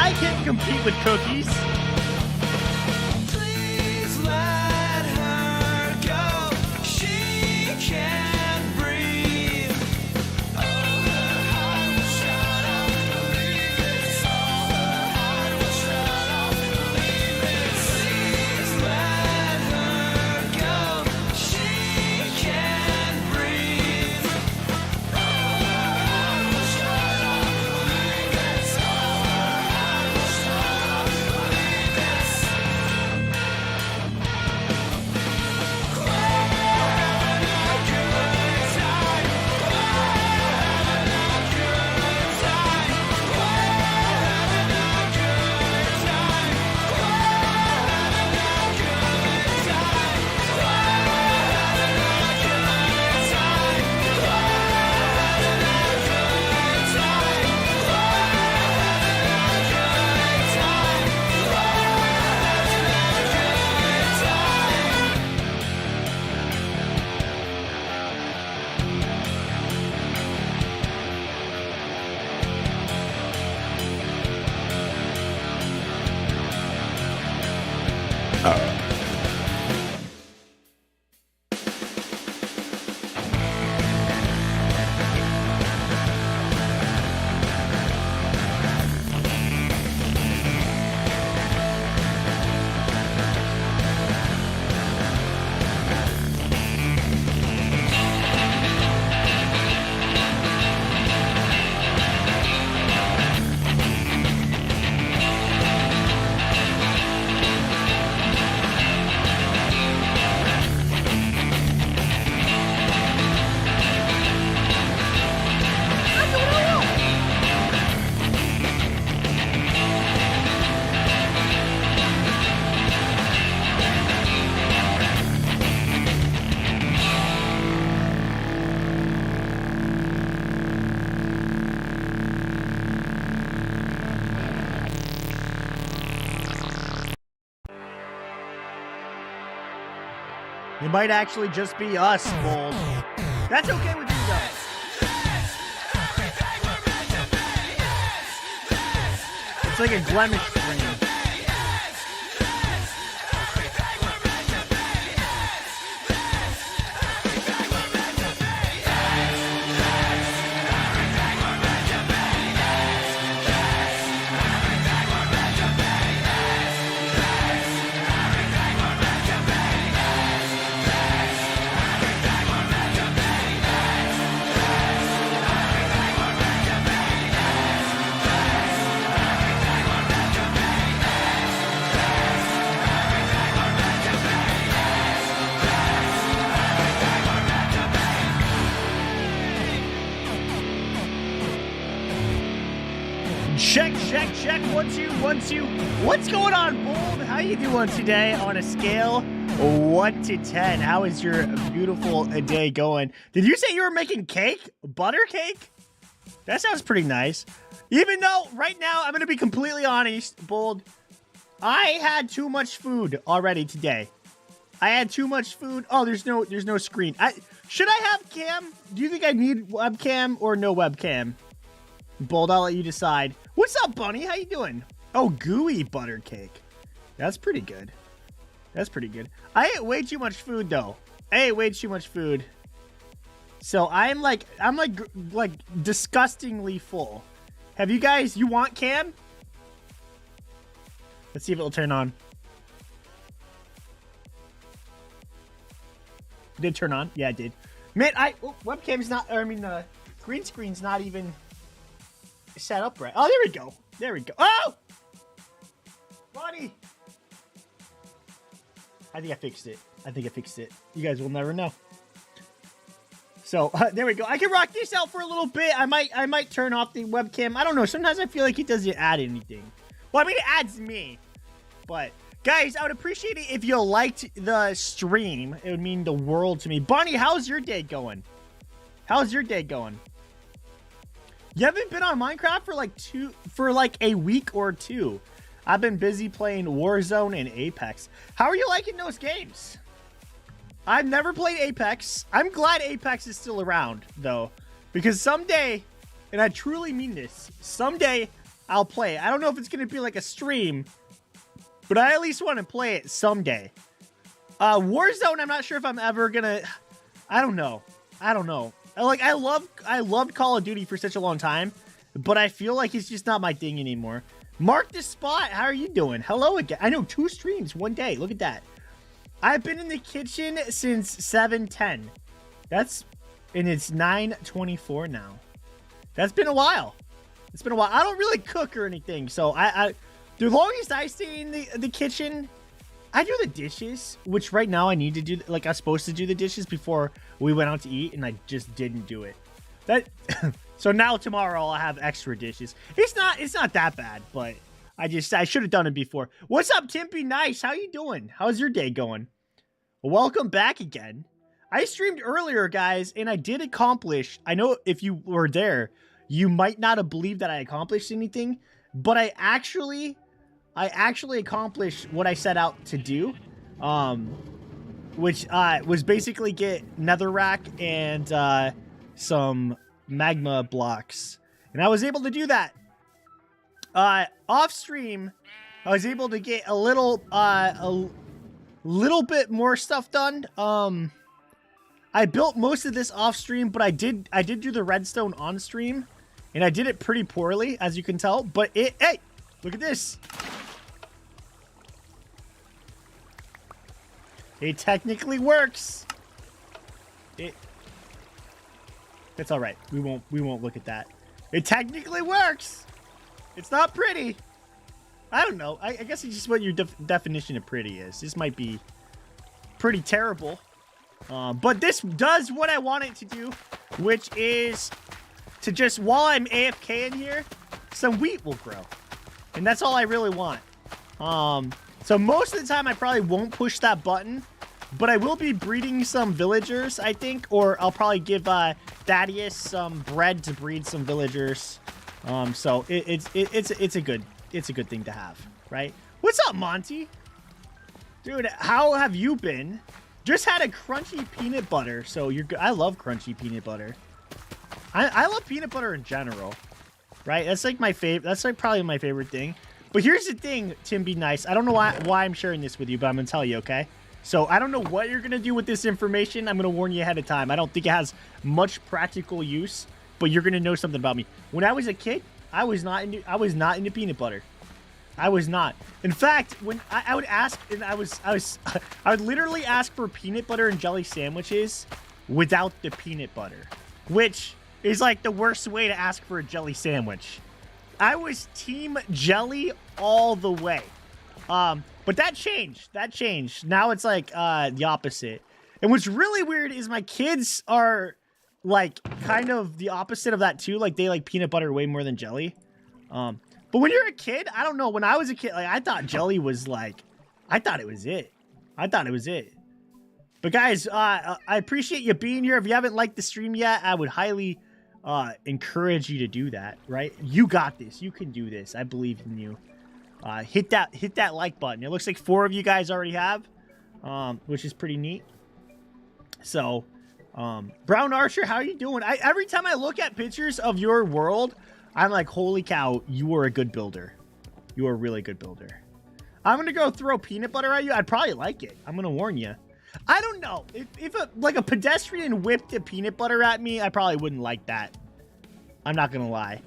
I can't compete with cookies. Please let her go. She can't breathe. All her heart will shut off. Believe this. All her heart will shut off. Believe this. Please let her go. She can't breathe. All her heart will shut off. Believe this. All her heart will shut off. Believe this. It might actually just be us, Bold. That's okay with you, though. It's like a Glemish stream. Check, check, check. 1, 2, 1, 2. What's going on, Bold? How you doing today on a scale 1 to 10? How is your beautiful day going? Did you say you were making cake? Butter cake? That sounds pretty nice. Even though right now, I'm going to be completely honest, Bold. I had too much food already today. I had too much food. Oh, there's no screen. Should I have cam? Do you think I need webcam or no webcam? Bold, I'll let you decide. What's up, Bunny? How you doing? Oh, gooey butter cake. That's pretty good. That's pretty good. I ate way too much food, though. I ate way too much food. So I'm like disgustingly full. Have you guys, you want cam? Let's see if it'll turn on. It did turn on? Yeah, it did. Man, webcam's not, green screen's not even set up right. Oh, there we go. There we go. Oh! Buddy! I think I fixed it. I think I fixed it. You guys will never know. So, there we go. I can rock this out for a little bit. I might turn off the webcam. I don't know. Sometimes I feel like it doesn't add anything. Well, I mean, it adds me. But, guys, I would appreciate it if you liked the stream. It would mean the world to me. Bonnie, how's your day going? How's your day going? You haven't been on Minecraft for like a week or two. I've been busy playing Warzone and Apex. How are you liking those games? I've never played Apex. I'm glad Apex is still around, though. Because someday, and I truly mean this, someday I'll play it. I don't know if it's going to be like a stream, but I at least want to play it someday. Warzone, I'm not sure if I'm ever going to... I don't know. Like, I loved Call of Duty for such a long time, but I feel like it's just not my thing anymore. Mark the Spot, how are you doing? Hello again. I know, 2 streams, 1 day. Look at that. I've been in the kitchen since 7:10. And it's 9:24 now. That's been a while. It's been a while. I don't really cook or anything, so the longest I stay in the kitchen, I do the dishes, which right now I need to do. Like, I was supposed to do the dishes before we went out to eat, and I just didn't do it. So now tomorrow I'll have extra dishes. It's not that bad, but I should have done it before. What's up, Timpy Nice? How you doing? How's your day going? Welcome back again. I streamed earlier, guys, and I did accomplish. I know if you were there, you might not have believed that I accomplished anything, but I actually accomplished what I set out to do, which was basically get netherrack and some magma blocks, and I was able to do that. Off stream, I was able to get a little bit more stuff done. I built most of this off stream, but I did do the redstone on stream, and I did it pretty poorly, as you can tell. But hey, look at this. It technically works. That's all right. We won't look at that. It technically works. It's not pretty. I don't know. I guess it's just what your definition of pretty is. This might be pretty terrible. But this does what I want it to do, which is to just, while I'm AFK in here, some wheat will grow. And that's all I really want. So most of the time I probably won't push that button, but I will be breeding some villagers, I think, or I'll probably give Thaddeus some bread to breed some villagers. So it's a good thing to have, right? What's up, Monty? Dude, how have you been? Just had a crunchy peanut butter, so you're good. I love crunchy peanut butter. I love peanut butter in general, right? That's like my favorite. That's like probably my favorite thing. But here's the thing, Tim, be nice. I don't know why I'm sharing this with you, but I'm gonna tell you, okay? So I don't know what you're gonna do with this information. I'm gonna warn you ahead of time. I don't think it has much practical use, but you're gonna know something about me. When I was a kid, I was not into peanut butter. I was not. In fact, when I would ask, and I would literally ask for peanut butter and jelly sandwiches without the peanut butter, which is like the worst way to ask for a jelly sandwich. I was team jelly all the way. But that changed. Now it's like the opposite. And what's really weird is my kids are like kind of the opposite of that too. Like they like peanut butter way more than jelly. But when you're a kid, I don't know. When I was a kid, like I thought jelly was like, I thought it was it. But guys, I appreciate you being here. If you haven't liked the stream yet, I would highly encourage you to do that, right? You got this. You can do this. I believe in you. Hit that like button. It looks like 4 of you guys already have, which is pretty neat. So, Brown Archer, how are you doing? Every time I look at pictures of your world, I'm like, holy cow, you are a good builder. You are a really good builder. I'm going to go throw peanut butter at you. I'd probably like it. I'm going to warn you. I don't know. If a pedestrian whipped a peanut butter at me, I probably wouldn't like that. I'm not going to lie.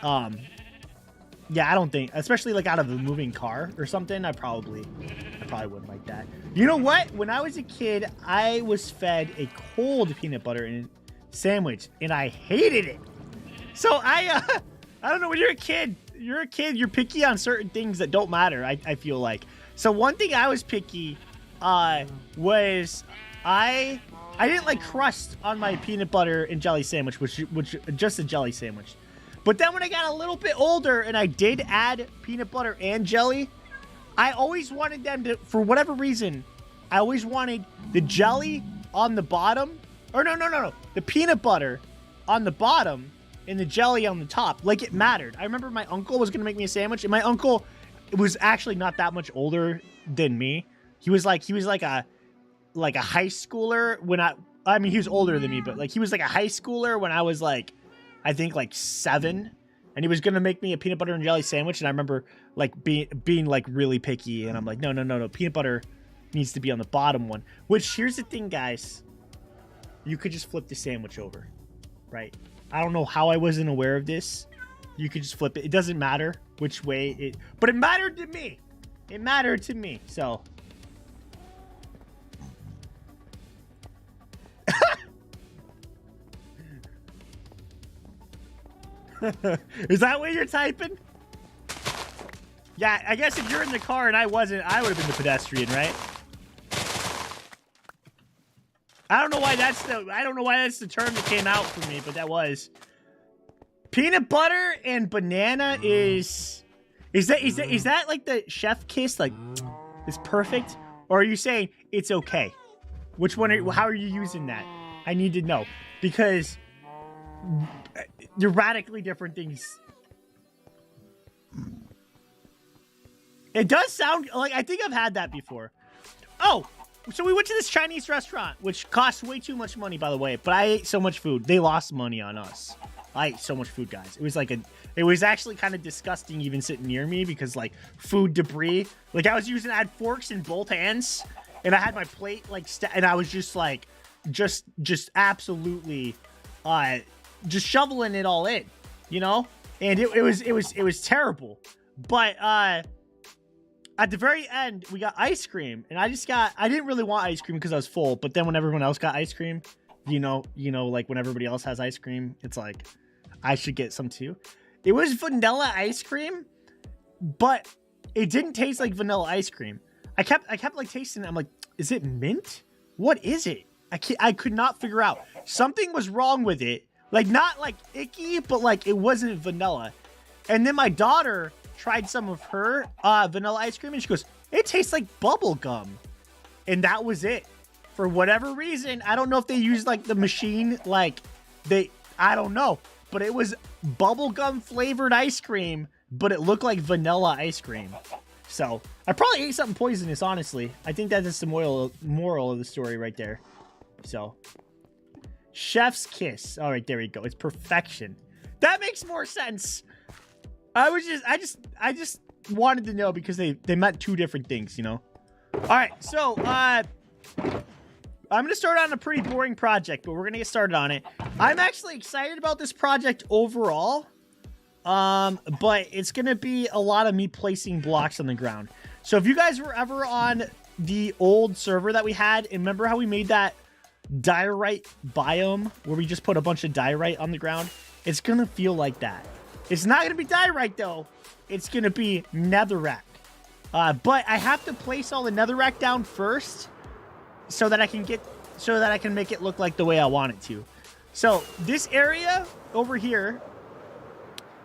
Yeah, I don't think, especially like out of a moving car or something, I probably wouldn't like that. You know what? When I was a kid, I was fed a cold peanut butter and sandwich, and I hated it. So I don't know, when you're a kid, you're picky on certain things that don't matter, I feel like. So one thing I was picky was I didn't like crust on my peanut butter and jelly sandwich, which just a jelly sandwich. But then when I got a little bit older and I did add peanut butter and jelly, I always wanted them to, for whatever reason, I always wanted the jelly on the bottom. Or no. The peanut butter on the bottom and the jelly on the top. Like, it mattered. I remember my uncle was going to make me a sandwich, and my uncle was actually not that much older than me. He was like a high schooler when I mean, he was older than me, but like he was like a high schooler when I was like, I think like 7, and he was gonna make me a peanut butter and jelly sandwich, and I remember like being like really picky, and I'm like, no, peanut butter needs to be on the bottom one. Which, here's the thing, guys, you could just flip the sandwich over, right? I don't know how I wasn't aware of this. You could just flip it. It doesn't matter which way it, but it mattered to me. It mattered to me, so. Is that what you're typing? Yeah, I guess if you're in the car and I wasn't, I would have been the pedestrian, right? I don't know why that's the term that came out for me, but that was. Peanut butter and banana is that like the chef kiss, like it's perfect? Or are you saying it's okay? Which one how are you using that? I need to know, because they're radically different things. It does sound like, I think I've had that before. Oh, so we went to this Chinese restaurant, which costs way too much money, by the way, but I ate so much food. They lost money on us. I ate so much food, guys. It was actually kind of disgusting even sitting near me, because like food debris, like I had forks in both hands, and I had my plate like, and I was just like, just absolutely, just shoveling it all in, you know? And it was terrible. But at the very end, we got ice cream, and I didn't really want ice cream because I was full, but then when everyone else got ice cream, you know, like when everybody else has ice cream, it's like, I should get some too. It was vanilla ice cream, but it didn't taste like vanilla ice cream. I kept like tasting it. I'm like, is it mint? What is it? I could not figure out. Something was wrong with it. Like, not like icky, but like it wasn't vanilla. And then my daughter tried some of her vanilla ice cream, and she goes, it tastes like bubble gum. And that was it. For whatever reason, I don't know if they used like the machine, like I don't know, but it was bubblegum flavored ice cream, but it looked like vanilla ice cream. So I probably ate something poisonous, honestly. I think that is the moral of the story right there. So chef's kiss. All right, there we go. It's perfection. That makes more sense. I just wanted to know, because they meant two different things, you know? All right, so I'm going to start on a pretty boring project, but we're going to get started on it. I'm actually excited about this project overall, but it's going to be a lot of me placing blocks on the ground. So if you guys were ever on the old server that we had, and remember how we made that diorite biome where we just put a bunch of diorite on the ground? It's going to feel like that. It's not going to be diorite, though. It's going to be netherrack. But I have to place all the netherrack down first, so that I can make it look like the way I want it to. So this area over here,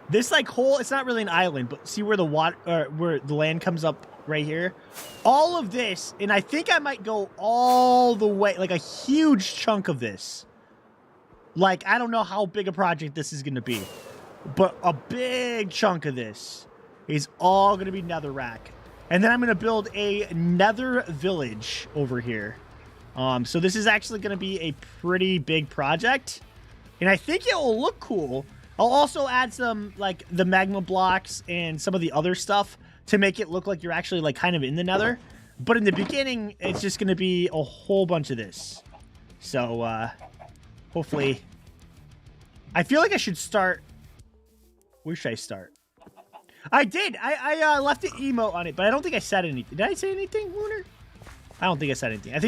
this like hole, it's not really an island, but see where the water, where the land comes up right here? All of this, and I think I might go all the way, like a huge chunk of this. Like, I don't know how big a project this is going to be, but a big chunk of this is all going to be netherrack. And then I'm going to build a nether village over here. So this is actually going to be a pretty big project, and I think it will look cool. I'll also add some like the magma blocks and some of the other stuff to make it look like you're actually like kind of in the nether. But in the beginning, it's just going to be a whole bunch of this. So hopefully, I feel like I should start Where should I start? I did. I left an emote on it, but I don't think I said anything. Did I say anything, Lunar? I don't think I said anything. I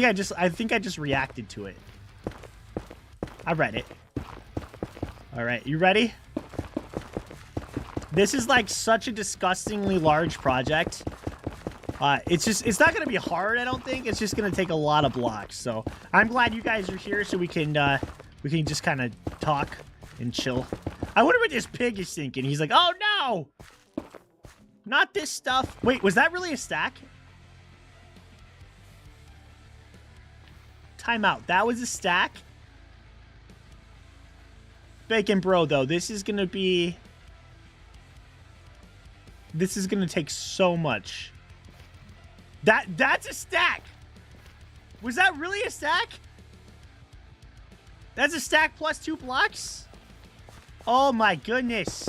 think I just reacted to it. I read it. All right, you ready? This is like such a disgustingly large project. It's not gonna be hard, I don't think. It's just gonna take a lot of blocks. So I'm glad you guys are here so we can just kind of talk and chill. I wonder what this pig is thinking. He's like, oh no! Not this stuff. Wait, was that really a stack? Time out. That was a stack? Bacon bro, though. This is going to take so much. That's a stack. Was that really a stack? That's a stack plus 2 blocks? Oh my goodness.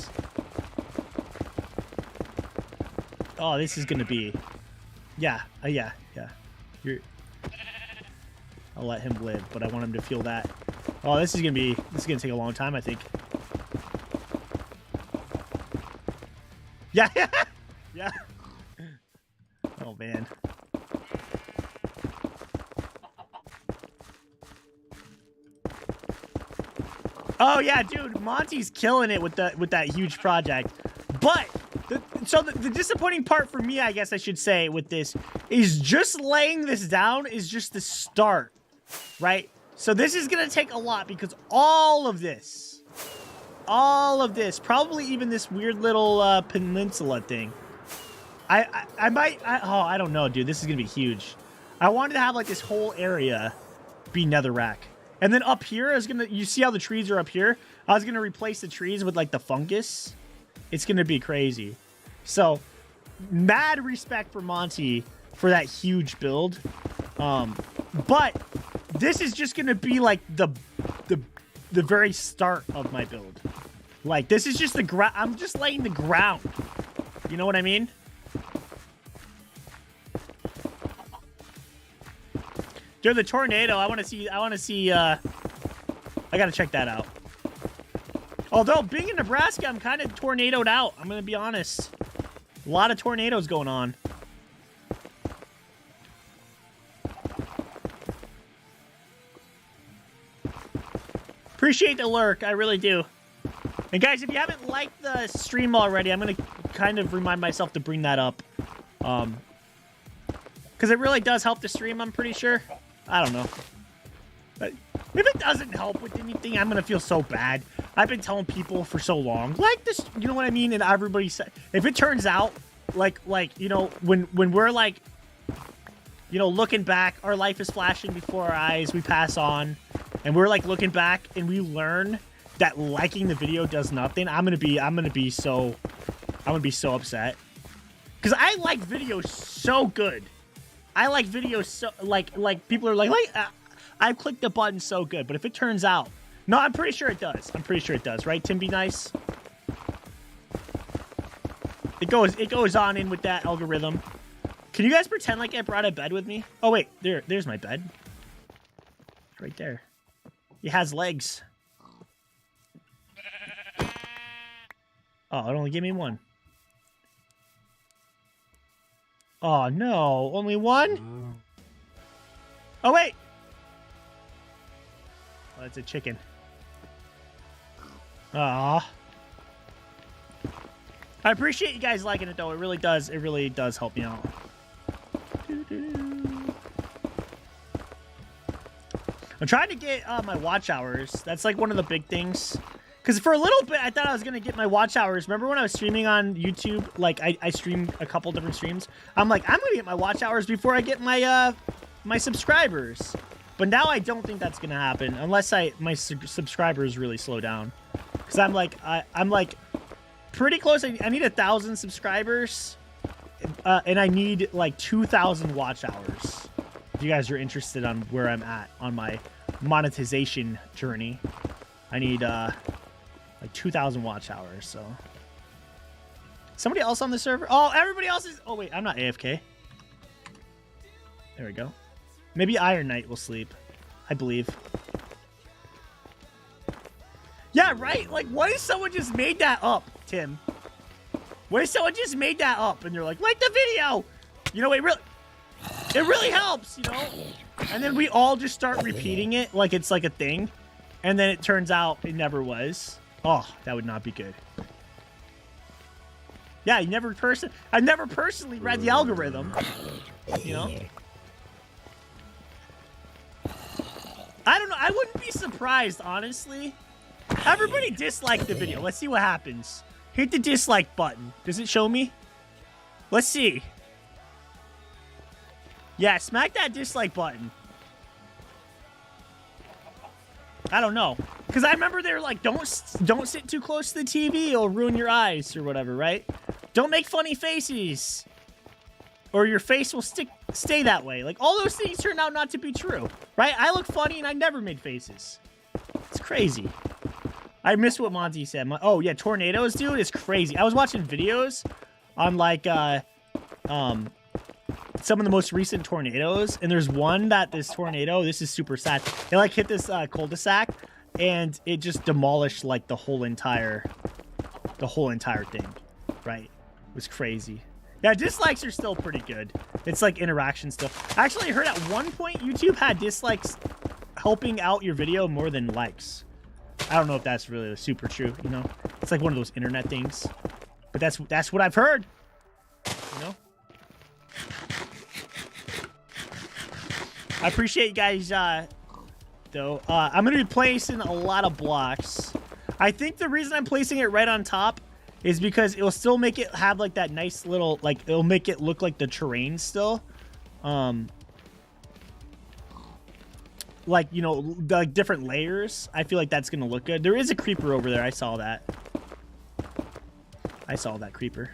Oh, this is gonna be... Yeah. I'll let him live, but I want him to feel that. Oh, this is gonna take a long time, I think. Yeah. Yeah. Oh, man. Oh, yeah, dude. Monty's killing it with that huge project. But... So the disappointing part for me, I guess I should say, with this is just laying this down is just the start, right? So this is going to take a lot because all of this, probably even this weird little peninsula thing, I don't know, dude. This is going to be huge. I wanted to have like this whole area be netherrack. And then up here, you see how the trees are up here? I was going to replace the trees with like the fungus. It's going to be crazy. So, mad respect for Monty for that huge build. But this is just going to be like the very start of my build. Like, this is just the ground. I'm just laying the ground. You know what I mean? Dude, the tornado, I want to see, I got to check that out. Although, being in Nebraska, I'm kind of tornadoed out. I'm going to be honest. A lot of tornadoes going on. Appreciate the lurk. I really do. And guys, if you haven't liked the stream already, I'm going to kind of remind myself to bring that up. Because it really does help the stream, I'm pretty sure. I don't know. But if it doesn't help with anything, I'm going to feel so bad. I've been telling people for so long, like this, you know what I mean? And everybody said, if it turns out, like, you know, when we're like, you know, looking back, our life is flashing before our eyes, we pass on, and we're like looking back and we learn that liking the video does nothing, I'm gonna be so upset. Because I like videos so good. I like videos so, like people are like, I clicked the button so good, but if it turns out, no, I'm pretty sure it does. I'm pretty sure it does, right, Tim? Be nice. It goes on in with that algorithm. Can you guys pretend like I brought a bed with me? Oh wait, there's my bed. It's right there. It has legs. Oh, it only gave me one. Oh no, only one? Oh wait. Oh, it's a chicken. Aw. I appreciate you guys liking it though. It really does help me out. I'm trying to get my watch hours. That's like one of the big things. Because for a little bit, I thought I was going to get my watch hours. Remember when I was streaming on YouTube? Like, I streamed a couple different streams. I'm like, I'm going to get my watch hours before I get my my subscribers. But now I don't think that's going to happen. Unless my subscribers really slow down. Because I'm like pretty close. I need 1,000 subscribers. And I need like 2,000 watch hours. If you guys are interested on where I'm at on my monetization journey. I need like 2,000 watch hours, so. Somebody else on the server? Oh, everybody else is... Oh, wait, I'm not AFK. There we go. Maybe Iron Knight will sleep. I believe. Yeah, right? Like, what if someone just made that up, Tim? What if someone just made that up and they're like the video? You know, it really helps, you know? And then we all just start repeating it like it's like a thing. And then it turns out it never was. Oh, that would not be good. Yeah, I never personally read the algorithm. You know? I don't know. I wouldn't be surprised, honestly. Everybody dislike the video. Let's see what happens. Hit the dislike button. Does it show me? Let's see. Yeah, smack that dislike button. I don't know. Because I remember they were like, don't sit too close to the TV. It'll ruin your eyes or whatever, right? Don't make funny faces. Or your face will stay that way. Like, all those things turned out not to be true, right? I look funny and I never made faces. It's crazy. I missed what Monty said. Oh, yeah, tornadoes, dude, it's crazy. I was watching videos on, like, some of the most recent tornadoes, and there's one that this tornado, this is super sad. It, like, hit this cul-de-sac, and it just demolished, like, the whole entire thing, right? It was crazy. Yeah, dislikes are still pretty good. It's, like, interaction stuff. Actually, I heard at one point YouTube had dislikes helping out your video more than likes. I don't know if that's really super true, you know? It's like one of those internet things. But that's what I've heard. You know? I appreciate you guys, though. I'm going to be placing a lot of blocks. I think the reason I'm placing it right on top is because it'll still make it have, like, that nice little, like, it'll make it look like the terrain still. Like, you know, the, like, different layers. I feel like that's gonna look good. There is a creeper over there. I saw that. I saw that creeper.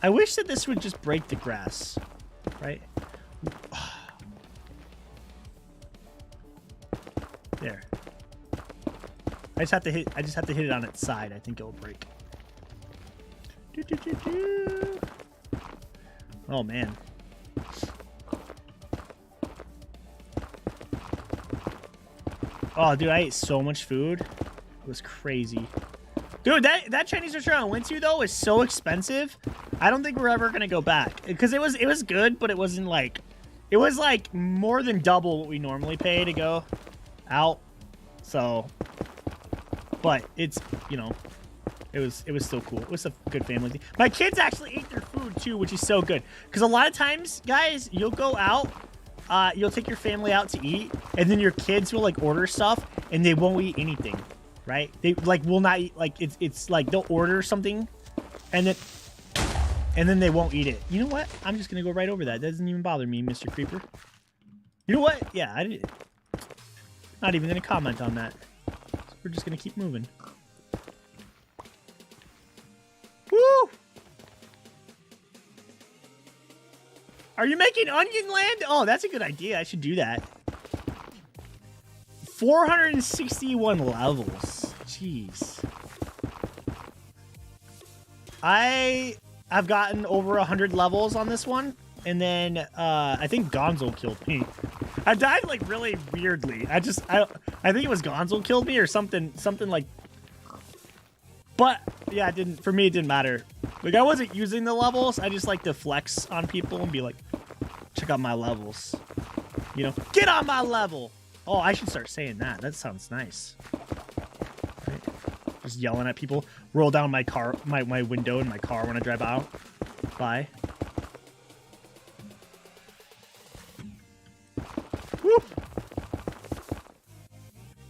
I wish that this would just break the grass, right? There. I just have to hit it on its side. I think it will break. Oh man. Oh, dude, I ate so much food. It was crazy. Dude, that Chinese restaurant I went to, though, is so expensive. I don't think we're ever going to go back. Because it was good, but it wasn't like... It was, like, more than double what we normally pay to go out. So... But it's, you know... It was still cool. It was a good family thing. My kids actually ate their food, too, which is so good. Because a lot of times, guys, you'll go out... you'll take your family out to eat, and then your kids will, like, order stuff, and they won't eat anything, right? They, like, will not eat, like, it's like, they'll order something, and then they won't eat it. You know what? I'm just gonna go right over that. That doesn't even bother me, Mr. Creeper. You know what? Yeah, I did. Not even gonna comment on that. We're just gonna keep moving. Woo! Are you making Onion Land? Oh, that's a good idea. I should do that. 461 levels. Jeez. I've gotten over 100 levels on this one. And then I think Gonzo killed me. I died like really weirdly. I think it was Gonzo killed me or something like. But yeah, it didn't, for me it didn't matter. Like, I wasn't using the levels. I just like to flex on people and be like, check out my levels. You know, get on my level. Oh, I should start saying that. That sounds nice. Right? Just yelling at people. Roll down my car, my window in my car when I drive out. Bye. Woo!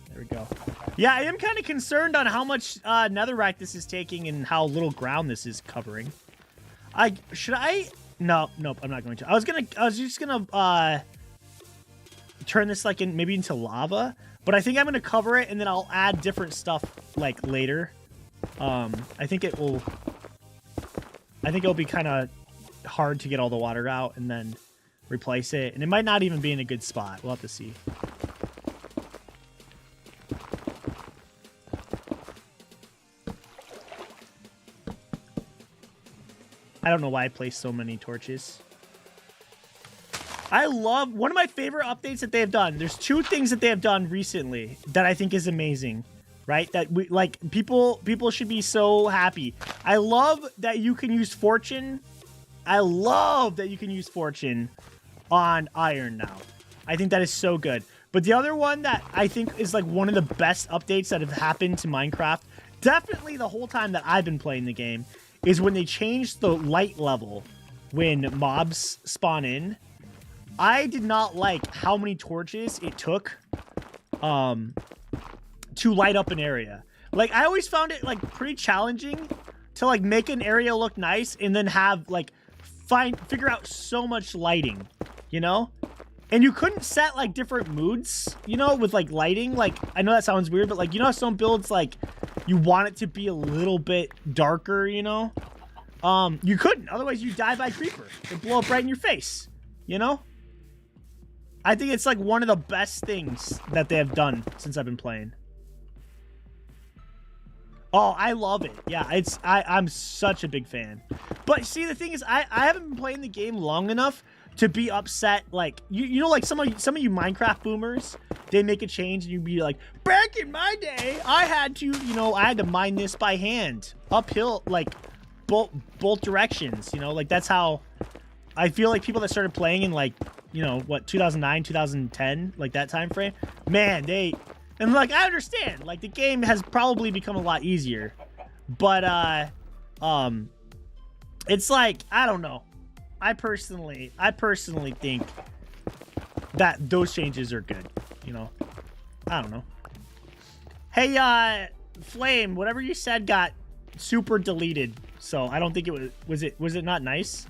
There we go. Yeah, I am kind of concerned on how much netherrack this is taking and how little ground this is covering. Nope, I'm not going to. I was just gonna turn this like maybe into lava, but I think I'm gonna cover it and then I'll add different stuff like later. I think it'll be kind of hard to get all the water out and then replace it, and it might not even be in a good spot. We'll have to see. I don't know why I placed so many torches. I love one of my favorite updates that they have done. There's two things that they have done recently that I think is amazing, right? That we like people should be so happy. I love that you can use fortune. I love that you can use fortune on iron now. I think that is so good. But the other one that I think is like one of the best updates that have happened to Minecraft, definitely the whole time that I've been playing the game, is when they changed the light level when mobs spawn in. I did not like how many torches it took to light up an area. Like, I always found it like pretty challenging to like make an area look nice and then have like figure out so much lighting, you know? And you couldn't set like different moods, you know, with like lighting. Like, I know that sounds weird, but like, you know how some builds like you want it to be a little bit darker, you know? You couldn't, otherwise you die by creeper. It'd blow up right in your face, you know? I think it's like one of the best things that they have done since I've been playing. Oh, I love it. Yeah, I'm such a big fan. But see, the thing is, I haven't been playing the game long enough to be upset. Like, you know, like some of you Minecraft boomers, they make a change and you'd be like, back in my day, I had to mine this by hand, uphill, like both directions, you know, like that's how I feel like people that started playing in like, you know, what, 2009, 2010, like that time frame, man, and like, I understand, like the game has probably become a lot easier, but it's like, I don't know. I personally think that those changes are good, you know. I don't know. Hey, Flame, whatever you said got super deleted, so I don't think it was it not nice?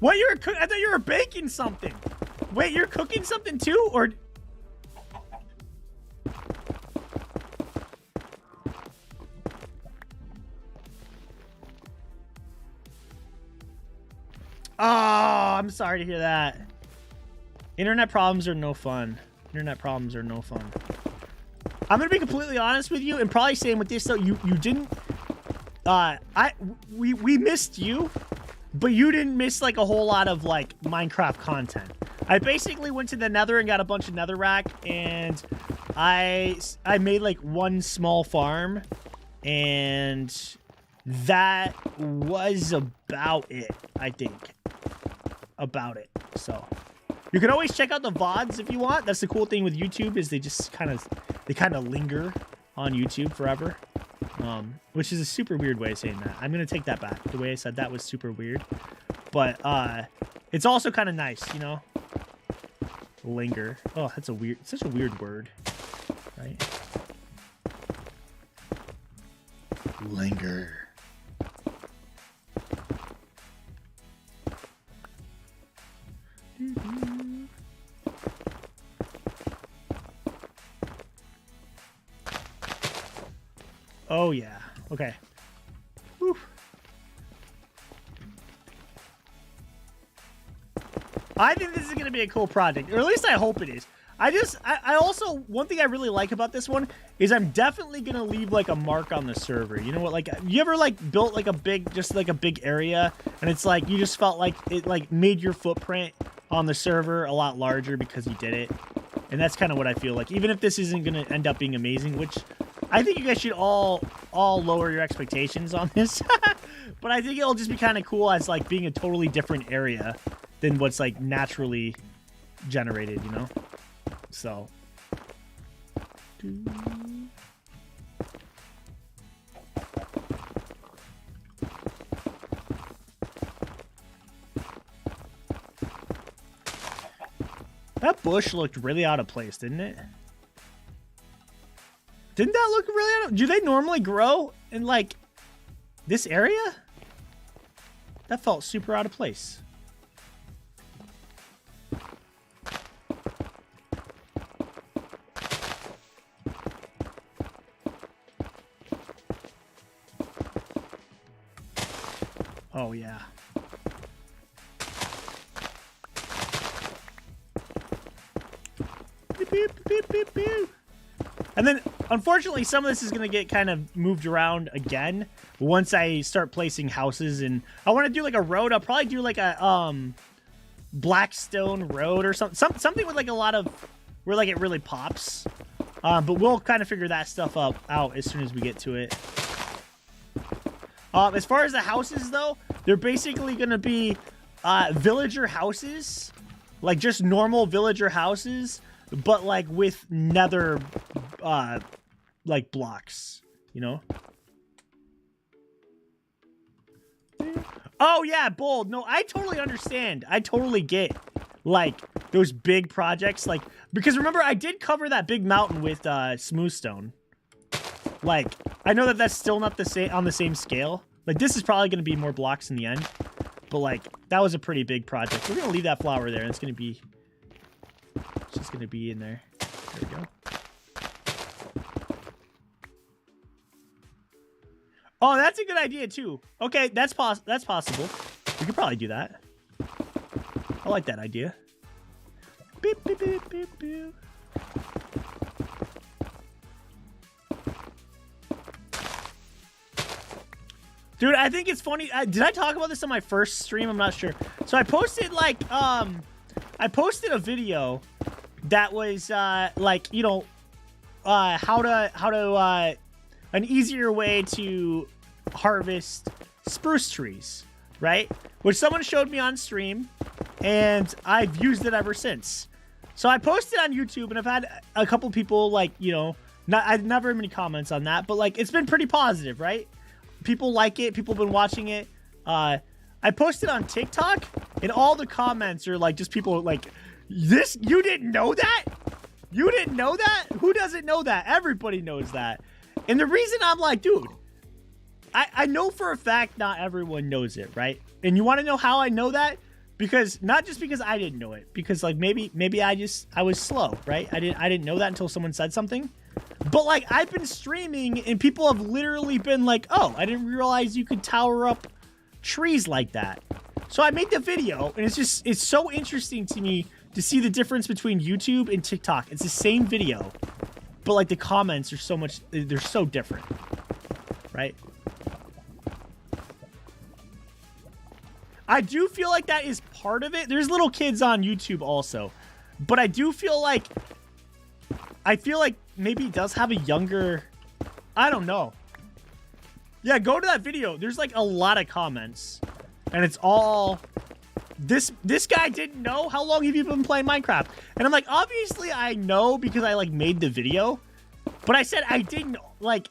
What, I thought you were baking something. Wait, you're cooking something too, or? Oh, I'm sorry to hear that. Internet problems are no fun. Internet problems are no fun. I'm gonna be completely honest with you, and probably saying with this though, you didn't. We missed you, but you didn't miss like a whole lot of like Minecraft content. I basically went to the Nether and got a bunch of netherrack, and I made like one small farm, and that was about it. I think about it. So you can always check out the VODs if you want. That's the cool thing with YouTube, is they just kind of linger on YouTube forever. Which is a super weird way of saying that. I'm gonna take that back. The way I said that was super weird, but it's also kind of nice, you know. Linger. Oh, that's such a weird word, right? Linger. Oh yeah. Okay. Whew. I think this is going to be a cool project, or at least I hope it is. I also, one thing I really like about this one is I'm definitely going to leave like a mark on the server. You know what, like, you ever like built like a big area, and it's like, you just felt like it like made your footprint on the server a lot larger because you did it. And that's kind of what I feel like, even if this isn't going to end up being amazing, which I think you guys should all lower your expectations on this. But I think it'll just be kind of cool as like being a totally different area than what's like naturally generated, you know? So. That bush looked really out of place, didn't it? Didn't that look really out of... Do they normally grow in, like, this area? That felt super out of place. Oh, yeah. Beep, beep, beep, beep, beep. And then, unfortunately, some of this is going to get kind of moved around again once I start placing houses. And I want to do like a road. I'll probably do like a Blackstone road or something with like a lot of where like it really pops. But we'll kind of figure that stuff out as soon as we get to it. As far as the houses, though, they're basically going to be villager houses, like just normal villager houses, but like with nether like blocks, you know? Oh yeah, bold. No, I totally understand. I totally get like those big projects, like, because remember I did cover that big mountain with smooth stone. Like, I know that that's still not the same on the same scale. Like, this is probably going to be more blocks in the end, but like that was a pretty big project. We're gonna leave that flower there, and it's gonna be just gonna be in there. There we go. Oh, that's a good idea too. Okay, that's possible. We could probably do that. I like that idea. Beep, beep, beep, beep, beep. Dude, I think it's funny. Did I talk about this on my first stream? I'm not sure. So I posted like, I posted a video that was like, you know, how to an easier way to harvest spruce trees, right? Which someone showed me on stream, and I've used it ever since. So I posted on YouTube, and I've had a couple people like, you know, I've never had many comments on that, but like it's been pretty positive, right? People like it. People have been watching it. I posted on TikTok, and all the comments are like just people like, this, you didn't know that? You didn't know that? Who doesn't know that? Everybody knows that. And the reason I'm like, dude, I know for a fact not everyone knows it, right? And you want to know how I know that? Because not just because I didn't know it, because like maybe I was slow, right? I didn't know that until someone said something. But like I've been streaming and people have literally been like, oh, I didn't realize you could tower up trees like that. So I made the video, and it's so interesting to me to see the difference between YouTube and TikTok. It's the same video, but like the comments are they're so different, right? I do feel like that is part of it. There's little kids on YouTube also, but I do feel like, maybe it does have a younger, I don't know. Yeah, go to that video. There's like a lot of comments, and it's all, this guy didn't know. How long have you been playing Minecraft? And I'm like, obviously I know because I like made the video, but I said I didn't, like,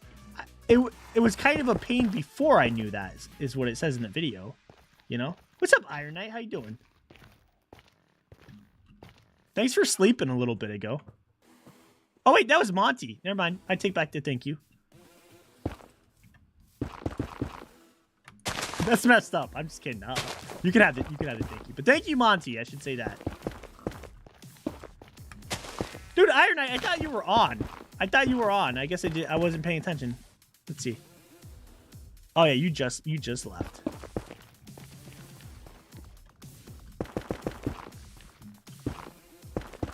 it was kind of a pain before I knew that, is what it says in the video, you know? What's up, Iron Knight? How you doing? Thanks for sleeping a little bit ago. Oh wait, that was Monty. Never mind. I take back the thank you. That's messed up. I'm just kidding. You can have it. You can have it. Thank you. But thank you, Monty. I should say that. Dude, Iron Knight, I thought you were on. I guess I wasn't paying attention. Let's see. Oh yeah, you just left.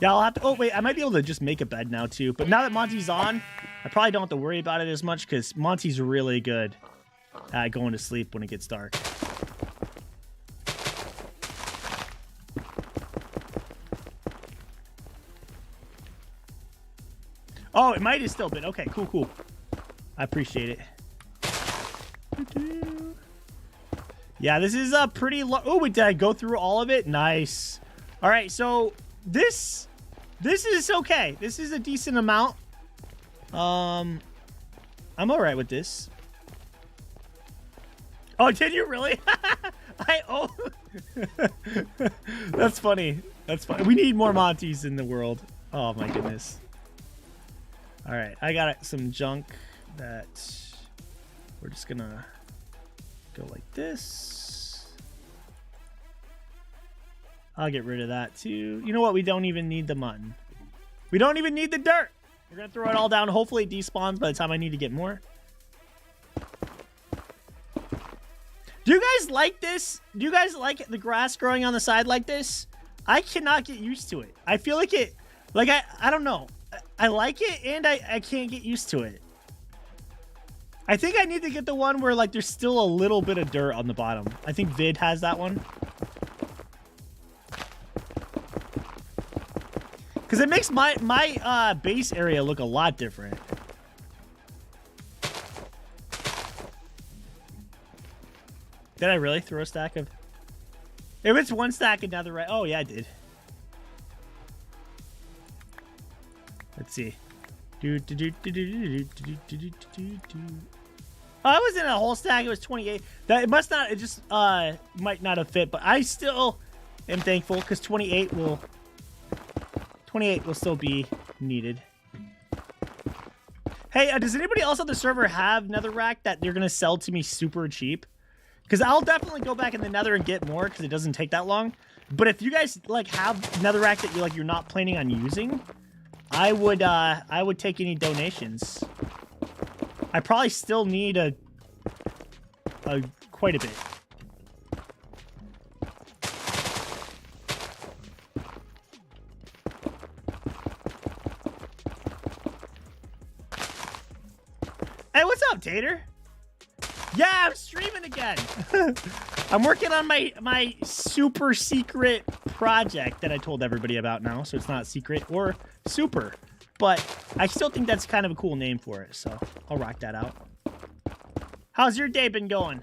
Yeah, I'll have to... Oh, wait. I might be able to just make a bed now, too. But now that Monty's on, I probably don't have to worry about it as much, because Monty's really good at going to sleep when it gets dark. Oh, it might have still been. Okay, cool, cool. I appreciate it. Yeah, this is a pretty... Oh, wait, did I go through all of it? Nice. All right, so this is okay. This is a decent amount. I'm all right with this. Oh, did you really? That's funny. That's funny. We need more Montys in the world. Oh my goodness. All right, I got some junk that we're just gonna go like this. I'll get rid of that too. You know what? We don't even need the mutton. We don't even need the dirt. We're gonna throw it all down. Hopefully it despawns by the time I need to get more. Do you guys like this? Do you guys like the grass growing on the side like this? I cannot get used to it. I feel like it, like I don't know. I like it, and I can't get used to it. I think I need to get the one where like there's still a little bit of dirt on the bottom. I think Vid has that one. Because it makes my base area look a lot different. Did I really throw a stack of... If it's one stack, another right... Oh, yeah, I did. Let's see. Oh, I was in a whole stack. It was 28. That it must not. It just might not have fit. But I still am thankful because 28 will still be needed. Hey, does anybody else on the server have netherrack that they're gonna sell to me super cheap? Because I'll definitely go back in the nether and get more because it doesn't take that long. But if you guys like have netherrack that you're not planning on using, I would take any donations. I probably still need a quite a bit. Hey, what's up, Tater? Yeah, I'm streaming again. I'm working on my super secret project that I told everybody about now, so it's not secret or super. But I still think that's kind of a cool name for it, so I'll rock that out. How's your day been going?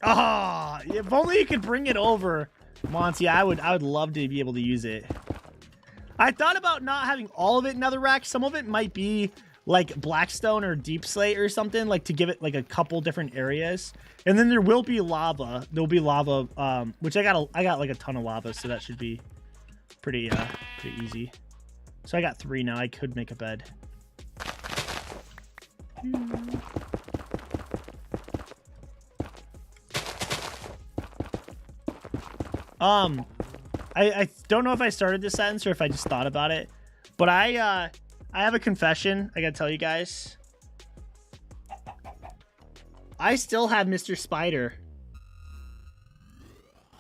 Oh, if only you could bring it over, Monty. I would love to be able to use it. I thought about not having all of it in netherrack. Some of it might be like blackstone or deep slate or something, like to give it like a couple different areas. And then there will be lava. There'll be lava, which I got like a ton of lava, so that should be pretty easy. So I got 3 now. I could make a bed. I don't know if I started this sentence or if I just thought about it, but I have a confession I gotta tell you guys. I still have Mr. Spider.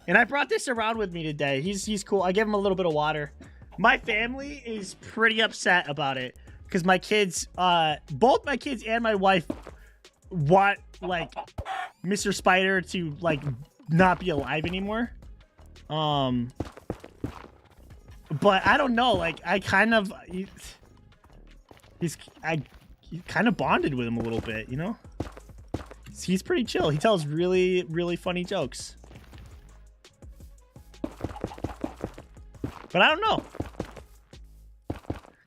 And I brought this around with me today. He's cool. I gave him a little bit of water. My family is pretty upset about it because my kids, both my kids and my wife want like Mr. Spider to like not be alive anymore. But I don't know, like I kind of he kind of bonded with him a little bit, you know? He's pretty chill. He tells really, really funny jokes. But I don't know.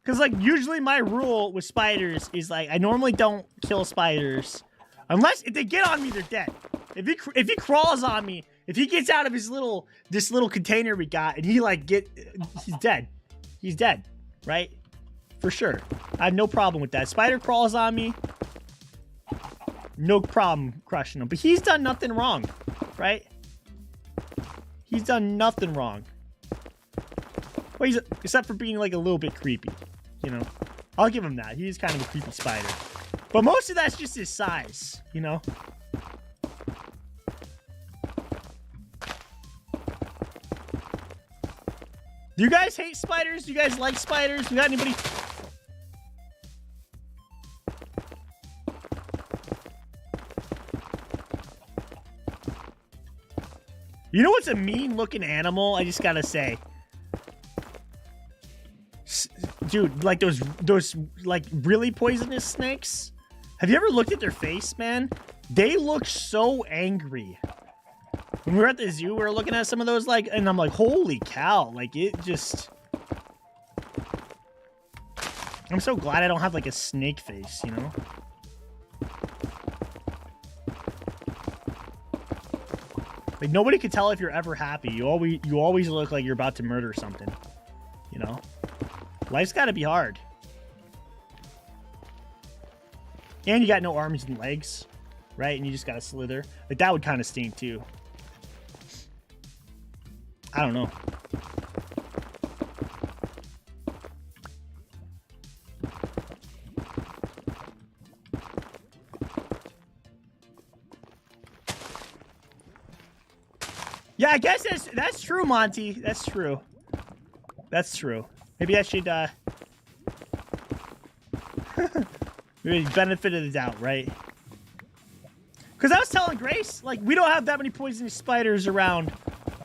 Because, like, usually my rule with spiders is, like, I normally don't kill spiders. Unless, if they get on me, they're dead. If he crawls on me, if he gets out of this little container we got, and he, like, he's dead. He's dead, right? For sure. I have no problem with that. Spider crawls on me, no problem crushing him. But he's done nothing wrong, right? He's done nothing wrong. Well, except for being, like, a little bit creepy, you know? I'll give him that. He's kind of a creepy spider. But most of that's just his size, you know? Do you guys hate spiders? Do you guys like spiders? We got anybody? You know what's a mean-looking animal? I just gotta say. Dude, like those like really poisonous snakes. Have you ever looked at their face, man? They look so angry. When we were at the zoo, we were looking at some of those, like, and I'm like, holy cow, like it just. I'm so glad I don't have like a snake face, you know? Like nobody could tell if you're ever happy. You always look like you're about to murder something, you know? Life's got to be hard. And you got no arms and legs, right? And you just got to slither. Like, that would kind of stink, too. I don't know. Yeah, I guess that's true, Monty. That's true. That's true. Maybe I should maybe benefit of the doubt, right? Because I was telling Grace, like, we don't have that many poisonous spiders around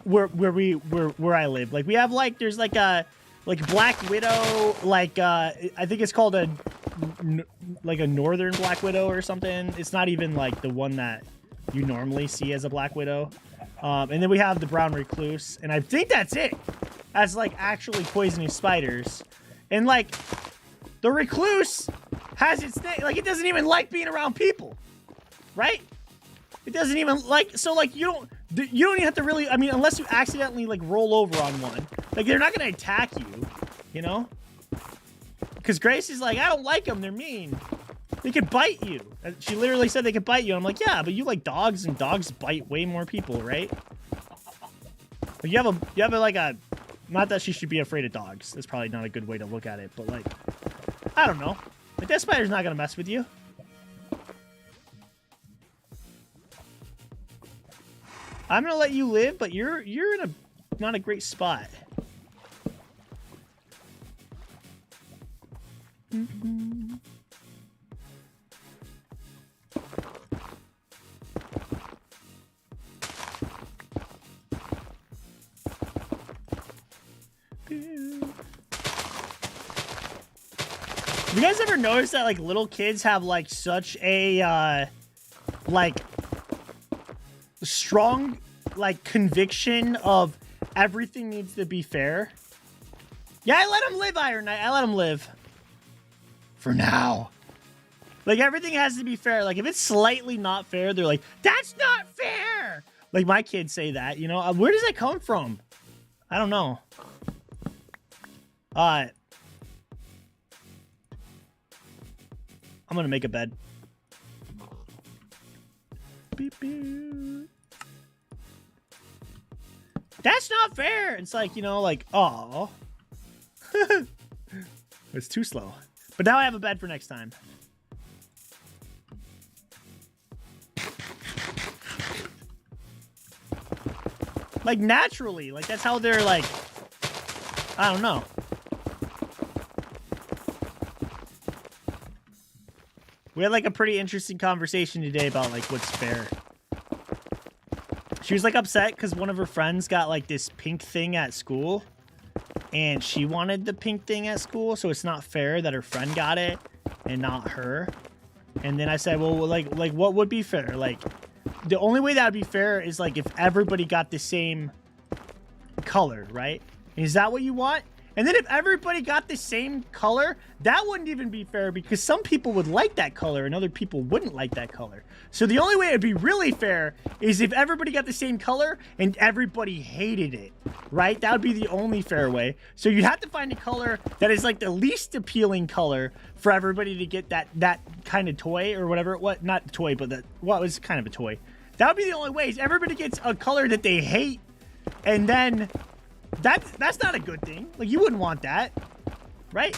where I live. Like, we have like there's like a Black Widow, like I think it's called a northern Black Widow or something. It's not even like the one that you normally see as a Black Widow. And then we have the brown recluse, and I think that's it. As like actually poisonous spiders, and like the recluse has its thing. Like, it doesn't even like being around people, right? It doesn't even like, so like you don't even have to really, I mean, unless you accidentally like roll over on one, like they're not gonna attack you, you know? Because Grace is like, I don't like them, they're mean. They could bite you. She literally said they could bite you. I'm like, yeah, but you like dogs, and dogs bite way more people, right? But you have a like a, not that she should be afraid of dogs. That's probably not a good way to look at it, but like, I don't know. Like, that spider's not gonna mess with you. I'm gonna let you live, but you're in a not a great spot. Mm-hmm. You guys ever notice that like little kids have like such a like strong like conviction of everything needs to be fair? Yeah, I let him live, Iron Knight. I let him live. For now. Like, everything has to be fair. Like, if it's slightly not fair, they're like, that's not fair! Like, my kids say that, you know? Where does that come from? I don't know. I'm gonna make a bed. Beep, beep. That's not fair! It's like, you know, like, oh. It's too slow. But now I have a bed for next time. Like, naturally. Like, that's how they're, like... I don't know. We had, like, a pretty interesting conversation today about, like, what's fair. She was, like, upset because one of her friends got, like, this pink thing at school. And she wanted the pink thing at school, so it's not fair that her friend got it and not her. And then I said, well, like what would be fair? Like, the only way that would be fair is, like, if everybody got the same color, right? Is that what you want? And then if everybody got the same color, that wouldn't even be fair because some people would like that color and other people wouldn't like that color. So the only way it'd be really fair is if everybody got the same color and everybody hated it, right? That would be the only fair way. So you'd have to find a color that is like the least appealing color for everybody to get that kind of toy or whatever. What, not toy, but it was kind of a toy. That would be the only way. Is everybody gets a color that they hate, and then that's not a good thing. Like, you wouldn't want that, right?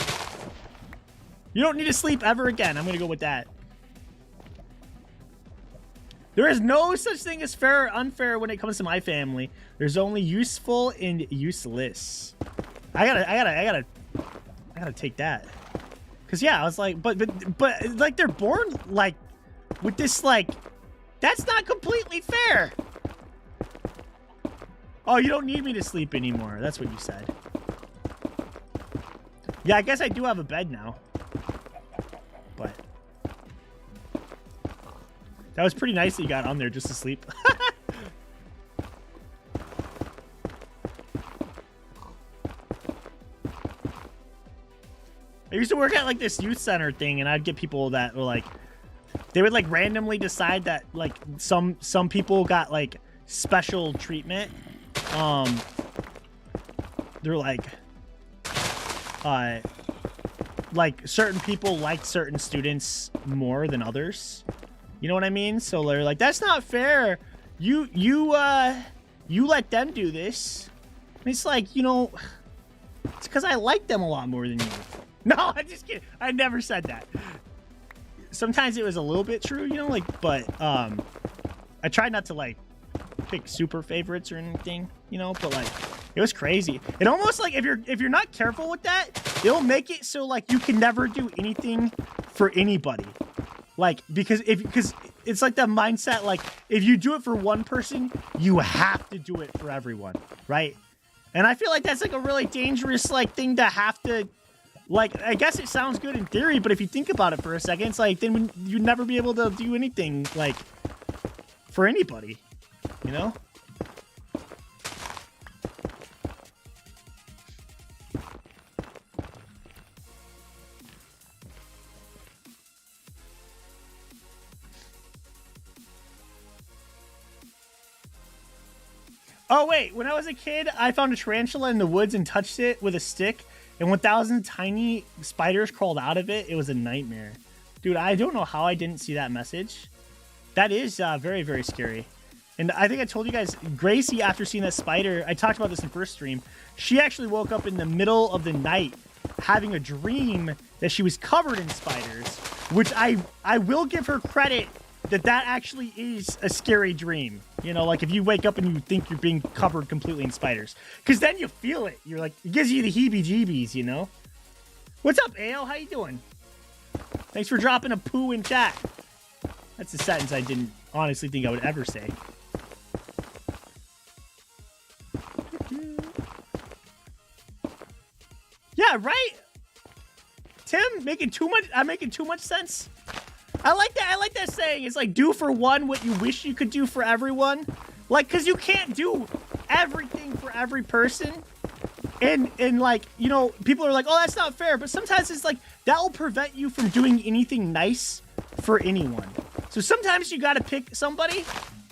You don't need to sleep ever again. I'm gonna go with that. There is no such thing as fair or unfair when it comes to my family. There's only useful and useless. I gotta take that. Cause yeah, I was like, but like they're born like with this like, that's not completely fair. Oh, you don't need me to sleep anymore. That's what you said. Yeah, I guess I do have a bed now. But that was pretty nice that you got on there just to sleep. I used to work at like this youth center thing, and I'd get people that were like, they would like randomly decide that like some people got like special treatment. They're like certain people like certain students more than others. You know what I mean? So they're like, that's not fair. You let them do this. And it's like, you know, it's because I like them a lot more than you. No, I'm just kidding. I never said that. Sometimes it was a little bit true, you know, like, but I tried not to like pick super favorites or anything, you know, but like it was crazy. It almost like if you're not careful with that, it'll make it so like you can never do anything for anybody. Like because it's like the mindset, like if you do it for one person, you have to do it for everyone, right? And I feel like that's like a really dangerous like thing to have to, like, I guess it sounds good in theory, but if you think about it for a second, it's like then you'd never be able to do anything like for anybody, you know? Oh, wait. When I was a kid, I found a tarantula in the woods and touched it with a stick, and 1,000 tiny spiders crawled out of it. It was a nightmare. Dude, I don't know how I didn't see that message. That is very, very scary. And I think I told you guys, Gracie, after seeing that spider, I talked about this in first stream, she actually woke up in the middle of the night having a dream that she was covered in spiders, which I will give her credit that actually is a scary dream. You know, like if you wake up and you think you're being covered completely in spiders. Because then you feel it. You're like, it gives you the heebie-jeebies, you know? What's up, Ao? How you doing? Thanks for dropping a poo in chat. That's a sentence I didn't honestly think I would ever say. Yeah, right? Tim, I'm making too much sense. I like that. I like that saying. It's like, do for one what you wish you could do for everyone. Like, because you can't do everything for every person. And like, you know, people are like, oh, that's not fair. But sometimes it's like, that will prevent you from doing anything nice for anyone. So sometimes you got to pick somebody.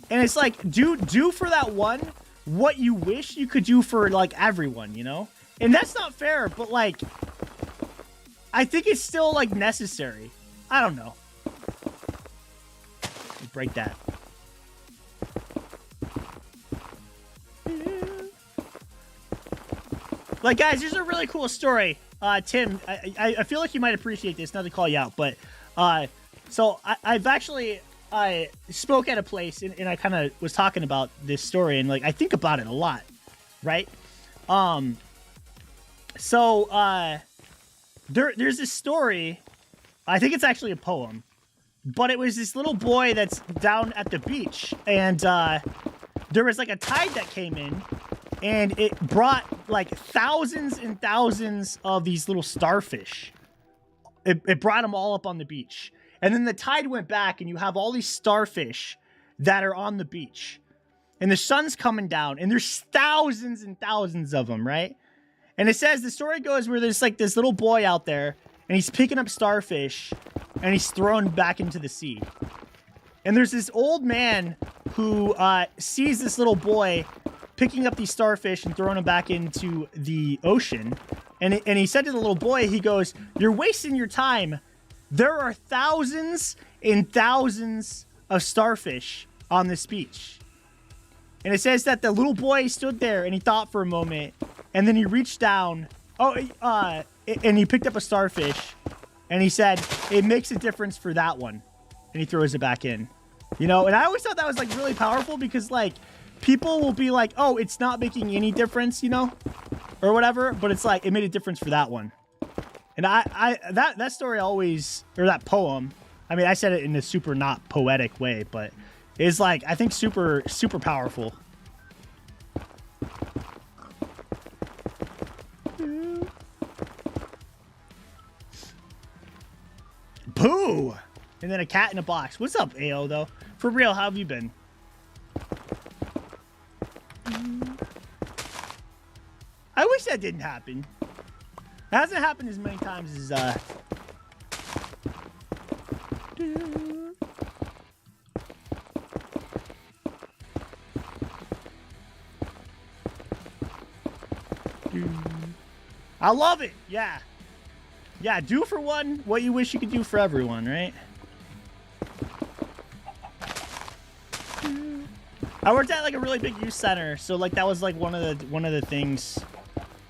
And it's like, do for that one what you wish you could do for, like, everyone, you know? And that's not fair. But, like, I think it's still, like, necessary. I don't know. Break that. Like, guys, there's a really cool story. Tim, I feel like you might appreciate this, not to call you out, but so I've actually spoke at a place and I kind of was talking about this story, and like I think about it a lot, right? So there's this story. I think it's actually a poem. But it was this little boy that's down at the beach, and there was like a tide that came in, and it brought like thousands and thousands of these little starfish. It brought them all up on the beach. And then the tide went back, and you have all these starfish that are on the beach. And the sun's coming down, and there's thousands and thousands of them, right? And it says, the story goes where there's like this little boy out there, and he's picking up starfish, and he's thrown back into the sea. And there's this old man who sees this little boy picking up these starfish and throwing them back into the ocean. And he said to the little boy, he goes, "You're wasting your time. There are thousands and thousands of starfish on this beach." And it says that the little boy stood there and he thought for a moment, and then he reached down, and he picked up a starfish. And he said, "It makes a difference for that one." And he throws it back in. You know, and I always thought that was, like, really powerful because, like, people will be like, oh, it's not making any difference, you know? Or whatever. But it's like, it made a difference for that one. And that story always, or that poem, I mean, I said it in a super not poetic way, but it's, like, I think super, super powerful. Pooh! And then a cat in a box. What's up, AO, though? For real, how have you been? I wish that didn't happen. It hasn't happened as many times as, I love it! Yeah. Yeah, do for one what you wish you could do for everyone, right? I worked at like a really big youth center, so like that was like one of the things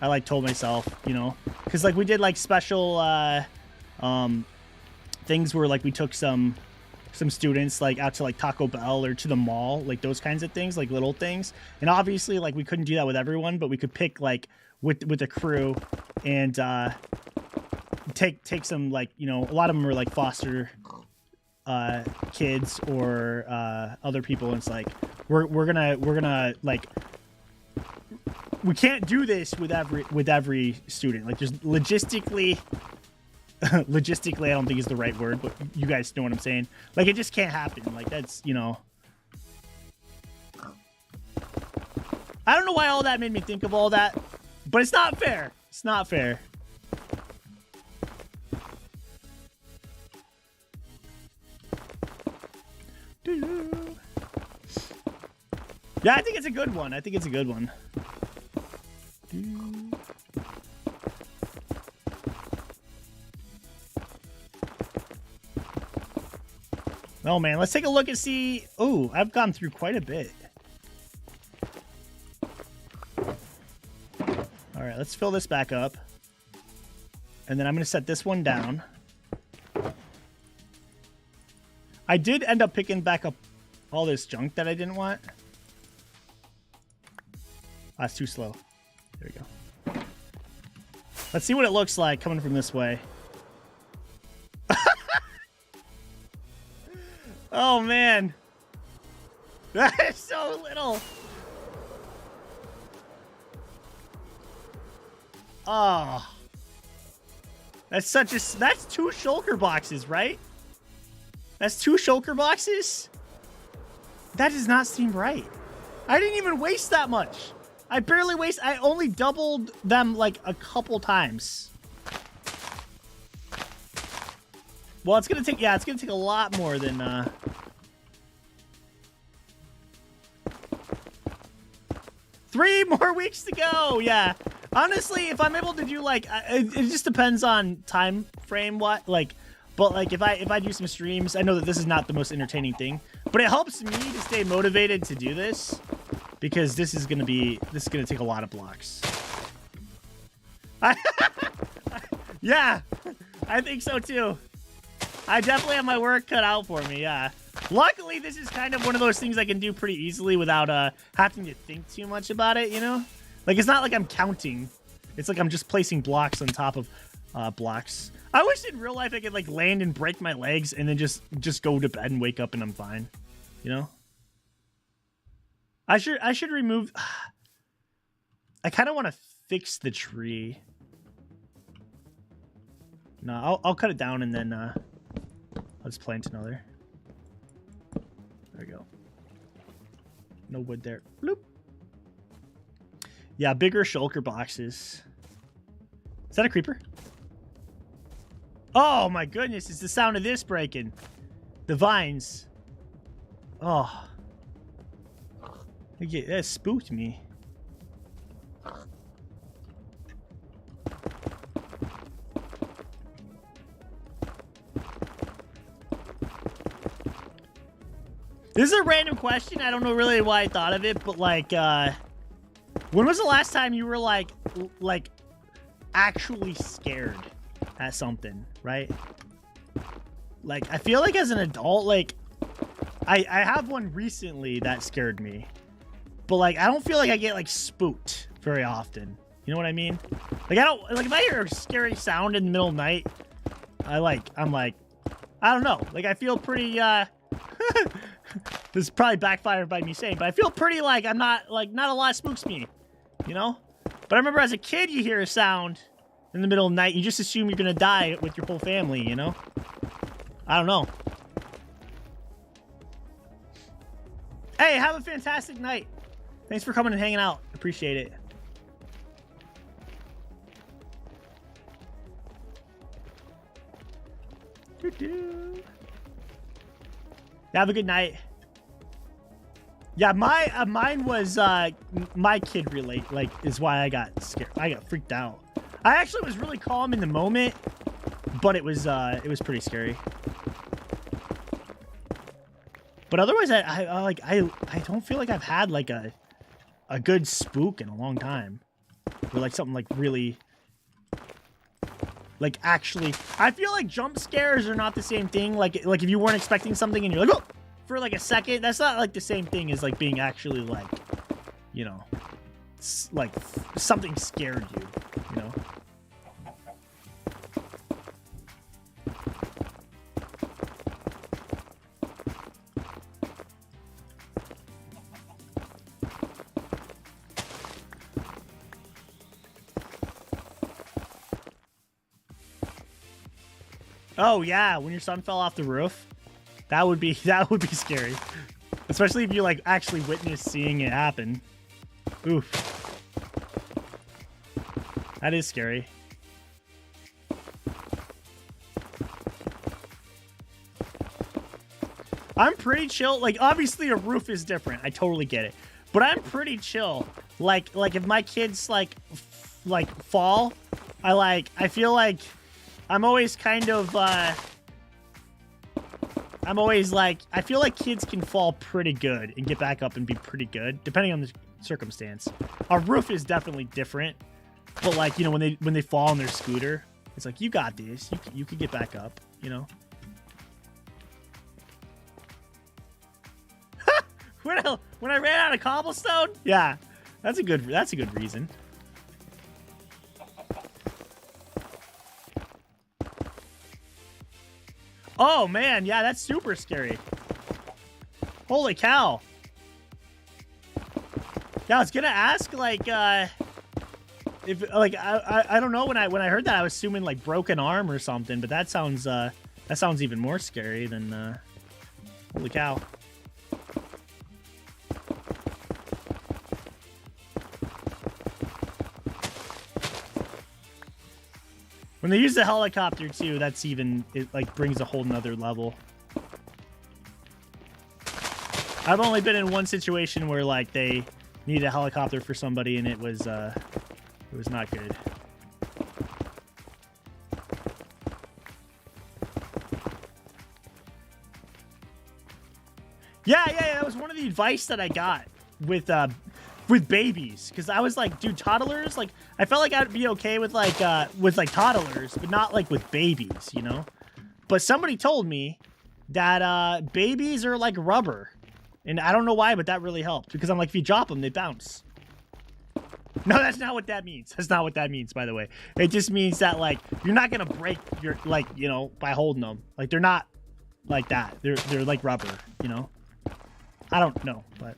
I like told myself, you know, because like we did like special things where like we took some some students like out to like Taco Bell or to the mall, like those kinds of things, like little things. And obviously like we couldn't do that with everyone, but we could pick like with a crew and take some, like, you know, a lot of them are like foster kids or other people, and it's like we're gonna like, we can't do this with every student. Like there's logistically I don't think is the right word, but you guys know what I'm saying. Like it just can't happen. Like that's, you know, I don't know why all that made me think of all that, but it's not fair. It's not fair. Yeah, I think it's a good one. I think it's a good one. Oh man, let's take a look and see. Oh, I've gone through quite a bit. All right, let's fill this back up. And then I'm going to set this one down. I did end up picking back up all this junk that I didn't want. That's too slow. There we go. Let's see what it looks like coming from this way. Oh, man. That is so little. Oh. That's two shulker boxes, right? That's 2 shulker boxes? That does not seem right. I didn't even waste that much. I only doubled them like a couple times. Well, it's gonna take a lot more than 3 more weeks to go. Yeah. Honestly, if I'm able to do like, it just depends on time frame, but like if I do some streams, I know that this is not the most entertaining thing, but it helps me to stay motivated to do this, because this is gonna take a lot of blocks. Yeah, I think so too. I definitely have my work cut out for me. Yeah. Luckily, this is kind of one of those things I can do pretty easily without having to think too much about it, you know? Like, it's not like I'm counting. It's like I'm just placing blocks on top of blocks. I wish in real life I could, like, land and break my legs and then just go to bed and wake up and I'm fine. You know? I should remove... I kind of want to fix the tree. No, I'll cut it down and then let's plant another. There we go. No wood there. Bloop. Yeah, bigger shulker boxes. Is that a creeper? Oh my goodness, it's the sound of this breaking. The vines. Oh. That spooked me. This is a random question. I don't know really why I thought of it, but like, when was the last time you were like actually scared at something, right? Like, I feel like as an adult, like, I have one recently that scared me, but like, I don't feel like I get like spooked very often. You know what I mean? Like, if I hear a scary sound in the middle of the night, I'm like, I don't know. Like, I feel pretty, this is probably backfired by me saying, but I feel pretty like not a lot spooks me, you know? But I remember as a kid, you hear a sound in the middle of the night, you just assume you're gonna die with your whole family, you know? I don't know. Hey, have a fantastic night. Thanks for coming and hanging out. Appreciate it. Have a good night. Yeah, mine was my kid relate, like, is why I got scared. I got freaked out. I actually was really calm in the moment, but it was pretty scary. But otherwise, I don't feel like I've had like a good spook in a long time, or like something like really Like actually, I feel like jump scares are not the same thing. Like if you weren't expecting something and you're like, oh, for like a second, that's not like the same thing as like being actually like, you know, like something scared you, you know? Oh yeah, when your son fell off the roof, that would be scary, especially if you like actually witnessed seeing it happen. Oof, that is scary. I'm pretty chill. Like obviously a roof is different. I totally get it, but I'm pretty chill. Like if my kids like fall, I feel like. I'm always kind of, I'm always like, I feel like kids can fall pretty good and get back up and be pretty good, depending on the circumstance. A roof is definitely different, but like, you know, when they fall on their scooter, it's like, you got this, you can get back up, you know? when I ran out of cobblestone? Yeah, that's a good reason. Oh man, yeah, that's super scary. Holy cow. Yeah, I was gonna ask like if like I don't know, when I heard that I was assuming like broken arm or something, but that sounds even more scary than holy cow. When they use the helicopter too, that's even, it like brings a whole nother level. I've only been in one situation where like they needed a helicopter for somebody and it was not good. Yeah, that was one of the advice that I got with babies, because I was like, dude, toddlers, like I felt like I'd be okay with like toddlers, but not like with babies, you know. But somebody told me that babies are like rubber, and I don't know why, but that really helped, because I'm like, if you drop them, they bounce. No, that's not what that means. That's not what that means, by the way. It just means that like you're not gonna break your, like, you know, by holding them. Like they're not like that. They're like rubber, you know. I don't know, but.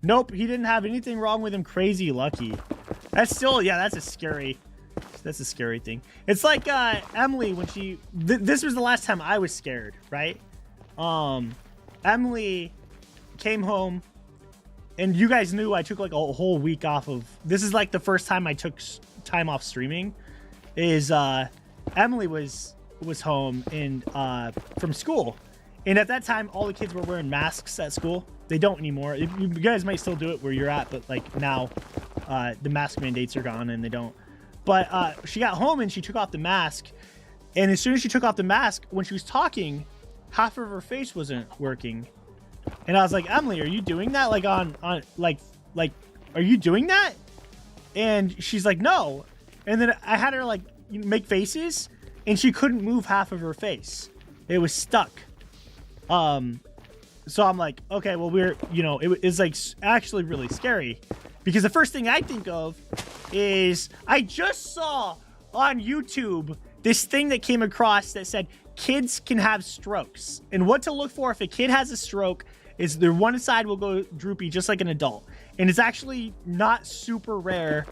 Nope, he didn't have anything wrong with him. Crazy lucky. That's still, yeah, that's a scary thing. It's like Emily, when she this was the last time I was scared, right? Emily came home, and you guys knew I took like a whole week off of, this is like the first time I took time off streaming, is Emily was home and from school, and at that time all the kids were wearing masks at school. They don't anymore. You guys might still do it where you're at, but like now the mask mandates are gone and they don't. But she got home and she took off the mask, and as soon as she took off the mask, when she was talking, half of her face wasn't working. And I was like, Emily, are you doing that? Like on like are you doing that? And she's like, no. And then I had her like make faces, and she couldn't move half of her face. It was stuck. So I'm like, okay, well, we're, you know, it's like actually really scary, because the first thing I think of is I just saw on YouTube this thing that came across that said kids can have strokes, and what to look for if a kid has a stroke is their one side will go droopy just like an adult, and it's actually not super rare,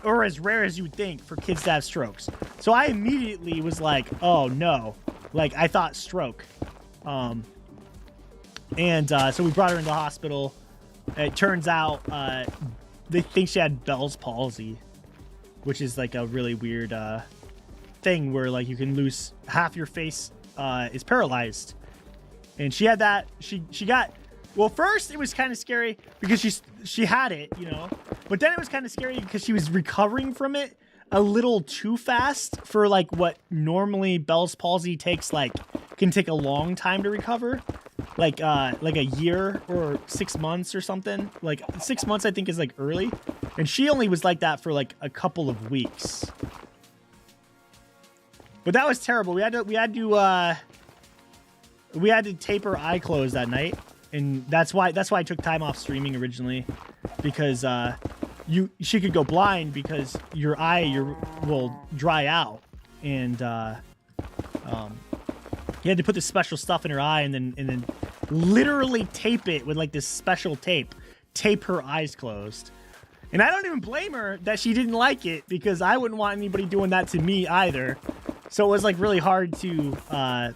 or as rare as you would think for kids to have strokes. So I immediately was like, oh no, like I thought stroke. So we brought her into the hospital. It turns out they think she had Bell's palsy, which is like a really weird thing where like you can lose half your face is paralyzed. And she had that. She got, well, first it was kind of scary because she had it, you know, but then it was kind of scary because she was recovering from it a little too fast for like what normally Bell's palsy takes, like can take a long time to recover. like a year or 6 months or something. Like 6 months, I think, is like early, and she only was like that for like a couple of weeks. But that was terrible. We had to tape her eye closed that night, and that's why I took time off streaming originally, because she could go blind because your eye will dry out, and you had to put this special stuff in her eye and then literally tape it with like this special tape her eyes closed. And I don't even blame her that she didn't like it, because I wouldn't want anybody doing that to me either. So it was like really hard to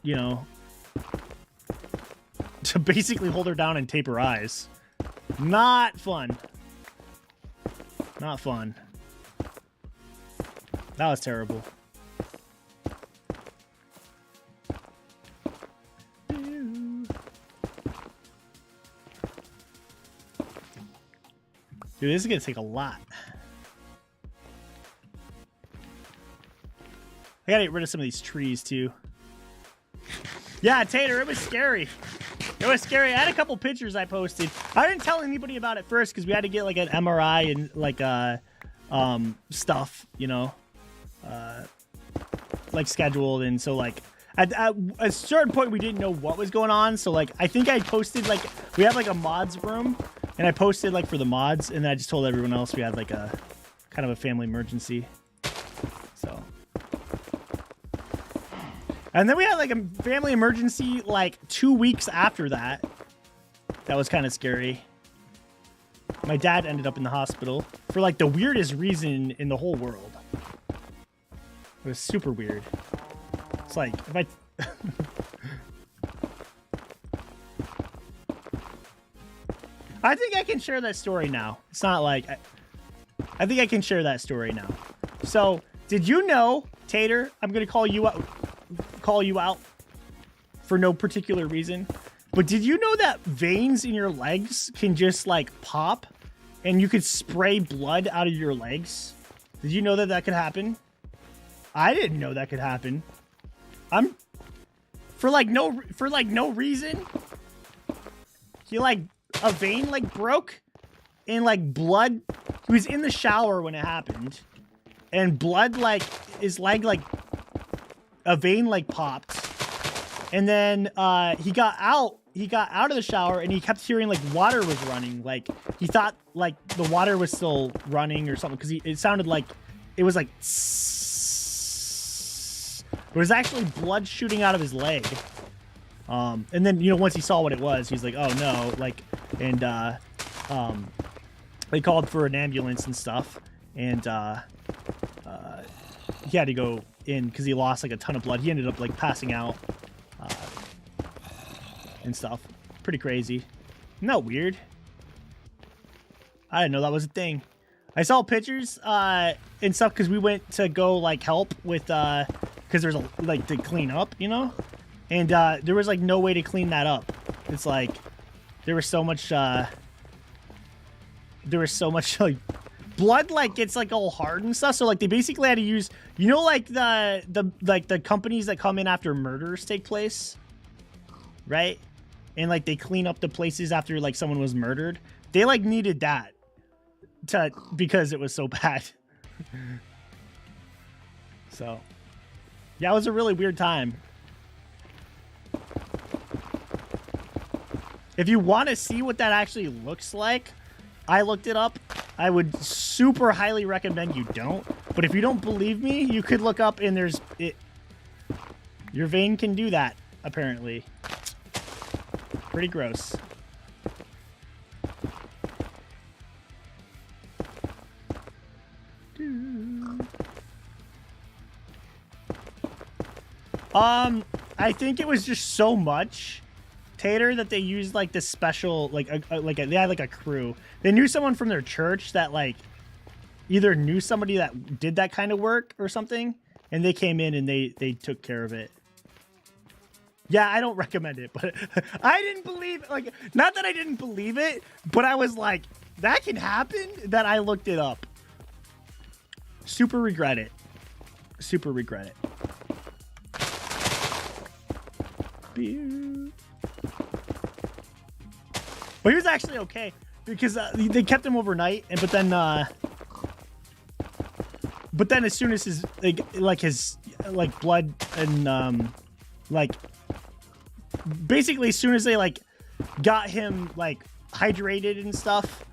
you know, to basically hold her down and tape her eyes. Not fun. Not fun. That was terrible. Dude, this is gonna take a lot. I gotta get rid of some of these trees too. Yeah, Tater, it was scary. It was scary. I had a couple pictures I posted. I didn't tell anybody about it first because we had to get like an MRI and like stuff, you know, like scheduled, and so like at a certain point we didn't know what was going on. So like I think I posted, like, we have like a mods room, and I posted like for the mods, and then I just told everyone else we had like a kind of a family emergency. So. And then we had like a family emergency like 2 weeks after that. That was kind of scary. My dad ended up in the hospital for like the weirdest reason in the whole world. It was super weird. It's like, if I... I think I can share that story now. It's not like... I think I can share that story now. So, did you know, Tater, I'm going to call you out for no particular reason, but did you know that veins in your legs can just like pop and you could spray blood out of your legs? Did you know that that could happen? I didn't know that could happen. For no reason. He like a vein like broke and like blood. He was in the shower when it happened, and blood like his leg like a vein like popped, and then he got out of the shower, and he kept hearing like water was running. Like he thought like the water was still running or something, because it sounded like it was like it was actually blood shooting out of his leg. And then, you know, once he saw what it was, he's like, oh no, like, and they called for an ambulance and stuff, and he had to go in because he lost like a ton of blood. He ended up like passing out and stuff. Pretty crazy. Isn't that weird? I didn't know that was a thing. I saw pictures and stuff because we went to go like help with because there's a like to clean up, you know, and there was like no way to clean that up. It's like there was so much like blood like gets like all hard and stuff, so like they basically had to use, you know, like the companies that come in after murders take place, right? And like they clean up the places after like someone was murdered. They like needed that because it was so bad. So yeah, it was a really weird time. If you want to see what that actually looks like, I looked it up. I would super highly recommend you don't. But if you don't believe me, you could look up, and there's it. Your vein can do that, apparently. Pretty gross. I think it was just so much, Tater, that they used like this special, they had like a crew. They knew someone from their church that like either knew somebody that did that kind of work or something, and they came in and they took care of it. Yeah, I don't recommend it, but I didn't believe, like, not that I didn't believe it, but I was like, that can happen, that I looked it up. Super regret it. Super regret it. But he was actually okay because they kept him overnight, and but then as soon as his like blood and like basically as soon as they like got him like hydrated and stuff,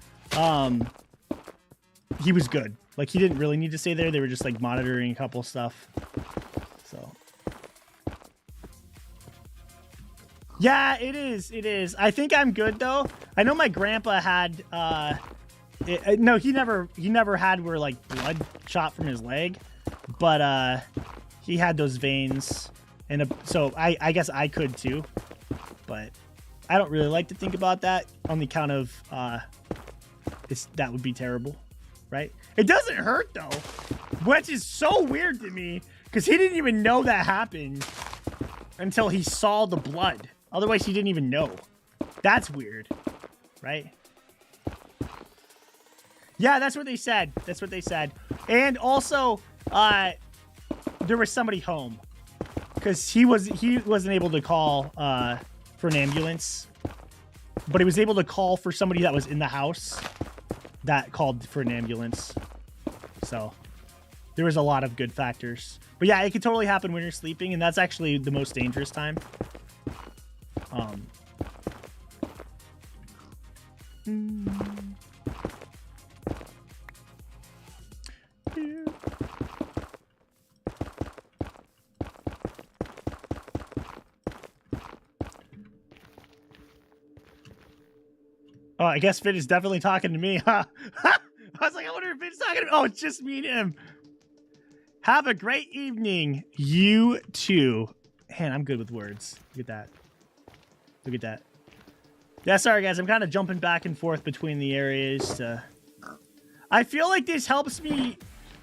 he was good. Like he didn't really need to stay there. They were just like monitoring a couple stuff. So yeah, it is. It is. I think I'm good though. I know my grandpa had no, he never had where like blood shot from his leg, but he had those veins, and so I guess I could too, but I don't really like to think about that on the account of that would be terrible, right? It doesn't hurt though, which is so weird to me because he didn't even know that happened until he saw the blood. Otherwise, he didn't even know. That's weird, right? Yeah, that's what they said. That's what they said. And also, there was somebody home because he wasn't able to call for an ambulance, but he was able to call for somebody that was in the house that called for an ambulance. So there was a lot of good factors. But yeah, it could totally happen when you're sleeping, and that's actually the most dangerous time. Oh, I guess Finn is definitely talking to me, huh? I was like, I wonder if Finn's talking to me. Oh, it's just me and him. Have a great evening. You too. Man, I'm good with words. Look at that. Look at that. Yeah, sorry, guys. I'm kind of jumping back and forth between the areas. I feel like this helps me,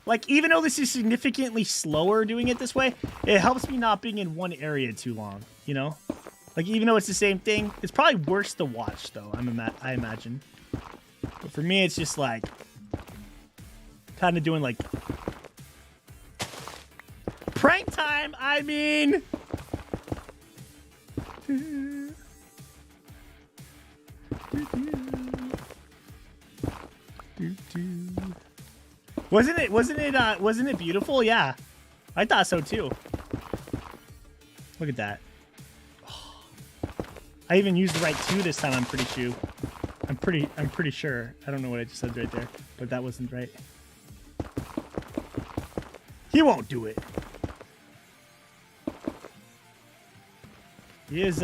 like, even though this is significantly slower doing it this way, it helps me not being in one area too long, you know? Like, even though it's the same thing, it's probably worse to watch, though, I imagine. But for me, it's just, like, kind of doing, like, prank time, I mean! Wasn't it beautiful? Yeah. I thought so, too. Look at that. I even used the right 2 this time, I'm pretty sure. I'm pretty sure. I don't know what I just said right there, but that wasn't right. He won't do it. He is,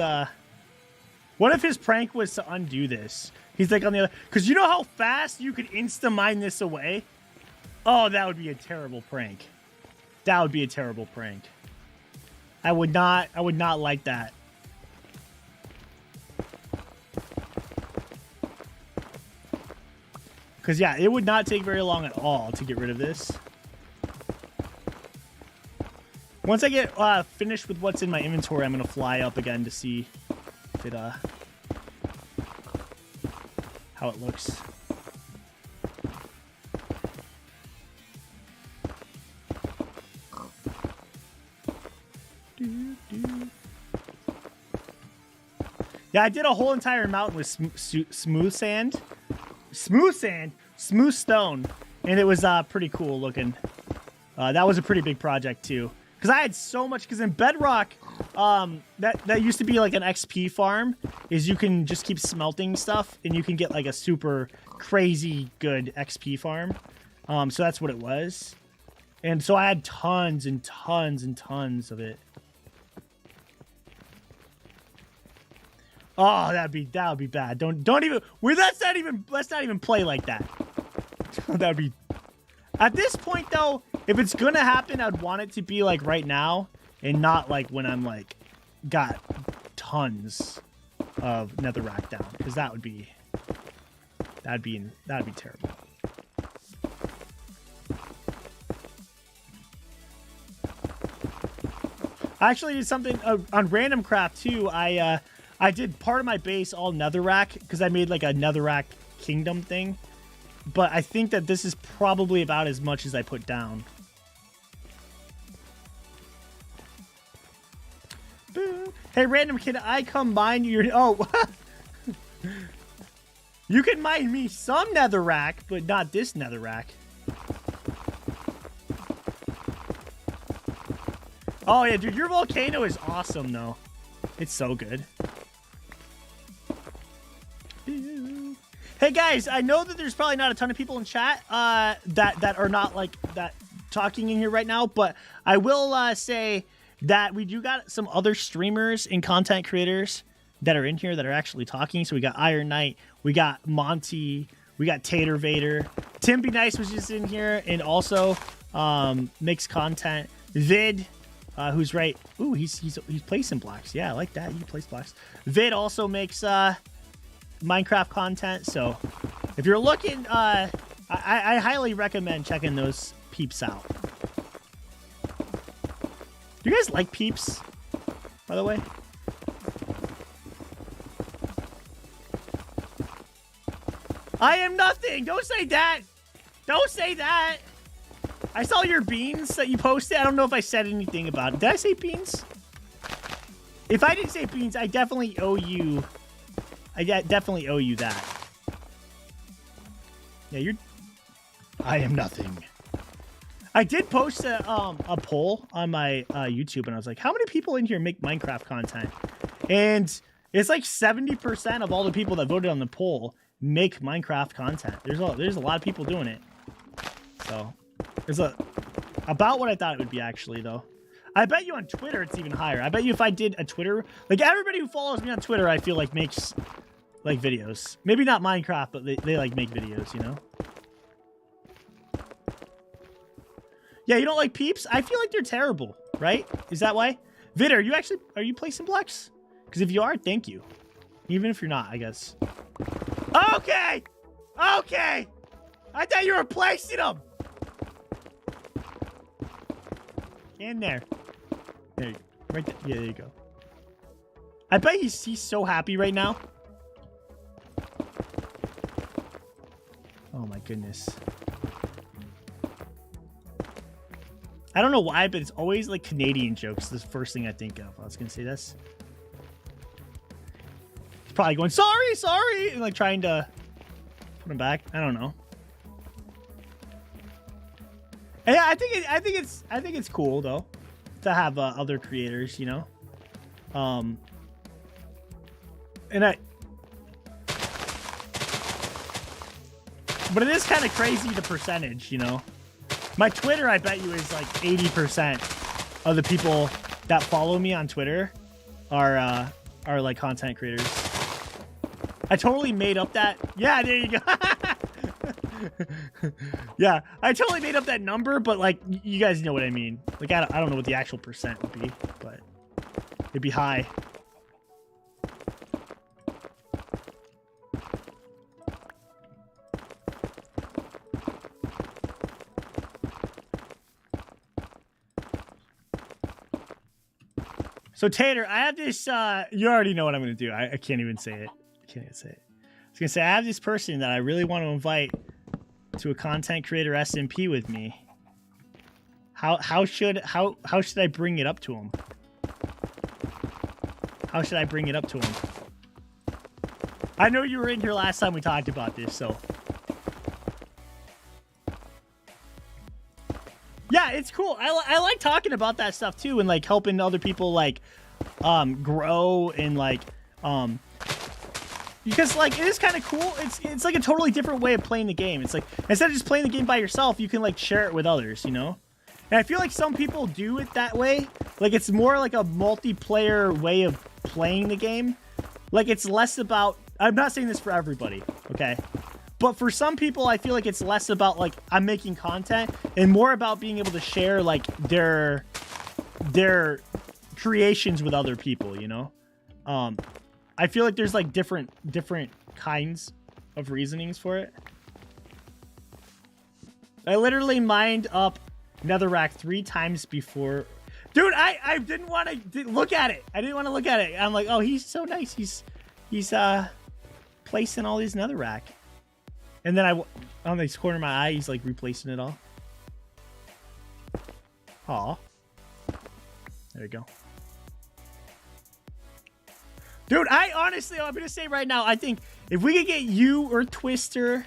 what if his prank was to undo this? He's like on the other, because you know how fast you could insta-mine this away? Oh, that would be a terrible prank. That would be a terrible prank. I would not like that. Because, yeah, it would not take very long at all to get rid of this. Once I get finished with what's in my inventory, I'm going to fly up again to see if it, how it looks. Yeah, I did a whole entire mountain with smooth sand. Smooth sand? Smooth stone. And it was pretty cool looking. That was a pretty big project too. Because I had so much, because in Bedrock, that used to be like an XP farm, is you can just keep smelting stuff and you can get like a super crazy good XP farm. So that's what it was. And so I had tons and tons and tons of it. Oh, that would be bad. Don't even. Let's not even play like that. That would be. At this point, though, if it's gonna happen, I'd want it to be like right now, and not like when I'm like got tons of netherrack down, because that'd be terrible. I actually did something on Random Craft too. I did part of my base all netherrack because I made like a netherrack kingdom thing. But I think that this is probably about as much as I put down. Boom. Hey, random, can I come mine your... Oh, you can mine me some netherrack, but not this netherrack. Oh, yeah, dude, your volcano is awesome, though. It's so good. Hey, guys, I know that there's probably not a ton of people in chat that are not, like, that talking in here right now, but I will say that we do got some other streamers and content creators that are in here that are actually talking. So we got Iron Knight, we got Monty, we got Tater Vader. Tim Be Nice was just in here and also makes content. Vid, who's right. Ooh, he's placing blocks. Yeah, I like that. You place blocks. Vid also makes Minecraft content. So if you're looking, I highly recommend checking those peeps out. Do you guys like peeps, by the way? I am nothing. Don't say that. Don't say that. I saw your beans that you posted. I don't know if I said anything about it. Did I say beans? If I didn't say beans, I definitely owe you. I definitely owe you that. Yeah, you're... I am nothing. I did post a poll on my YouTube, and I was like, how many people in here make Minecraft content? And it's like 70% of all the people that voted on the poll make Minecraft content. There's a lot of people doing it. So there's about what I thought it would be, actually, though. I bet you on Twitter it's even higher. I bet you if I did a Twitter, like everybody who follows me on Twitter, I feel like makes like videos. Maybe not Minecraft, but they like make videos, you know? Yeah, you don't like peeps? I feel like they're terrible, right? Is that why? Vid, are you placing blocks? Because if you are, thank you. Even if you're not, I guess. Okay! Okay! I thought you were placing them! In there. There you go. Right there. Yeah, there you go. I bet he's so happy right now. Oh my goodness. I don't know why, but it's always like Canadian jokes. The first thing I think of. I was gonna say this. He's probably going, sorry, sorry, and like trying to put him back. I don't know. Yeah, I think it's cool though to have other creators, you know. But it is kind of crazy, the percentage, you know. My Twitter, I bet you, is like 80% of the people that follow me on Twitter are like content creators. I totally made up that. Yeah, there you go. Yeah, I totally made up that number, but like you guys know what I mean. Like I don't know what the actual percent would be, but it'd be high. So Tater, I have this, you already know what I'm going to do. I can't even say it. I can't even say it. I was going to say, I have this person that I really want to invite to a content creator SMP with me. How should I bring it up to him? How should I bring it up to him? I know you were in here last time we talked about this, so. Yeah, it's cool. I like talking about that stuff too, and like helping other people like grow and like because like it is kind of cool. It's like a totally different way of playing the game. It's like instead of just playing the game by yourself, you can like share it with others, you know? And I feel like some people do it that way. Like it's more like a multiplayer way of playing the game. Like it's less about, I'm not saying this for everybody, okay? But for some people, I feel like it's less about like I'm making content and more about being able to share like their creations with other people, you know? I feel like there's like different kinds of reasonings for it. I literally mined up netherrack 3 times before. Dude, I didn't want to look at it. I didn't want to look at it. I'm like, oh, he's so nice. He's placing all these netherrack. And then on the corner of my eye, he's like replacing it all. Aw. There you go. Dude, I'm going to say right now, I think if we could get you or Twister,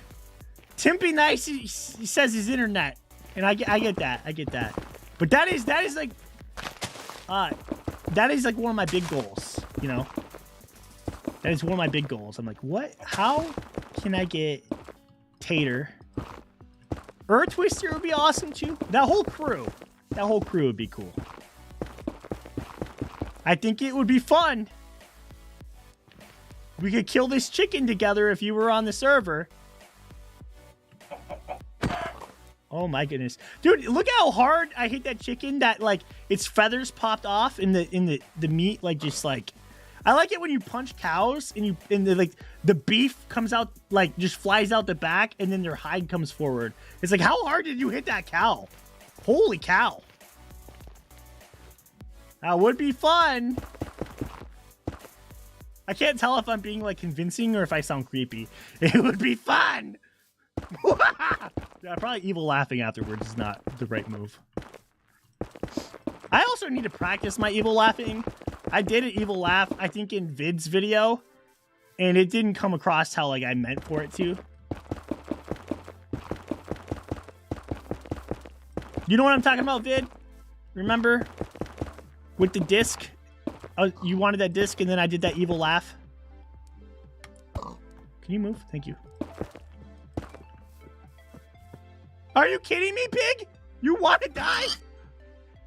Timpy Nice, he says his internet. And I get that. I get that. But that is like one of my big goals, you know? That is one of my big goals. I'm like, what? How can I get Tater? Or Twister would be awesome too. That whole crew would be cool. I think it would be fun. We could kill this chicken together if you were on the server. Oh my goodness. Dude, look how hard I hit that chicken that like its feathers popped off in the meat, like just like I like it when you punch cows and the beef comes out, like just flies out the back and then their hide comes forward. It's like, how hard did you hit that cow? Holy cow. That would be fun. I can't tell if I'm being like convincing or if I sound creepy. It would be fun. Yeah, probably evil laughing afterwards is not the right move. I also need to practice my evil laughing. I did an evil laugh, I think, in Vid's video, and it didn't come across how like I meant for it to. You know what I'm talking about, Vid? Remember? With the disc? You wanted that disc, and then I did that evil laugh. Can you move? Thank you. Are you kidding me, pig? You want to die?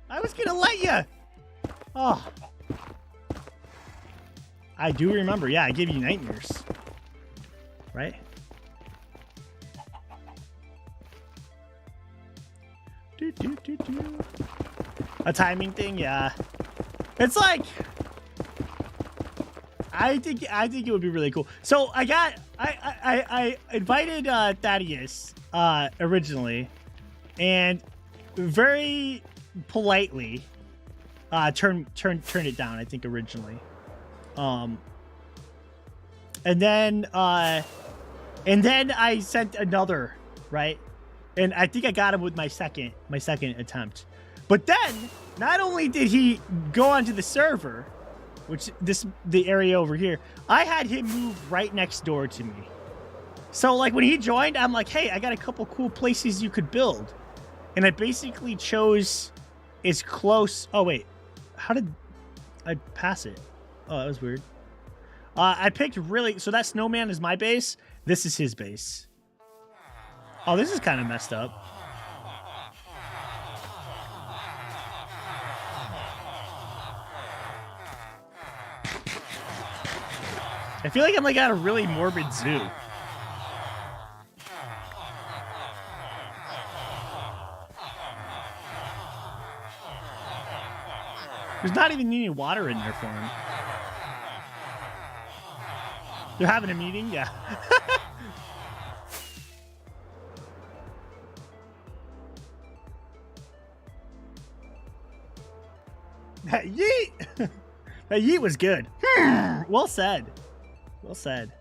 I was gonna let you. Oh. I do remember. Yeah, I gave you nightmares. Right? A timing thing, yeah. It's like I think it would be really cool. So I invited Thaddeus originally, and very politely turned it down, I think, originally. And then I sent another, right? And I think I got him with my second attempt. But then not only did he go onto the server, which the area over here, I had him move right next door to me. So like when he joined, I'm like, hey, I got a couple cool places you could build. And I basically chose as close. Oh wait, how did I pass it? Oh, that was weird. I picked really, so that snowman is my base. This is his base. Oh, this is kind of messed up. I feel like I'm like at a really morbid zoo. There's not even any water in there for him. They're having a meeting? Yeah. That yeet! That yeet was good. Well said. Well said.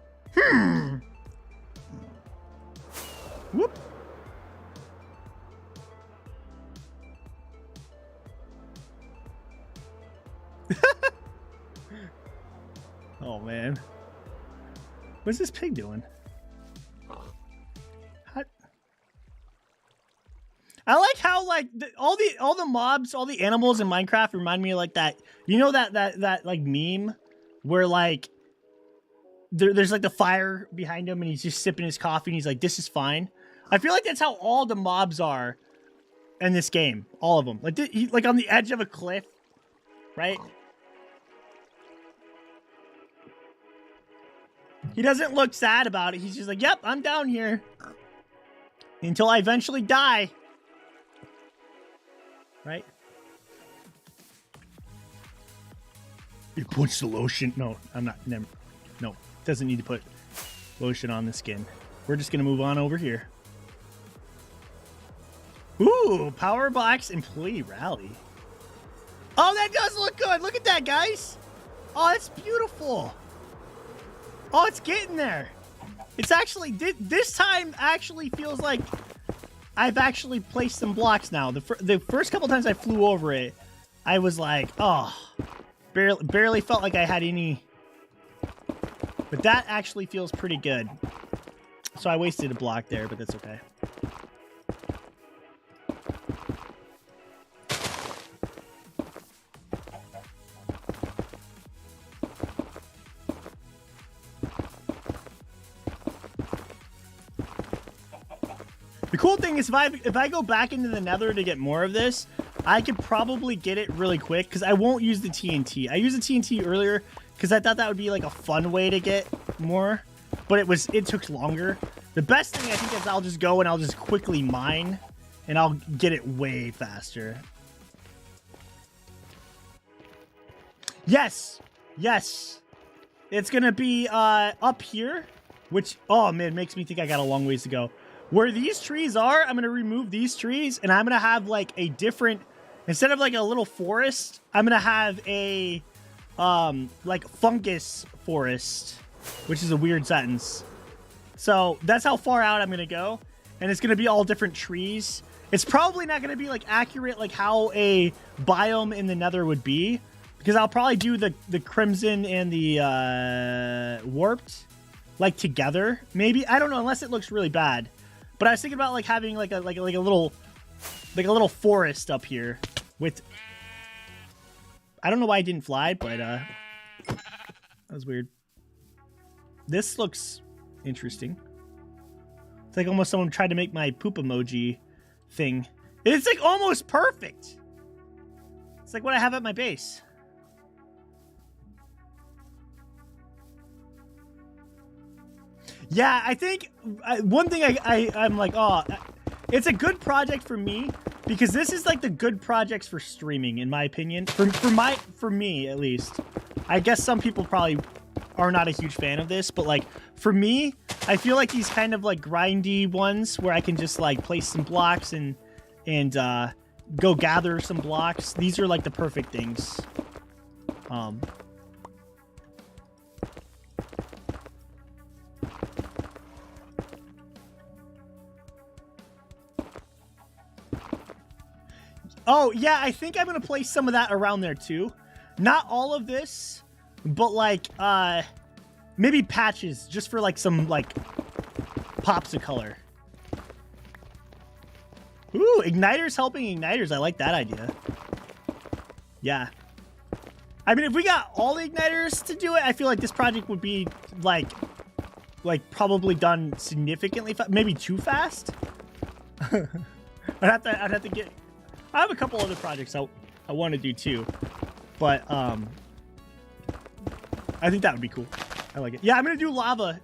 Whoop. Oh man. What's this pig doing? I like how like all the mobs, all the animals in Minecraft remind me of like that. You know that like meme where like there's like the fire behind him and he's just sipping his coffee and he's like, this is fine. I feel like that's how all the mobs are in this game. All of them. Like like on the edge of a cliff, right? He doesn't look sad about it. He's just like, yep, I'm down here until I eventually die. Right? You put the lotion. No, I'm not. Never. No, doesn't need to put lotion on the skin. We're just going to move on over here. Ooh, Power Box Employee Rally. Oh, that does look good. Look at that, guys. Oh, that's beautiful. Oh, it's getting there. It's actually, this time actually feels like I've actually placed some blocks now. The first couple times I flew over it, I was like, oh, barely felt like I had any But that actually feels pretty good. So I wasted a block there, but that's okay. The cool thing is if I go back into the nether to get more of this, I could probably get it really quick because I won't use the TNT. I used the TNT earlier because I thought that would be like a fun way to get more, but it took longer. The best thing I think is I'll just go and I'll just quickly mine and I'll get it way faster. Yes. Yes. It's going to be up here, which, oh man, makes me think I got a long ways to go. Where these trees are, I'm going to remove these trees and I'm going to have like a different, instead of like a little forest, I'm going to have a like fungus forest, which is a weird sentence. So that's how far out I'm going to go. And it's going to be all different trees. It's probably not going to be like accurate like how a biome in the nether would be, because I'll probably do the crimson and the warped like together. Maybe, I don't know, unless it looks really bad. But I was thinking about like having like a little forest up here with, I don't know why I didn't fly, but that was weird. This looks interesting. It's like almost someone tried to make my poop emoji thing. It's like almost perfect. It's like what I have at my base. Yeah, I think one thing I'm like, oh, it's a good project for me because this is like the good projects for streaming, in my opinion. For me at least. I guess some people probably are not a huge fan of this, but like for me, I feel like these kind of like grindy ones where I can just like place some blocks and go gather some blocks. These are like the perfect things. Oh, yeah, I think I'm going to place some of that around there, too. Not all of this, but, like, maybe patches, just for, like, some, like, pops of color. Ooh, igniters helping igniters. I like that idea. Yeah. I mean, if we got all the igniters to do it, I feel like this project would be, like probably done significantly maybe too fast. I'd have to get... I have a couple other projects I want to do too, but I think that would be cool. I like it. Yeah, I'm gonna do lava.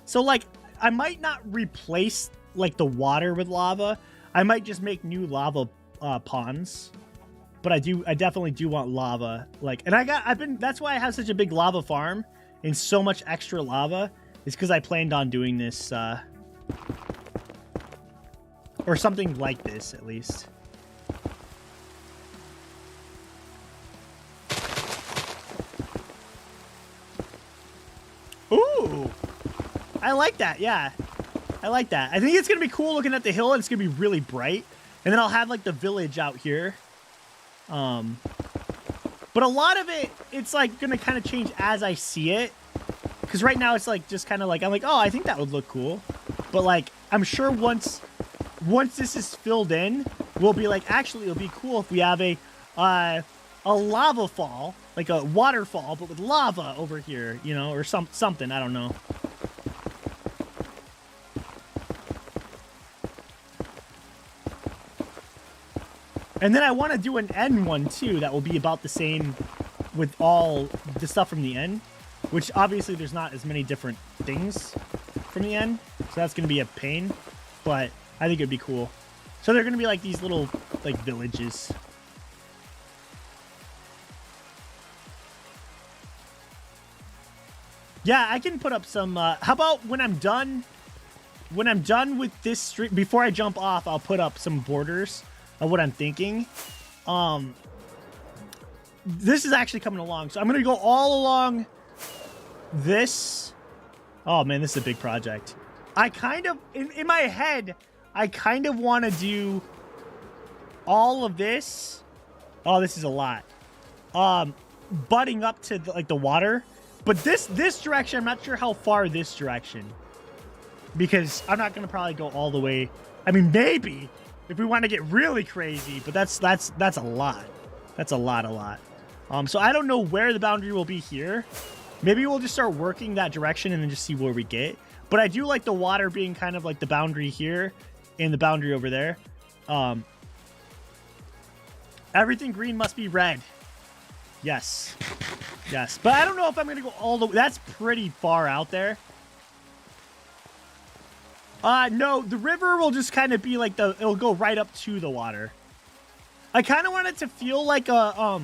So like I might not replace like the water with lava. I might just make new lava ponds. But I definitely do want lava. Like, and that's why I have such a big lava farm and so much extra lava. Is because I planned on doing this or something like this at least. Ooh, I like that. Yeah, I like that. I think it's gonna be cool looking at the hill, and it's gonna be really bright. And then I'll have like the village out here. But a lot of it's like gonna kind of change as I see it, because right now it's like just kind of like I'm like, oh, I think that would look cool. But like I'm sure once this is filled in, we'll be like, actually, it'll be cool if we have a lava fall, like a waterfall, but with lava over here, you know, or something. I don't know. And then I want to do an end one too that will be about the same with all the stuff from the end, which obviously there's not as many different things from the end, so that's going to be a pain, but I think it'd be cool. So they're going to be like these little like villages. Yeah, I can put up some, how about when I'm done with this street, before I jump off, I'll put up some borders of what I'm thinking. This is actually coming along, so I'm going to go all along this. Oh man, this is a big project. I kind of, in my head, I kind of want to do all of this. Oh, this is a lot. Butting up to the water. But this direction, I'm not sure how far this direction. Because I'm not going to probably go all the way. I mean, maybe if we want to get really crazy, but that's a lot. That's a lot. So I don't know where the boundary will be here. Maybe we'll just start working that direction and then just see where we get. But I do like the water being kind of like the boundary here and the boundary over there. Everything green must be red. Yes. Yes. But I don't know if I'm going to go all the way. That's pretty far out there. No, the river will just kind of be like it'll go right up to the water. I kind of want it to feel like a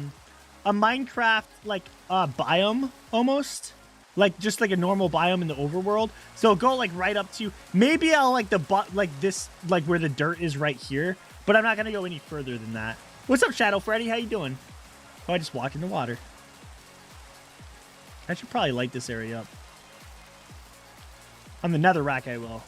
Minecraft, like, biome, almost. Like, just like a normal biome in the overworld. So it'll go, like, right up to... Maybe I'll, like, this, like, where the dirt is right here. But I'm not going to go any further than that. What's up, Shadow Freddy? How you doing? Oh, I just walked in the water. I should probably light this area up. On the netherrack, I will.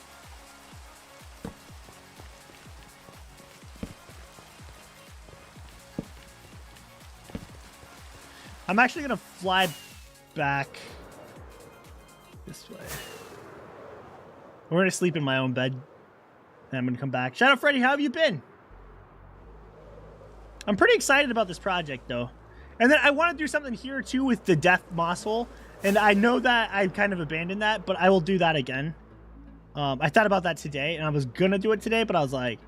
I'm actually going to fly back this way. We're going to sleep in my own bed. And I'm going to come back. Shadow Freddy, how have you been? I'm pretty excited about this project, though. And then I want to do something here, too, with the death moss hole. And I know that I kind of abandoned that, but I will do that again. I thought about that today, and I was going to do it today, but I was like...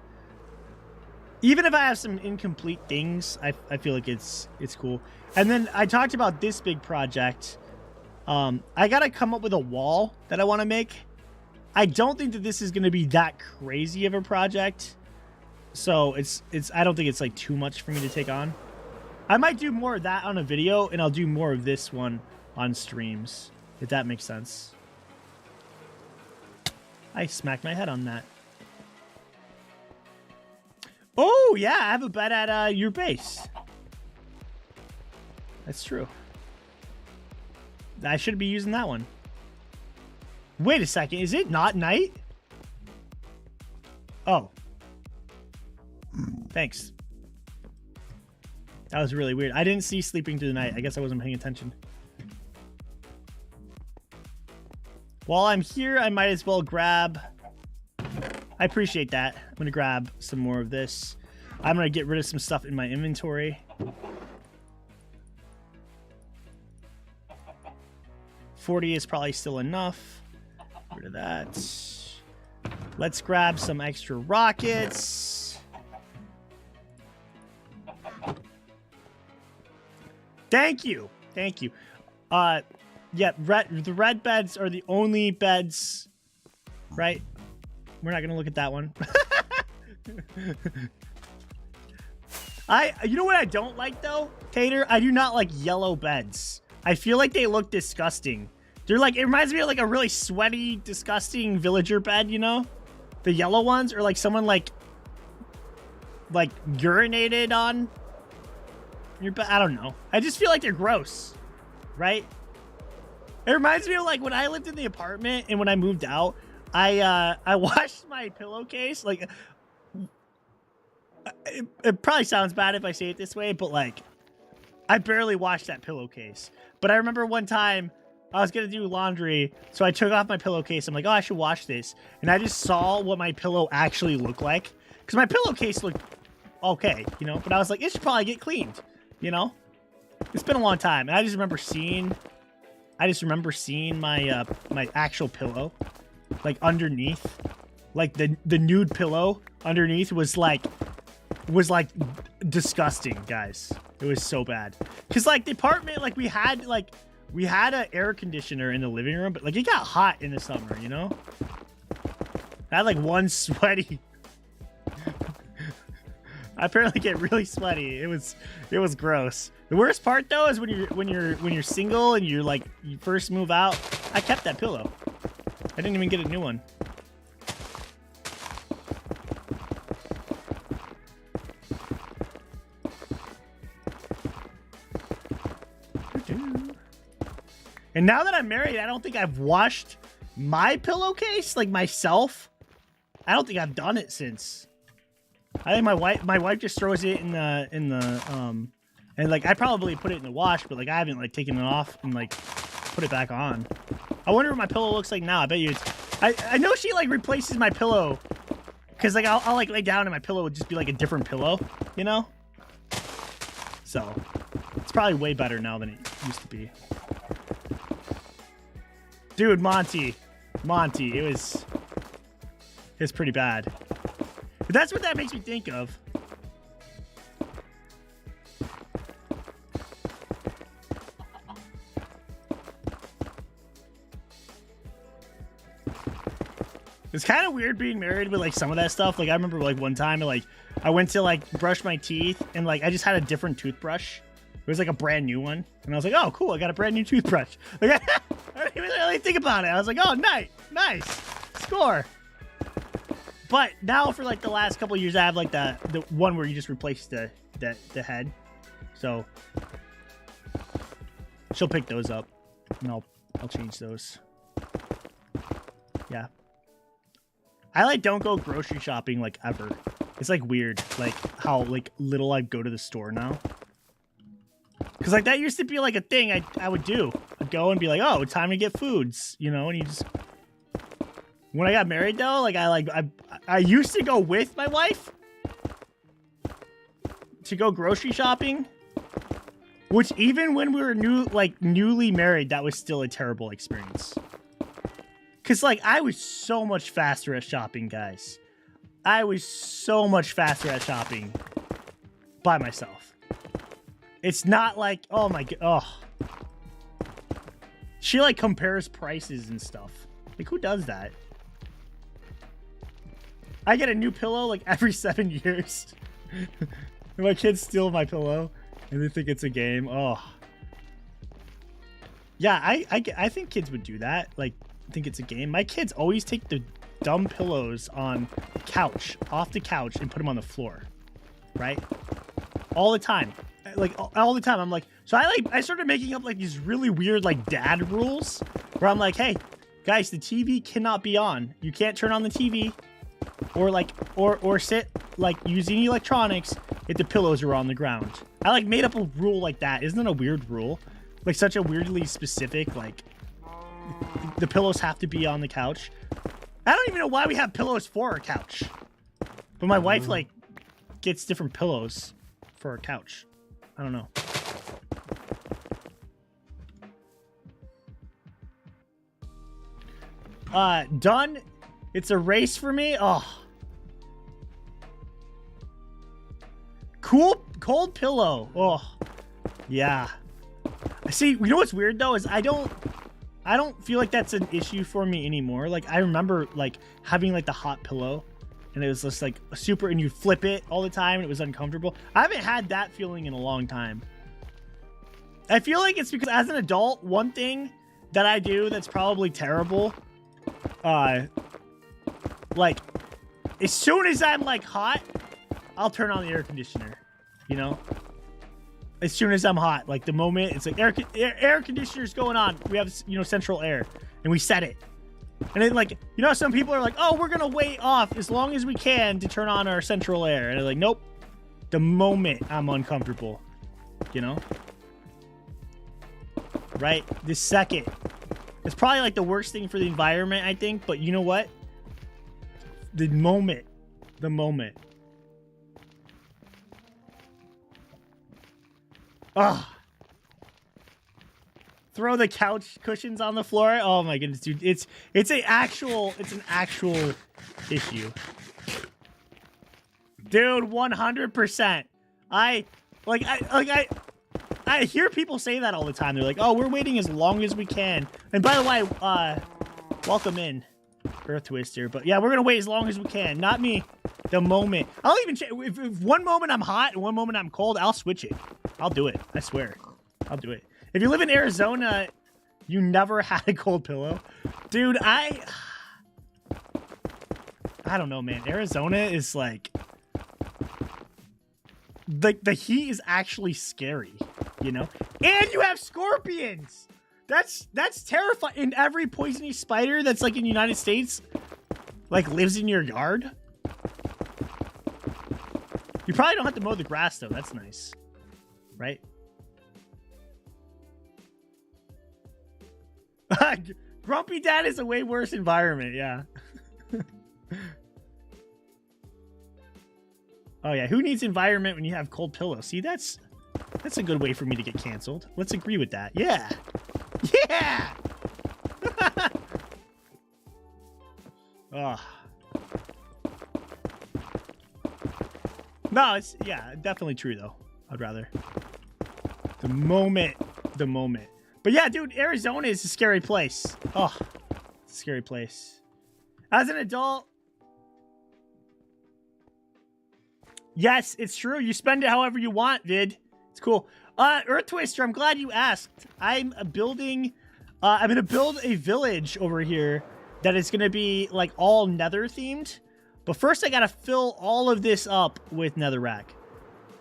Even if I have some incomplete things, I feel like it's cool. And then I talked about this big project. I got to come up with a wall that I want to make. I don't think that this is going to be that crazy of a project. So I don't think it's like too much for me to take on. I might do more of that on a video, and I'll do more of this one on streams, if that makes sense. I smacked my head on that. Oh, yeah, I have a bed at your base. That's true. I should be using that one. Wait a second. Is it not night? Oh. Thanks. That was really weird. I didn't see sleeping through the night. I guess I wasn't paying attention. While I'm here, I might as well grab... I appreciate that. I'm going to grab some more of this. I'm going to get rid of some stuff in my inventory. 40 is probably still enough. Get rid of that. Let's grab some extra rockets. Thank you. Thank you. Yeah, the red beds are the only beds, right? We're not going to look at that one. You know what I don't like, though, Tater? I do not like yellow beds. I feel like they look disgusting. They're like, it reminds me of like a really sweaty, disgusting villager bed, you know? The yellow ones, or like someone like urinated on your bed. I don't know. I just feel like they're gross, right? It reminds me of like when I lived in the apartment and when I moved out, I washed my pillowcase. Like, it probably sounds bad if I say it this way, but like, I barely washed that pillowcase. But I remember one time I was gonna do laundry, so I took off my pillowcase. I'm like, oh, I should wash this, and I just saw what my pillow actually looked like, because my pillowcase looked okay, you know. But I was like, it should probably get cleaned, you know. It's been a long time, and I just remember seeing my my actual pillow. Like underneath, like the nude pillow underneath was like disgusting, guys. It was so bad. Cause like the apartment, like we had an air conditioner in the living room, but like it got hot in the summer, you know. I had like one sweaty. I apparently get really sweaty. It was gross. The worst part though is when you're single and you first move out. I kept that pillow. I didn't even get a new one. And now that I'm married, I don't think I've washed my pillowcase, like myself. I don't think I've done it since. I think my wife just throws it in the and like I probably put it in the wash, but like I haven't like taken it off in like put it back on. I wonder what my pillow looks like now. I bet you it's... I know she, like, replaces my pillow. Because, like, I'll, like, lay down and my pillow would just be, like, a different pillow, you know? So, it's probably way better now than it used to be. Dude, Monty, it was pretty bad. But that's what that makes me think of. It's kind of weird being married with, like, some of that stuff. Like, I remember, like, one time, like, I went to, like, brush my teeth, and, like, I just had a different toothbrush. It was, like, a brand new one. And I was like, oh, cool, I got a brand new toothbrush. Like, I didn't even really think about it. I was like, oh, nice. Score. But now for, like, the last couple of years, I have, like, the one where you just replace the head. So she'll pick those up, and I'll change those. Yeah. I, like, don't go grocery shopping, like, ever. It's, like, weird, like, how, like, little I go to the store now. Because, like, that used to be, like, a thing I would do. I'd go and be like, oh, it's time to get foods, you know, and you just... When I got married, though, like, I used to go with my wife to go grocery shopping, which even when we were newly married, that was still a terrible experience. Because, like, I was so much faster at shopping, guys. I was so much faster at shopping by myself. It's not like, oh my god, oh. She, like, compares prices and stuff. Like, who does that? I get a new pillow, like, every 7 years. And my kids steal my pillow, and they think it's a game. Oh. Yeah, I think kids would do that. Like, think it's a game. My kids always take the dumb pillows on the couch, off the couch, and put them on the floor. Right? All the time. Like, all the time. I'm like, so I started making up, like, these really weird, like, dad rules, where I'm like, hey, guys, the TV cannot be on. You can't turn on the TV, or, like, or sit, like, using electronics if the pillows are on the ground. I, like, made up a rule like that. Isn't that a weird rule? Like, such a weirdly specific, like, the pillows have to be on the couch. I don't even know why we have pillows for our couch. But my wife, like, gets different pillows for our couch. I don't know. Done. It's a race for me. Oh. Cold pillow. Oh. Yeah. See, you know what's weird though is I don't feel like that's an issue for me anymore. Like, I remember, like, having, like, the hot pillow, and it was just, like, super, and you flip it all the time, and it was uncomfortable. I haven't had that feeling in a long time. I feel like it's because as an adult, one thing that I do that's probably terrible, like, as soon as I'm, like, hot, I'll turn on the air conditioner, you know? As soon as I'm hot, like, the moment it's like air conditioner's going on, we have, you know, central air, and we set it. And then, like, you know, some people are like, oh, we're gonna wait off as long as we can to turn on our central air, and they're like, nope, the moment I'm uncomfortable, you know, right this second. It's probably, like, the worst thing for the environment, I think, but you know what, the moment. Oh, throw the couch cushions on the floor. Oh my goodness, dude. It's an actual issue. Dude, 100%. I hear people say that all the time. They're like, oh, we're waiting as long as we can. And by the way, welcome in, Earth Twister. But yeah, we're gonna wait as long as we can. Not me. The moment. I'll even change. If one moment I'm hot and one moment I'm cold, I'll switch it. I'll do it. I swear. I'll do it. If you live in Arizona, you never had a cold pillow. Dude, I don't know, man. Arizona is like the heat is actually scary, you know? And you have scorpions. That's terrifying. And every poisonous spider that's, like, in the United States, like, lives in your yard. You probably don't have to mow the grass, though. That's nice. Right? Grumpy Dad is a way worse environment, yeah. Oh yeah, who needs environment when you have cold pillows? See, that's a good way for me to get canceled. Let's agree with that. Yeah. Yeah. Oh. No, it's yeah, definitely true though. I'd rather the moment. But yeah, dude, Arizona is a scary place. Oh, it's a scary place. As an adult, yes, it's true. You spend it however you want, Vid. It's cool. Earth Twister, I'm glad you asked. I'm building, I'm gonna build a village over here that is gonna be like all nether themed. But first I gotta fill all of this up with netherrack,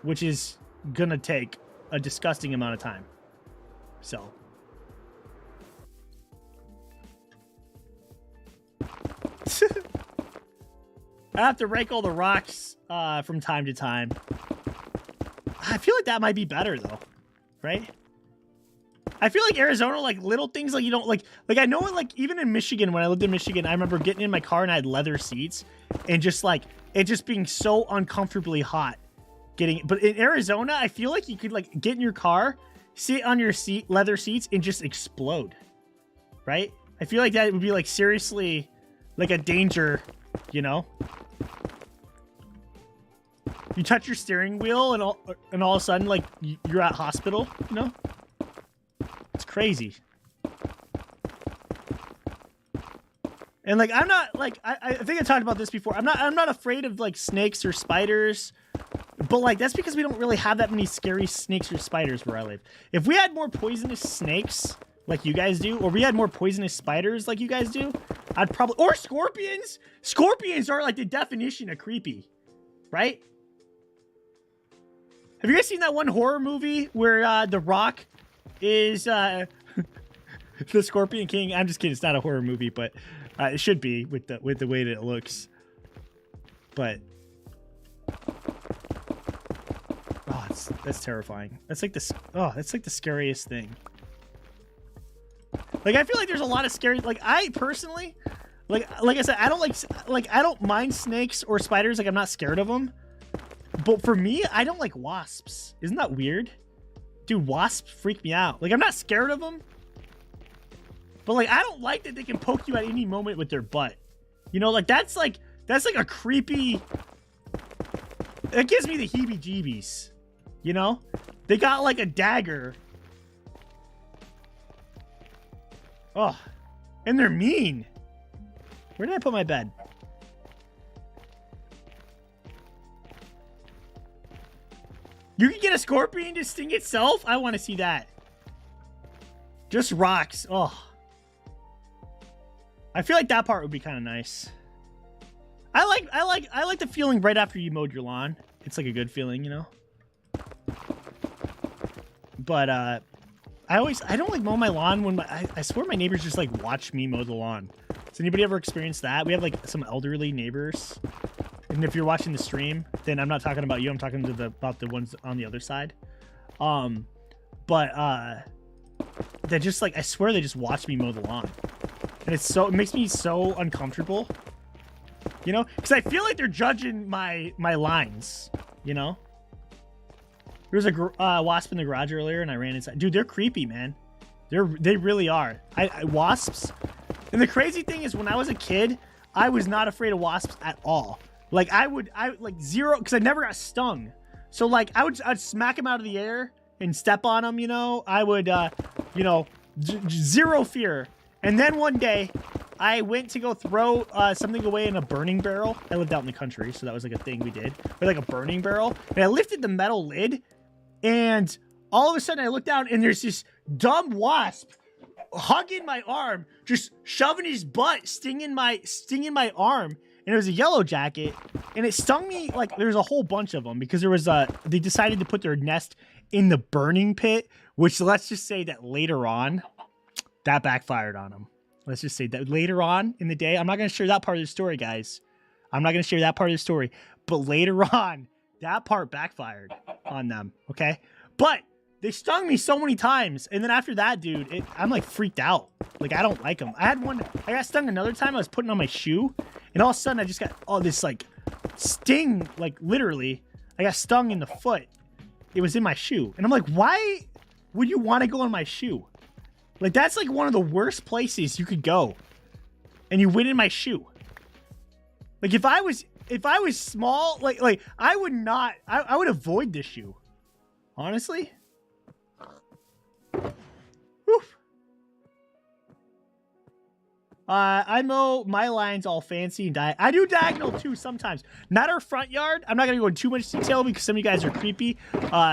which is gonna take a disgusting amount of time. So. I have to rake all the rocks from time to time. I feel like that might be better though, right? I feel like Arizona, like little things like you don't like I know it, like even in Michigan, when I lived in Michigan, I remember getting in my car and I had leather seats and just like it just being so uncomfortably hot but in Arizona, I feel like you could like get in your car, sit on your leather seats and just explode, right? I feel like that would be like seriously like a danger, you know? You touch your steering wheel and all of a sudden, like, you're at hospital, you know? It's crazy. And, like, I'm not, like, I think I talked about this before. I'm not afraid of, like, snakes or spiders. But, like, that's because we don't really have that many scary snakes or spiders where I live. If we had more poisonous snakes, like you guys do, or we had more poisonous spiders like you guys do, I'd probably... Or scorpions! Scorpions are, like, the definition of creepy. Right? Have you guys seen that one horror movie where The Rock is the Scorpion King? I'm just kidding. It's not a horror movie, but it should be with the way that it looks. But oh, that's terrifying. That's like this. Oh, that's like the scariest thing. Like I feel like there's a lot of scary. Like I personally, like I said, I don't mind snakes or spiders. Like I'm not scared of them. But for me, I don't like wasps. Isn't that weird? Dude, wasps freak me out. Like, I'm not scared of them. But, like, I don't like that they can poke you at any moment with their butt. You know, like, that's like a creepy... That gives me the heebie-jeebies. You know? They got, like, a dagger. Oh. And they're mean. Where did I put my bed? You can get a scorpion to sting itself? I want to see that. Just rocks. Oh. I feel like that part would be kind of nice. I like the feeling right after you mowed your lawn. It's like a good feeling, you know? But I don't like mow my lawn when I swear my neighbors just like watch me mow the lawn. Has anybody ever experienced that? We have like some elderly neighbors. And if you're watching the stream, then I'm not talking about you. I'm talking to about the ones on the other side. But they just like, I swear they just watch me mow the lawn. And it makes me so uncomfortable. You know? Because I feel like they're judging my lines. You know? There was a wasp in the garage earlier and I ran inside. Dude, they're creepy, man. They really are. Wasps. And the crazy thing is when I was a kid, I was not afraid of wasps at all. Like I like zero, because I never got stung. So like I'd smack them out of the air and step on them, you know. I would, you know, zero fear. And then one day I went to go throw something away in a burning barrel. I lived out in the country, so that was like a thing we did. But like a burning barrel. And I lifted the metal lid and all of a sudden I looked down and there's this dumb wasp hugging my arm, just shoving his butt, stinging my arm. And it was a yellow jacket, and it stung me like there's a whole bunch of them because there was they decided to put their nest in the burning pit, which let's just say that later on, that backfired on them. Let's just say that later on in the day, I'm not going to share that part of the story, guys. I'm not going to share that part of the story, but later on, that part backfired on them, okay? But They stung me so many times. And then after that, dude, I'm like freaked out. Like, I don't like them. I got stung another time. I was putting on my shoe. And all of a sudden, I just got this like sting. Like, literally, I got stung in the foot. It was in my shoe. And I'm like, why would you want to go in my shoe? Like, that's like one of the worst places you could go. And you went in my shoe. Like, if I was small, like I would not, I would avoid this shoe. Honestly. Oof. I mow my lines all fancy and I do diagonal too sometimes. Not our front yard. I'm not gonna go into too much detail because some of you guys are creepy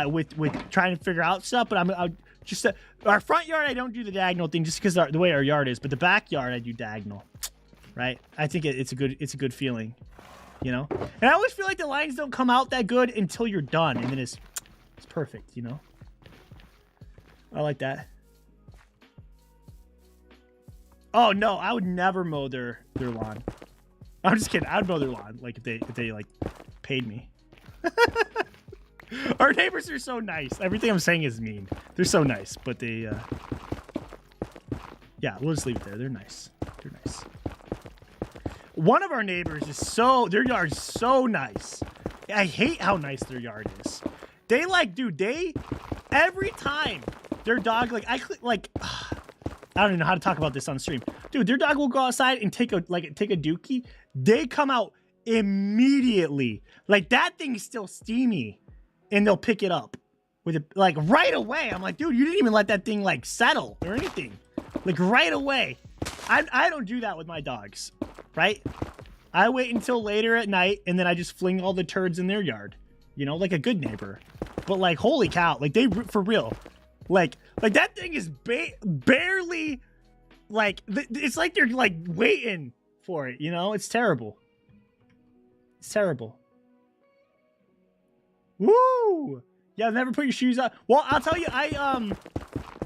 with trying to figure out stuff. But I'm just our front yard. I don't do the diagonal thing just because the way our yard is. But the backyard I do diagonal. Right? I think it's a good feeling, you know. And I always feel like the lines don't come out that good until you're done, and then it's perfect, you know. I like that. Oh no, I would never mow their lawn. I'm just kidding. I would mow their lawn, like if they like paid me. Our neighbors are so nice. Everything I'm saying is mean. They're so nice, but they yeah, we'll just leave it there. They're nice. They're nice. One of our neighbors is their yard's so nice. I hate how nice their yard is. They like, dude, every time their dog, like, I don't even know how to talk about this on stream. Dude, their dog will go outside and take a dookie. They come out immediately. Like, that thing is still steamy. And they'll pick it up with it, like, right away. I'm like, dude, you didn't even let that thing, like, settle or anything. Like, right away. I don't do that with my dogs, right? I wait until later at night, and then I just fling all the turds in their yard. You know, like a good neighbor. But, like, holy cow. Like, for real. Like that thing is barely, like, it's like they're, like, waiting for it, you know? It's terrible. It's terrible. Woo! Yeah, never put your shoes on. Well, I'll tell you,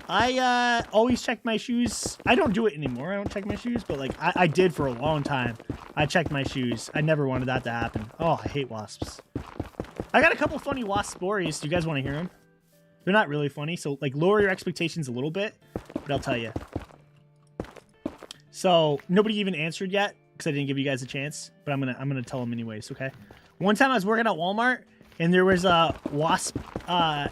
I always check my shoes. I don't do it anymore. I don't check my shoes, but, like, I did for a long time. I checked my shoes. I never wanted that to happen. Oh, I hate wasps. I got a couple funny wasp stories. Do you guys want to hear them? They're not really funny, so, like, lower your expectations a little bit, but I'll tell you. So, nobody even answered yet, because I didn't give you guys a chance, but I'm gonna tell them anyways, okay? One time I was working at Walmart, and there was a wasp, a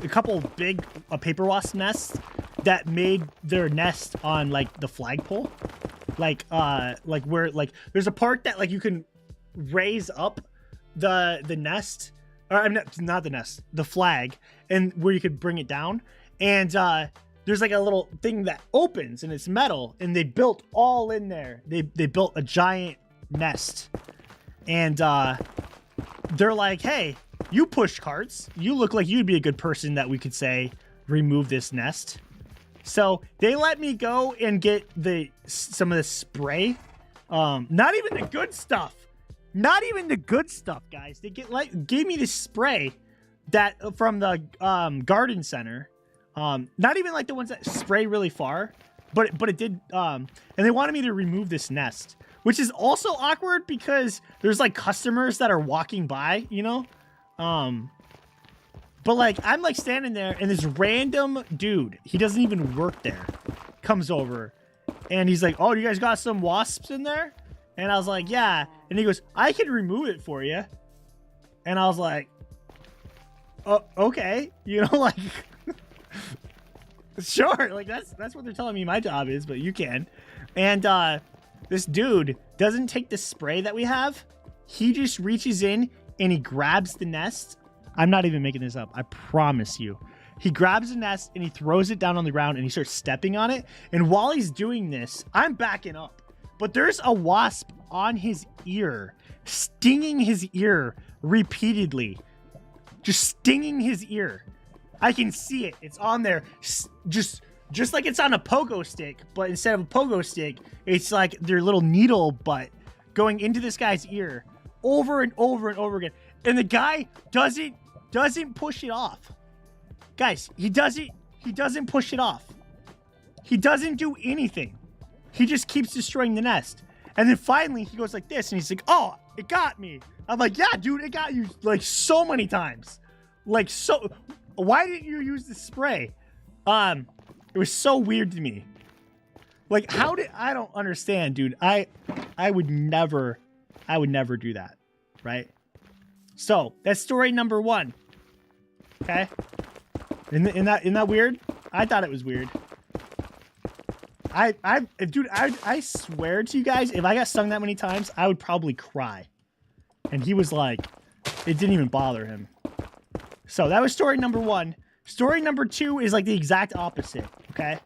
couple big paper wasp nests that made their nest on, like, the flagpole. Like where, like, there's a part that, like, you can raise up the nest, or not the nest, the flag, and where you could bring it down. And there's, like, a little thing that opens, and it's metal, and they built all in there. They built a giant nest. And they're like, hey, you push carts. You look like you'd be a good person that we could say remove this nest. So they let me go and get some of the spray. Not even the good stuff. Not even the good stuff, guys. They gave me this spray that from the garden center. Not even like the ones that spray really far, but it did. And they wanted me to remove this nest, which is also awkward because there's, like, customers that are walking by, you know. But, like, I'm, like, standing there, and this random dude, he doesn't even work there, comes over, and he's like, oh, you guys got some wasps in there? And I was like, yeah. And he goes, I can remove it for you. And I was like, oh, okay. You know, like, sure. Like, that's what they're telling me my job is, but you can. And this dude doesn't take the spray that we have. He just reaches in and he grabs the nest. I'm not even making this up. I promise you. He grabs the nest and he throws it down on the ground and he starts stepping on it. And while he's doing this, I'm backing up. But there's a wasp on his ear, stinging his ear repeatedly. Just stinging his ear. I can see it. It's on there. Just like it's on a pogo stick. But instead of a pogo stick, it's like their little needle butt going into this guy's ear over and over and over again. And the guy doesn't push it off. Guys, he doesn't push it off. He doesn't do anything. He just keeps destroying the nest. And then finally he goes like this and he's like, oh, it got me. I'm like, yeah, dude, it got you like so many times. Like, so why didn't you use the spray? It was so weird to me. Like, how did, I don't understand, dude. I would never do that, right? So that's story number 1. Okay. Isn't that weird? I thought it was weird. Dude, I swear to you guys, if I got stung that many times, I would probably cry. And he was like, it didn't even bother him. So that was story number 1. Story number 2 is like the exact opposite. Okay.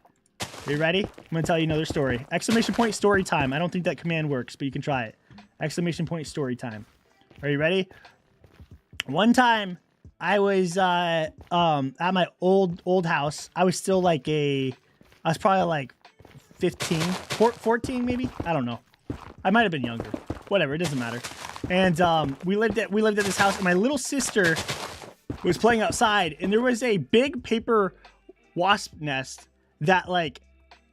Are you ready? I'm going to tell you another story. Exclamation point story time. I don't think that command works, but you can try it. Exclamation point story time. Are you ready? One time I was at my old house. I was still like I was probably like 15, 14 maybe. I don't know. I might have been younger. Whatever, it doesn't matter. And we lived at this house, and my little sister was playing outside, and there was a big paper wasp nest that like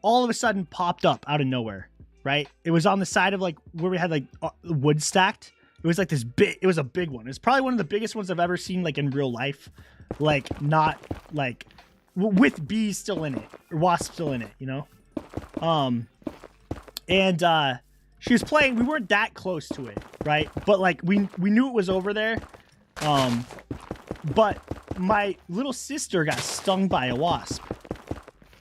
all of a sudden popped up out of nowhere, right? It was on the side of like where we had like wood stacked. It was like this big, it was a big one. It's probably one of the biggest ones I've ever seen like in real life. Like not like with bees still in it or wasps still in it, you know? She was playing, we weren't that close to it, right? But like we knew it was over there. But my little sister got stung by a wasp.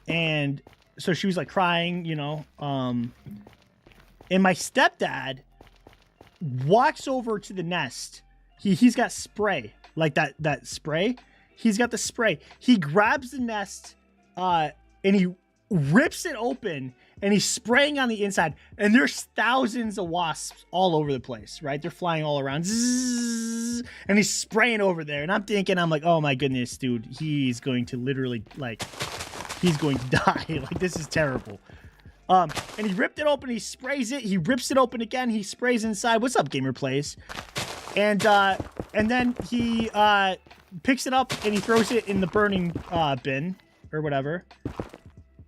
And so she was like crying, you know, and my stepdad walks over to the nest. He's got spray, like that spray. He's got the spray. He grabs the nest, and he rips it open, and he's spraying on the inside. And there's thousands of wasps all over the place, right? They're flying all around. Zzz, and he's spraying over there. And I'm like, oh my goodness, dude, he's going to literally like, he's going to die. Like, this is terrible. And he ripped it open. He sprays it. He rips it open again. He sprays inside. What's up, Gamer Plays? And then he picks it up and he throws it in the burning bin or whatever.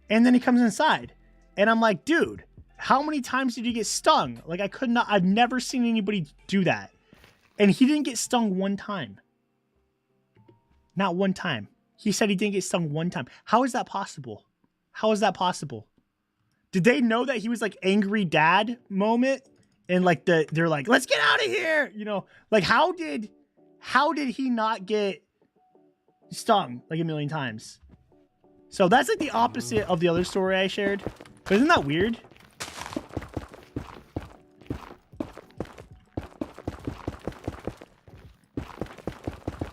And then he comes inside. And I'm like, dude, how many times did you get stung? Like, I've never seen anybody do that. And he didn't get stung one time. Not one time. He said he didn't get stung one time. How is that possible? How is that possible? Did they know that he was like angry dad moment? And like they're like, let's get out of here. You know, like how did he not get stung like a million times? So that's like the opposite of the other story I shared. But isn't that weird?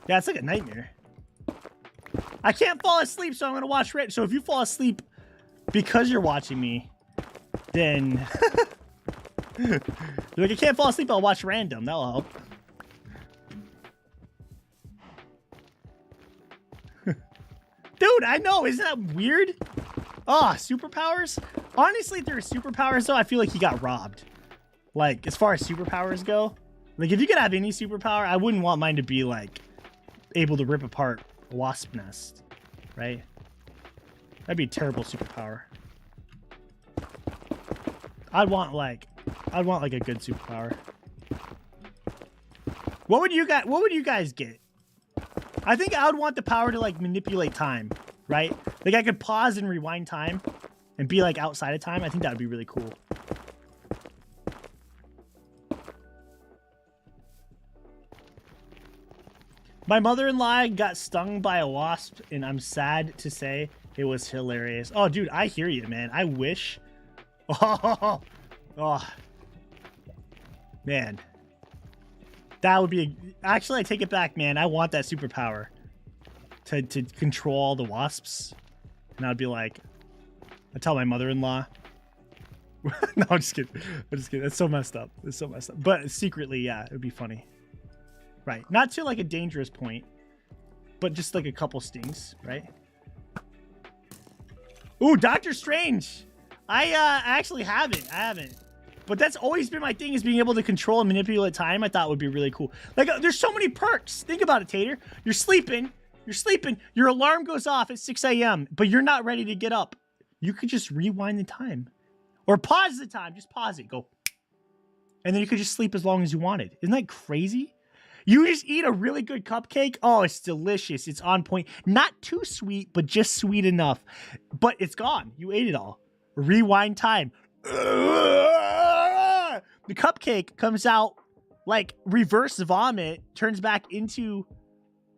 Yeah, it's like a nightmare. I can't fall asleep, so I'm gonna watch Reddit. So if you fall asleep because you're watching me, then you're like, I can't fall asleep, I'll watch random. That'll help. Dude, I know, isn't that weird? Oh, superpowers? Honestly, if there are superpowers though, I feel like he got robbed. Like, as far as superpowers go, like if you could have any superpower, I wouldn't want mine to be like able to rip apart a wasp nest, right? That'd be a terrible superpower. I'd want like a good superpower. What would you guys get? I think I would want the power to like manipulate time, right? Like I could pause and rewind time and be like outside of time. I think that would be really cool. My mother-in-law got stung by a wasp, and I'm sad to say it was hilarious. Oh, dude, I hear you, man. I wish. Oh, man. That would be... Actually, I take it back, man. I want that superpower to control all the wasps. And I'd be like... I'd tell my mother-in-law. No, I'm just kidding. I'm just kidding. That's so messed up. It's so messed up. But secretly, yeah, it would be funny. Right. Not to like a dangerous point, but just like a couple stings, right? Ooh, Doctor Strange. I actually haven't. I haven't. But that's always been my thing, is being able to control and manipulate time. I thought would be really cool. Like, there's so many perks. Think about it, Tater. You're sleeping. Your alarm goes off at 6 a.m., but you're not ready to get up. You could just rewind the time. Or pause the time. Just pause it. Go. And then you could just sleep as long as you wanted. Isn't that crazy? You just eat a really good cupcake. Oh, it's delicious. It's on point. Not too sweet, but just sweet enough. But it's gone. You ate it all. Rewind time. The cupcake comes out like reverse vomit, turns back into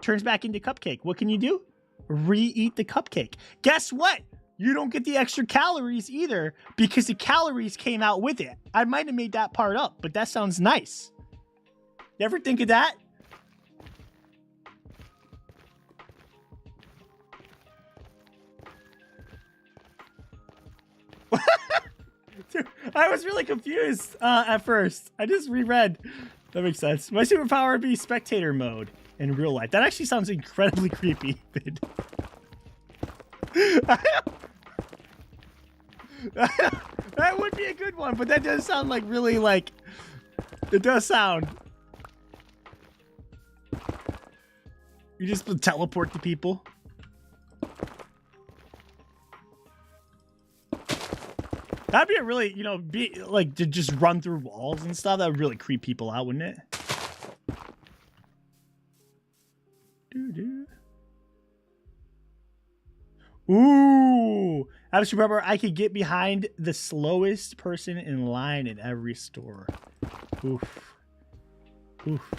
cupcake. What can you do? Re-eat the cupcake. Guess what? You don't get the extra calories either because the calories came out with it. I might have made that part up, but that sounds nice. You ever think of that? Dude, I was really confused at first. I just reread. That makes sense. My superpower would be spectator mode in real life. That actually sounds incredibly creepy. That would be a good one, but that does sound like really like... It does sound... You just teleport to people. That'd be a really, you know, be like to just run through walls and stuff. That would really creep people out, wouldn't it? Ooh, I have a superpower. I could get behind the slowest person in line in every store. Oof. Oof.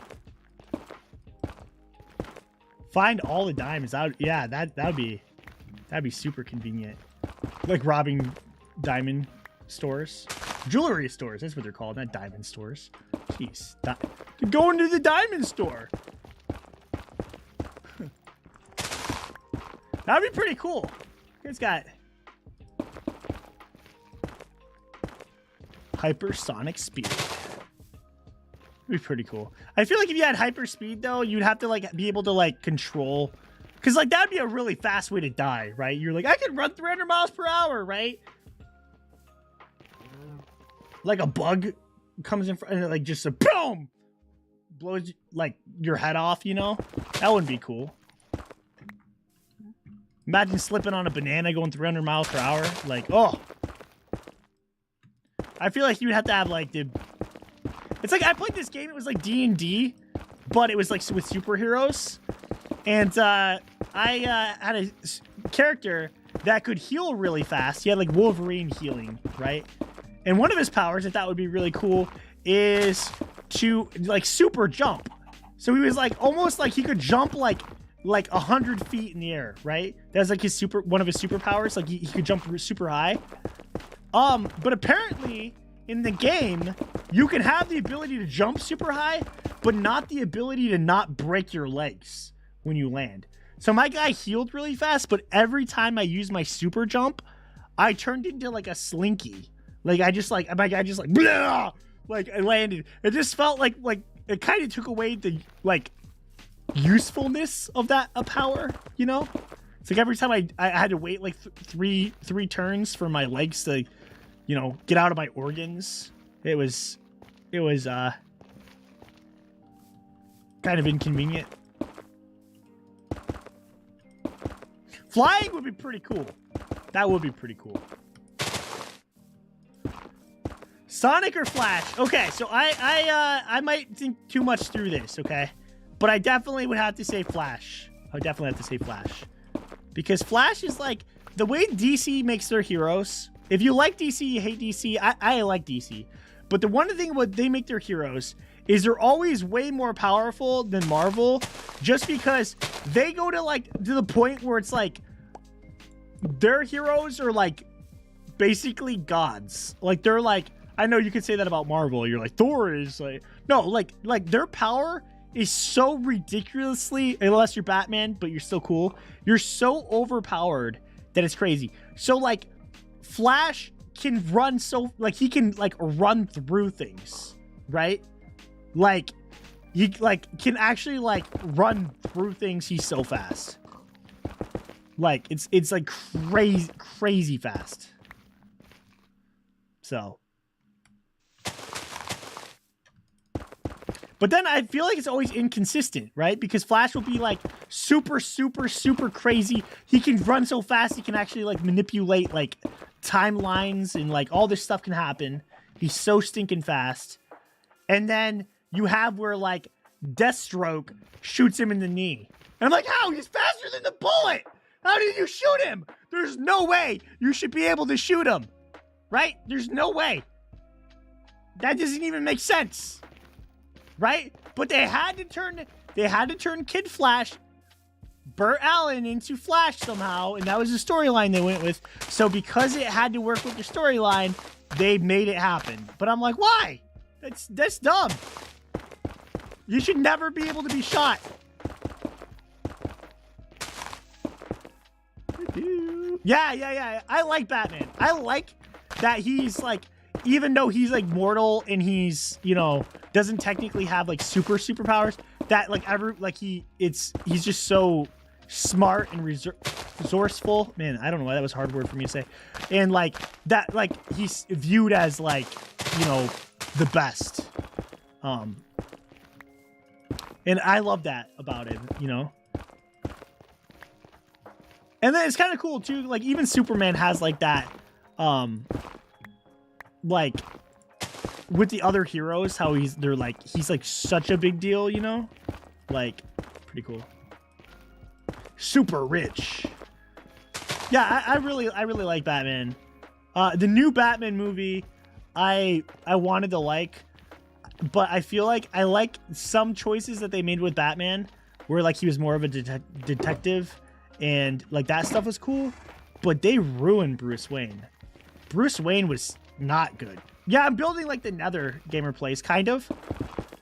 Find all the diamonds. Yeah, that'd be super convenient. Like robbing diamond stores, jewelry stores. That's what they're called, not diamond stores. Jeez, go into the diamond store. That'd be pretty cool. It's got hypersonic speed. It'd be pretty cool. I feel like if you had hyper speed though, you'd have to like be able to like control, because like that'd be a really fast way to die, right? You're like, I can run 300 miles per hour, right? Like a bug comes in front and like just a boom blows like your head off, you know? That wouldn't be cool. Imagine slipping on a banana going 300 miles per hour. Like, oh. I feel like you'd have to have like the... It's like I played this game, it was like D&D, but it was like with superheroes. And I had a character that could heal really fast. He had like Wolverine healing, right? And one of his powers I thought would be really cool is to like super jump. So he was like almost like he could jump like 100 feet in the air, right? That's like one of his superpowers. Like he could jump super high. But apparently in the game, you can have the ability to jump super high, but not the ability to not break your legs when you land. So my guy healed really fast, but every time I used my super jump, I turned into like a slinky. Like my guy just like, blah! Like I landed. It just felt like it kind of took away the like usefulness of that power, you know? It's like every time I had to wait like three turns for my legs to, you know, get out of my organs. It was kind of inconvenient. Flying would be pretty cool. That would be pretty cool. Sonic or Flash? Okay, so I might think too much through this, okay? But I definitely would have to say Flash. I would definitely have to say Flash. Because Flash is like, the way DC makes their heroes. If you like DC, you hate DC. I like DC. But the one thing what they make their heroes is they're always way more powerful than Marvel. Just because they go to the point where it's like, their heroes are like, basically gods. Like, they're like, I know you could say that about Marvel. You're like, Thor is like, no, like their power is so ridiculously, unless you're Batman, but you're still cool. You're so overpowered that it's crazy. So like Flash can run he can like run through things, right? Like he can actually like run through things. He's so fast. Like it's like crazy fast. So. But then I feel like it's always inconsistent, right? Because Flash will be like super crazy. He can run so fast, he can actually like manipulate like timelines and like all this stuff can happen. He's so stinking fast. And then you have where like Deathstroke shoots him in the knee. And I'm like, how? He's faster than the bullet. How did you shoot him? There's no way you should be able to shoot him. Right? There's no way. That doesn't even make sense. Right? But they had to turn Kid Flash, Burt Allen, into Flash somehow, and that was the storyline they went with. So because it had to work with the storyline, they made it happen. But I'm like, why? That's dumb. You should never be able to be shot. Yeah. I like Batman. I like that he's like, even though he's like mortal and he's, you know, doesn't technically have like superpowers, that like he's just so smart and resourceful. Man, I don't know why that was a hard word for me to say. And like that, like he's viewed as like, you know, the best. And I love that about it, you know. And then it's kind of cool too, like even Superman has like that, like with the other heroes, how he's like such a big deal, you know, like pretty cool. Super rich. Yeah, I really like Batman. The new Batman movie, I wanted to like, but I feel like I like some choices that they made with Batman, where like he was more of a detective. And like that stuff was cool, but they ruined Bruce Wayne. Bruce Wayne was not good. Yeah, I'm building like the Nether Gamer Place, kind of.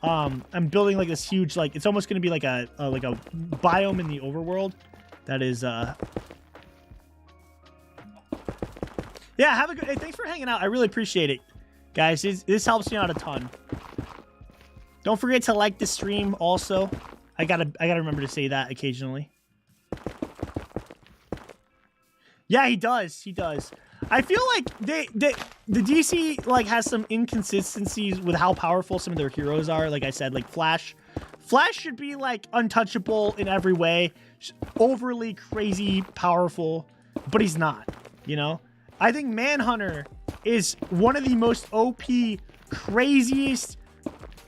I'm building like this huge, like it's almost gonna be like a biome in the overworld. That is yeah, have a good. Hey, thanks for hanging out. I really appreciate it, guys. This helps me out a ton. Don't forget to like the stream. Also, I gotta remember to say that occasionally. Yeah, he does. He does. I feel like the DC like has some inconsistencies with how powerful some of their heroes are. Like I said, like Flash. Flash should be like untouchable in every way, overly crazy powerful, but he's not, you know? I think Manhunter is one of the most OP, craziest,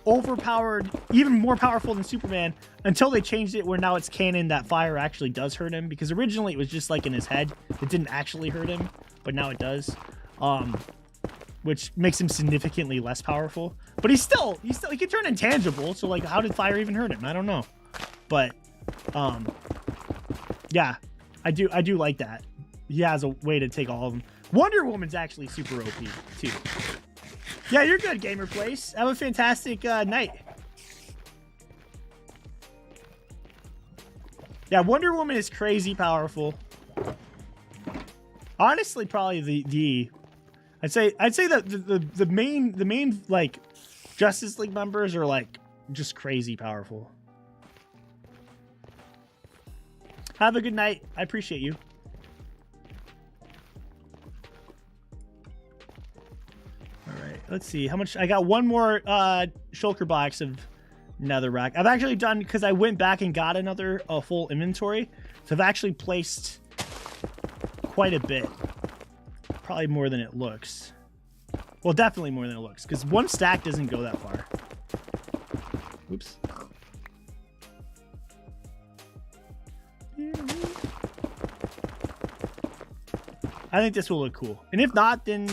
overpowered, even more powerful than Superman, until they changed it where now it's canon that fire actually does hurt him, because originally it was just like in his head. It didn't actually hurt him, but now it does. Which makes him significantly less powerful. But he can turn intangible, so like how did fire even hurt him? I don't know. But yeah, I do like that. He has a way to take all of them. Wonder Woman's actually super OP too. Yeah, you're good, Gamer Place. Have a fantastic night. Yeah, Wonder Woman is crazy powerful. Honestly, probably I'd say that the main like Justice League members are like just crazy powerful. Have a good night. I appreciate you. Let's see how much I got. One more shulker box of netherrack. I've actually done, because I went back and got another full inventory, so I've actually placed quite a bit, probably more than it looks. Well, definitely more than it looks, because one stack doesn't go that far. Oops. I think this will look cool, and if not, then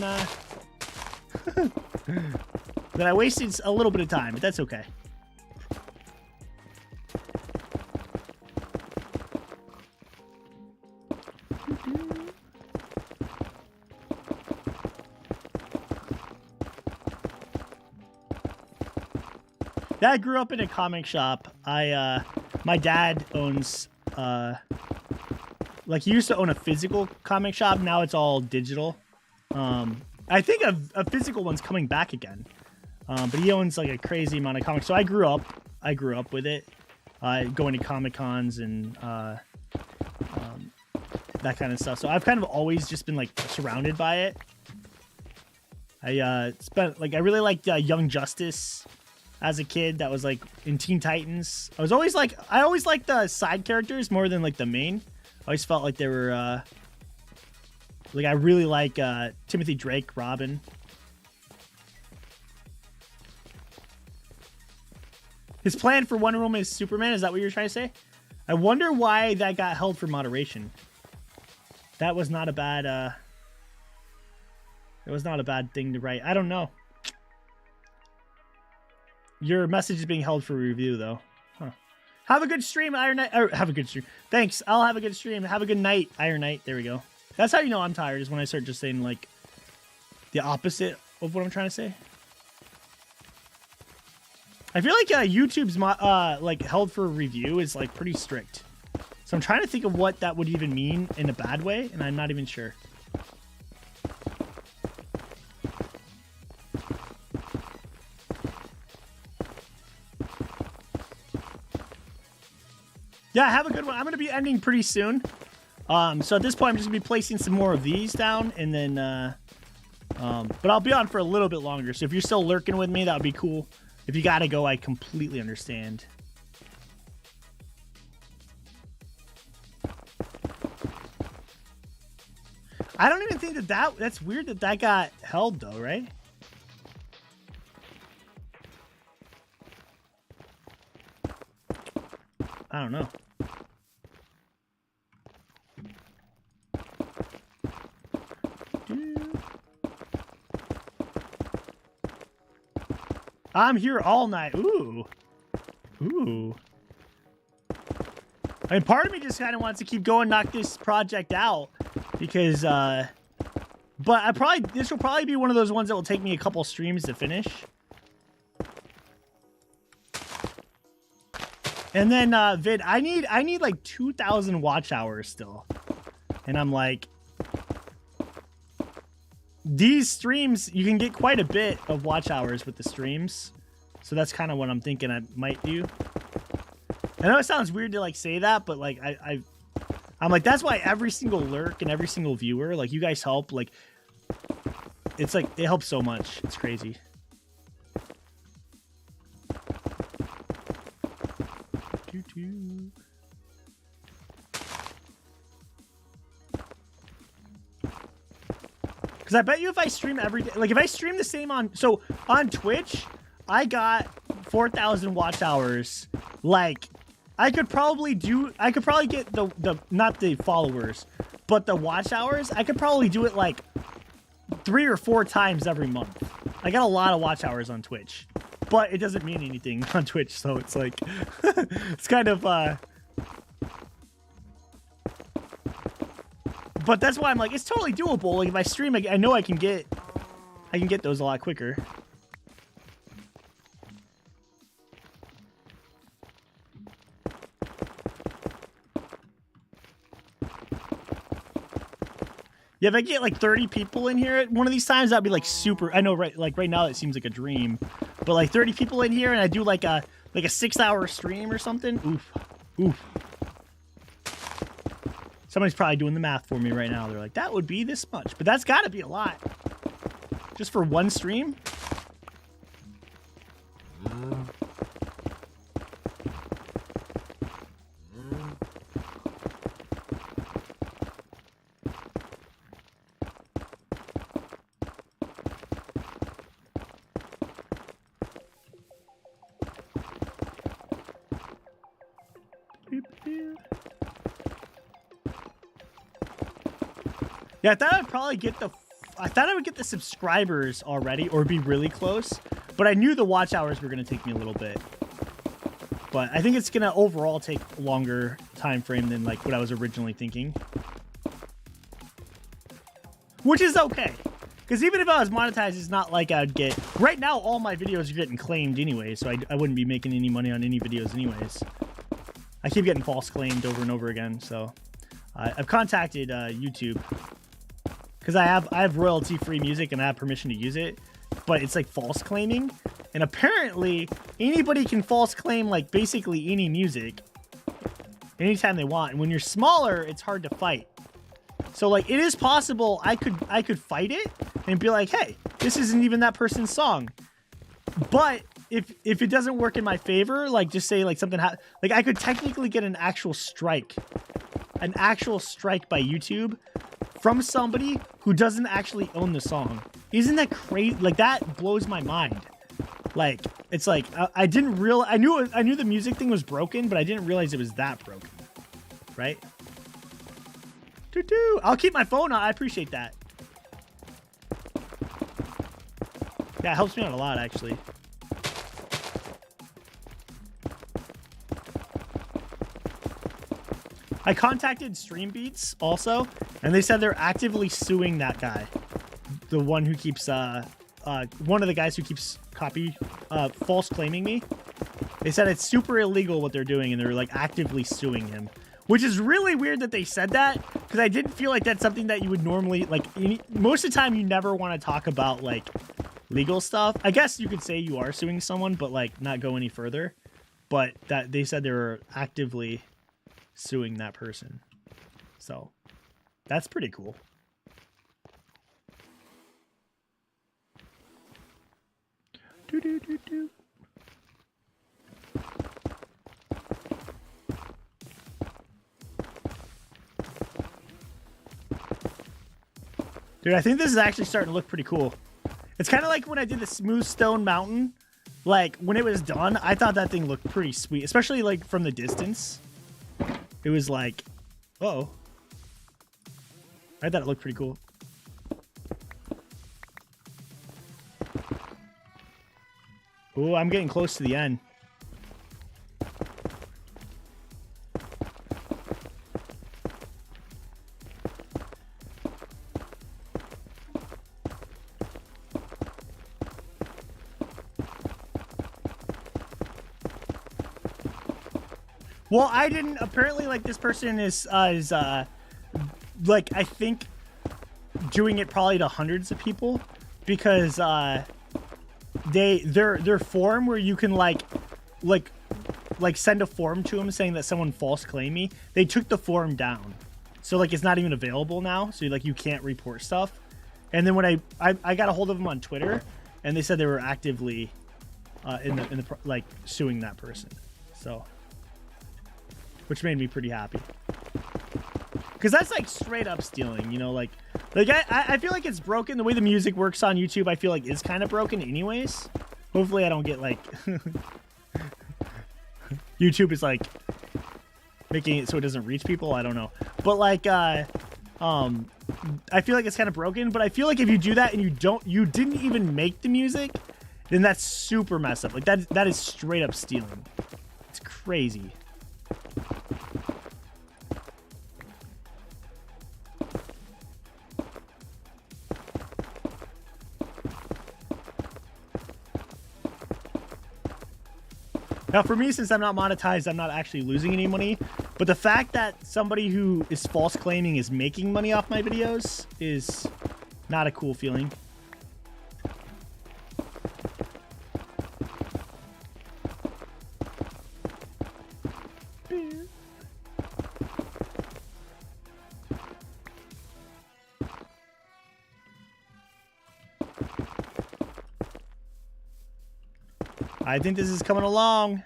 then I wasted a little bit of time, but that's okay. Yeah, I grew up in a comic shop. My dad owns, like he used to own a physical comic shop. Now it's all digital. I think a physical one's coming back again. But he owns like a crazy amount of comics. So I grew up with it, going to Comic Cons and that kind of stuff. So I've kind of always just been like surrounded by it. I really liked Young Justice as a kid. That was like in Teen Titans. I always liked the side characters more than like the main. I always felt like they were like I really like Timothy Drake, Robin. His plan for Wonder Woman is Superman. Is that what you're trying to say? I wonder why that got held for moderation. That was not a bad. It was not a bad thing to write. I don't know. Your message is being held for review, though. Huh. Have a good stream, Iron Knight. Or have a good stream. Thanks. I'll have a good stream. Have a good night, Iron Knight. There we go. That's how you know I'm tired, is when I start just saying, like, the opposite of what I'm trying to say. I feel like YouTube's like held for review is like pretty strict. So I'm trying to think of what that would even mean in a bad way, and I'm not even sure. Yeah, have a good one. I'm going to be ending pretty soon. So at this point, I'm just going to be placing some more of these down, and then, but I'll be on for a little bit longer. So if you're still lurking with me, that would be cool. If you got to go, I completely understand. I don't even think that's weird that got held, though, right? I don't know. I'm here all night. Ooh. Ooh. I mean, part of me just kind of wants to keep going, knock this project out. Because, but this will probably be one of those ones that will take me a couple streams to finish. And then, Vid, I need like 2,000 watch hours still. And I'm like, these streams, you can get quite a bit of watch hours with the streams. So that's kind of what I'm thinking I might do. I know it sounds weird to like say that, but like I'm like, that's why every single lurk and every single viewer, like you guys help, like it's like, it helps so much. It's crazy. Because I bet you if I stream every day, like if I stream the same on Twitch, I got 4,000 watch hours. Like I could probably get the not the followers, but the watch hours. I could probably do it like 3 or 4 times every month. I got a lot of watch hours on Twitch, but it doesn't mean anything on Twitch. So it's like, it's kind of, but that's why I'm like, it's totally doable. Like if I stream, I know I can get those a lot quicker. Yeah, if I get like 30 people in here at one of these times, that'd be like super. I know, right? Like right now, it seems like a dream, but like 30 people in here, and I do like a 6-hour stream or something. Oof, oof. Somebody's probably doing the math for me right now. They're like, that would be this much, but that's got to be a lot, just for one stream. Yeah, I thought I'd probably get I would get the subscribers already or be really close, but I knew the watch hours were going to take me a little bit. But I think it's going to overall take a longer time frame than like what I was originally thinking. Which is okay. Because even if I was monetized, it's not like I'd get... Right now, all my videos are getting claimed anyway, so I wouldn't be making any money on any videos anyways. I keep getting false claimed over and over again, so... I've contacted YouTube. Because I have royalty-free music and I have permission to use it. But it's like false claiming. And apparently, anybody can false claim like basically any music. Anytime they want. And when you're smaller, it's hard to fight. So like it is possible I could fight it and be like, hey, this isn't even that person's song. But if it doesn't work in my favor, like just say like something like I could technically get an actual strike by YouTube from somebody who doesn't actually own the song. Isn't that crazy? Like that blows my mind. Like, it's like I didn't realize. I knew the music thing was broken, but I didn't realize it was that broken. Right? Doo-doo. I'll keep my phone on. I appreciate that. Yeah, it helps me out a lot, actually. I contacted Streambeats also, and they said they're actively suing that guy. The one who keeps, one of the guys who keeps false claiming me. They said it's super illegal what they're doing, and they're like actively suing him. Which is really weird that they said that, because I didn't feel like that's something that you would normally, like, most of the time you never want to talk about, like, legal stuff. I guess you could say you are suing someone, but, like, not go any further. But that they said they were actively suing that person. So, that's pretty cool. Do-do-do-do. Dude, I think this is actually starting to look pretty cool. It's kind of like when I did the Smooth Stone Mountain. Like, when it was done, I thought that thing looked pretty sweet. Especially, like, from the distance. It was like... Uh-oh. I thought it looked pretty cool. Oh, I'm getting close to the end. Well, I didn't. Apparently, like, this person is like, I think doing it probably to hundreds of people, because their form where you can like send a form to them saying that someone false claimed me. They took the form down, so like it's not even available now. So like you can't report stuff. And then when I got a hold of them on Twitter, and they said they were actively in the like suing that person. So. Which made me pretty happy. Because that's like straight up stealing, you know, like I feel like it's broken. The way the music works on YouTube, I feel like is kind of broken anyways. Hopefully I don't get like... YouTube is like making it so it doesn't reach people. I don't know. But like, I feel like it's kind of broken, but I feel like if you do that and you didn't even make the music, then that's super messed up. Like that is straight up stealing. It's crazy. Now, for me, since I'm not monetized, I'm not actually losing any money. But the fact that somebody who is false claiming is making money off my videos is not a cool feeling. I think this is coming along.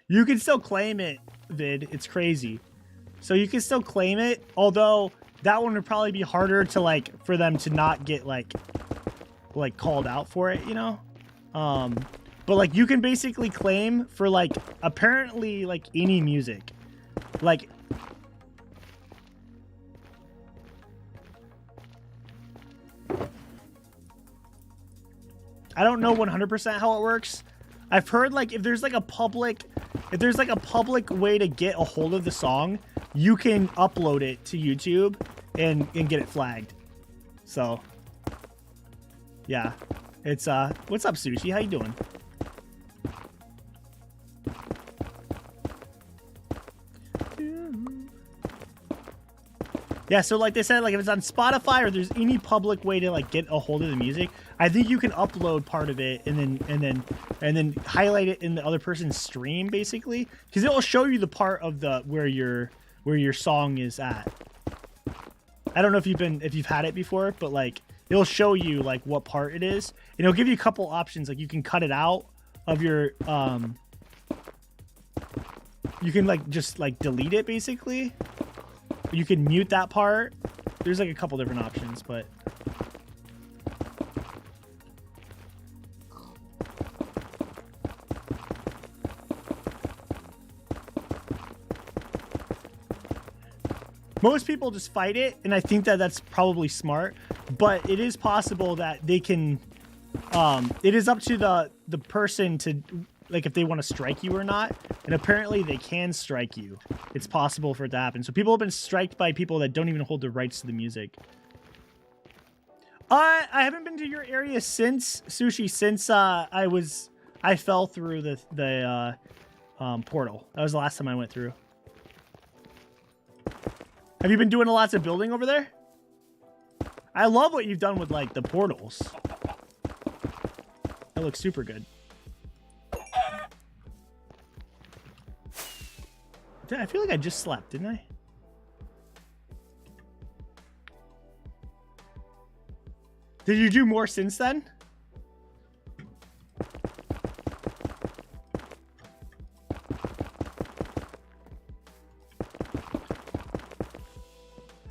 You can still claim it, Vid. It's crazy. So you can still claim it, although that one would probably be harder to like for them to not get like called out for it, you know? But like you can basically claim for like apparently like any music. Like I don't know 100% how it works. I've heard like if there's like a public way to get a hold of the song, you can upload it to YouTube and get it flagged. So yeah, it's what's up, Sushi? How you doing? Yeah, so like they said, like if it's on Spotify or there's any public way to like get a hold of the music, I think you can upload part of it and then highlight it in the other person's stream basically, because it will show you the part of the where your song is at. I don't know if you've had it before, but like it'll show you like what part it is, and it'll give you a couple options. Like you can cut it out of your you can like just like delete it basically. You can mute that part. There's like a couple different options, but Most people just fight it, and I think that that's probably smart. But it is possible that they can. It is up to the person to, like, if they want to strike you or not. And apparently they can strike you. It's possible for it to happen. So people have been striked by people that don't even hold the rights to the music. I haven't been to your area since Sushi, since I fell through the portal. That was the last time I went through. Have you been doing lots of building over there? I love what you've done with, like, the portals. That looks super good. I feel like I just slept, didn't I? Did you do more since then?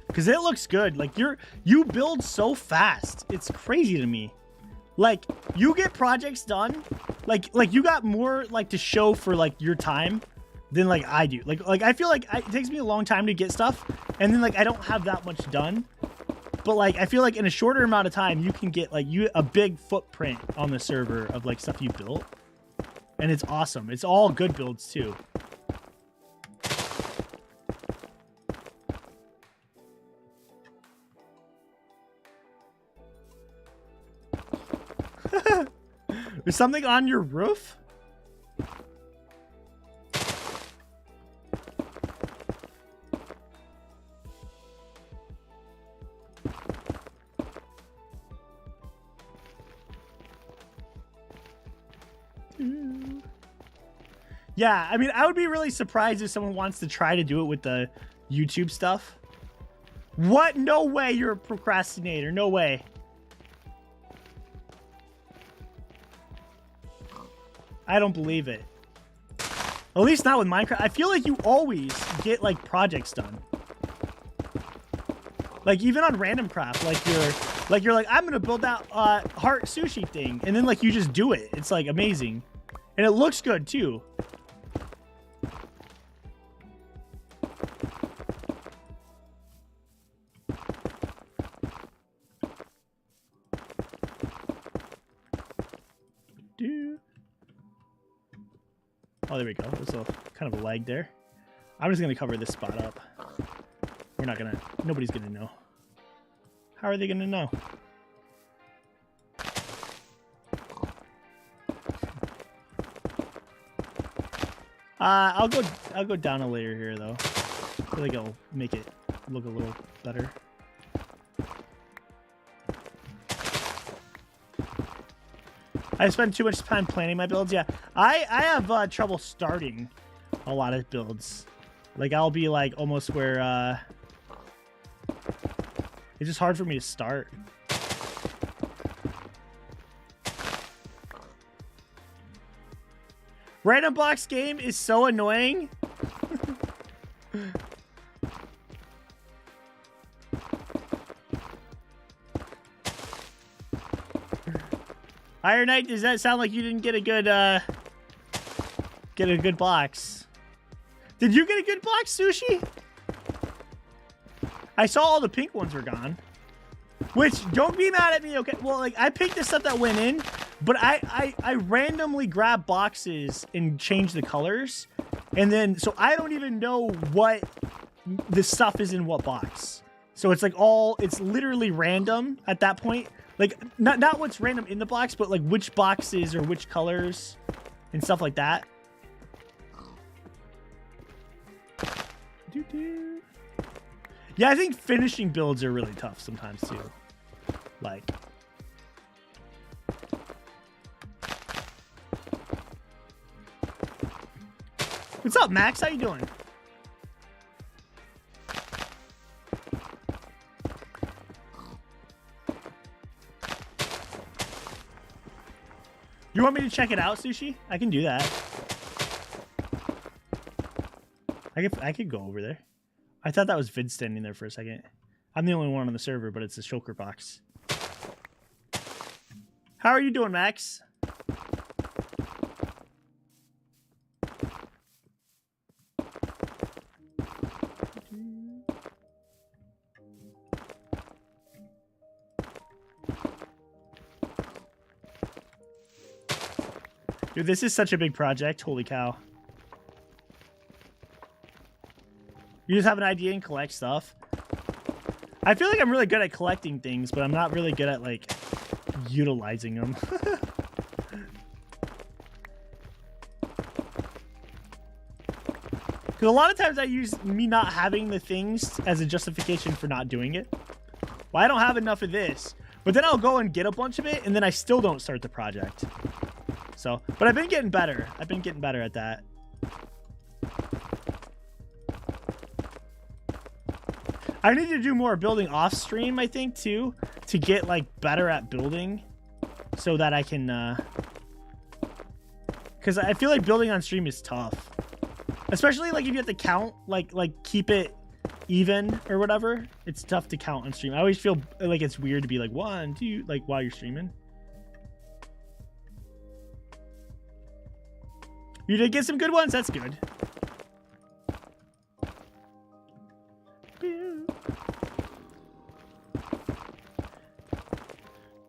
Because it looks good. Like, you build so fast. It's crazy to me. Like, you get projects done. Like you got more, like, to show for, like, your time than, like, I do. Like I feel like it takes me a long time to get stuff, and then, like, I don't have that much done. But, like, I feel like in a shorter amount of time, you can get, like, a big footprint on the server of, like, stuff you built. And it's awesome. It's all good builds, too. There's something on your roof? Yeah, I mean, I would be really surprised if someone wants to try to do it with the YouTube stuff. What? No way you're a procrastinator. No way. I don't believe it. At least not with Minecraft. I feel like you always get, like, projects done. Like, even on Random Craft, like, you're like, I'm gonna build that heart sushi thing, and then, like, you just do it. It's, like, amazing. And it looks good, too. Oh, there we go. There's a kind of a lag there. I'm just going to cover this spot up. We're not going to... Nobody's going to know. How are they going to know? I'll go down a layer here, though. I feel like it'll make it look a little better. I spend too much time planning my builds. Yeah, I have trouble starting a lot of builds. Like, I'll be like almost where it's just hard for me to start. Random box game is so annoying. Iron Knight, does that sound like you didn't get a good box? Did you get a good box, Sushi? I saw all the pink ones were gone. Which, don't be mad at me, okay? Well, like, I picked the stuff that went in, but I randomly grab boxes and change the colors. And then, so I don't even know what the stuff is in what box. So it's like it's literally random at that point. Like, not what's random in the box, but like which boxes or which colors and stuff like that. Yeah, I think finishing builds are really tough sometimes too. Like, what's up, Max? How you doing? You want me to check it out, Sushi? I can do that. I could go over there. I thought that was Vid standing there for a second. I'm the only one on the server, but it's a shulker box. How are you doing, Max? Dude, this is such a big project. Holy cow. You just have an idea and collect stuff. I feel like I'm really good at collecting things, but I'm not really good at, like, utilizing them. Because a lot of times I use me not having the things as a justification for not doing it. Well, I don't have enough of this. But then I'll go and get a bunch of it, and then I still don't start the project. So, but I've been getting better. I've been getting better at that. I need to do more building off stream, I think, too, to get, like, better at building so that I can, because I feel like building on stream is tough. Especially, like, if you have to count, like keep it even or whatever. It's tough to count on stream. I always feel like it's weird to be like 1, 2, like, while you're streaming. You did get some good ones. That's good.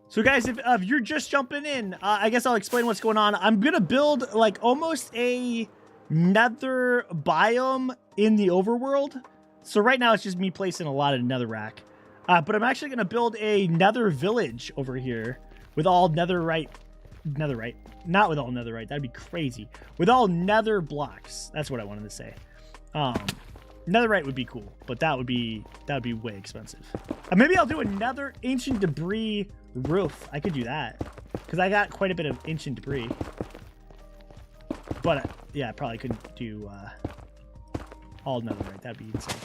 So guys, if you're just jumping in, I guess I'll explain what's going on. I'm gonna build like almost a nether biome in the overworld. So right now it's just me placing a lot of netherrack. But I'm actually gonna build a nether village over here with all netherite, not with all netherite, that'd be crazy. With all nether blocks, that's what I wanted to say. Netherite would be cool, but that would be way expensive. Maybe I'll do a nether ancient debris roof. I could do that because I got quite a bit of ancient debris. But yeah, I probably couldn't do all netherite. That'd be insane.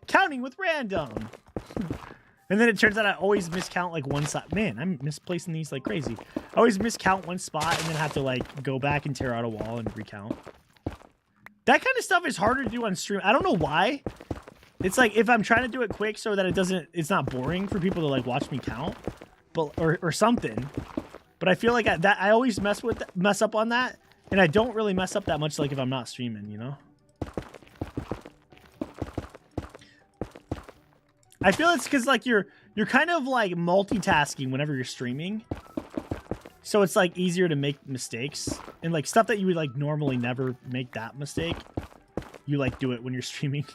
Counting with random. And then it turns out I always miscount like one side. Man, I'm misplacing these like crazy. I always miscount one spot and then have to like go back and tear out a wall and recount. That kind of stuff is harder to do on stream. I don't know why. It's like if I'm trying to do it quick so that it's not boring for people to like watch me count, but or something. But I feel like I always mess up on that, and I don't really mess up that much like if I'm not streaming, you know? I feel it's because like you're kind of like multitasking whenever you're streaming. So it's like easier to make mistakes and like stuff that you would like normally never make that mistake. You like do it when you're streaming.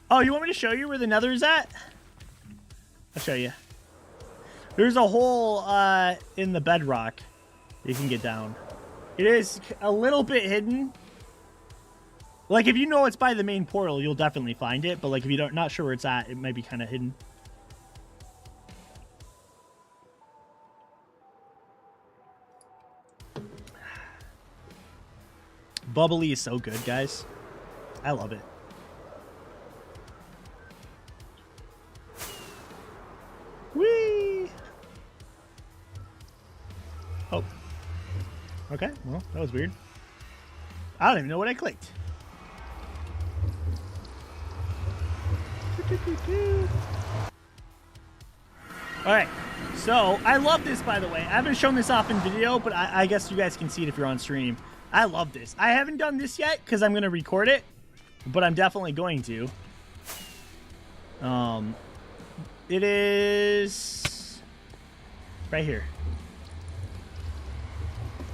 Oh, you want me to show you where the nether is at? I'll show you. There's a hole in the bedrock you can get down. It is a little bit hidden. Like, if you know it's by the main portal, you'll definitely find it. But, like, if you're not sure where it's at, it might be kind of hidden. Bubbly is so good, guys. I love it. Whee! Oh. Okay, well, that was weird. I don't even know what I clicked. Alright, so I love this, by the way. I haven't shown this off in video, but I guess you guys can see it if you're on stream. I love this. I haven't done this yet because I'm going to record it, but I'm definitely going to. It is right here.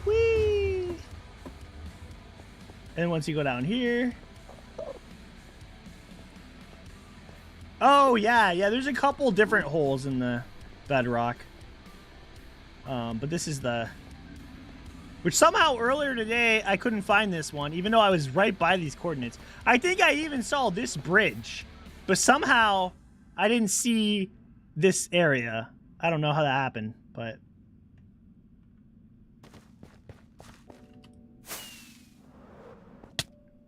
Whee! And once you go down here. Oh, yeah. There's a couple different holes in the bedrock. But this is the... Which somehow earlier today, I couldn't find this one, even though I was right by these coordinates. I think I even saw this bridge. But somehow, I didn't see this area. I don't know how that happened, but...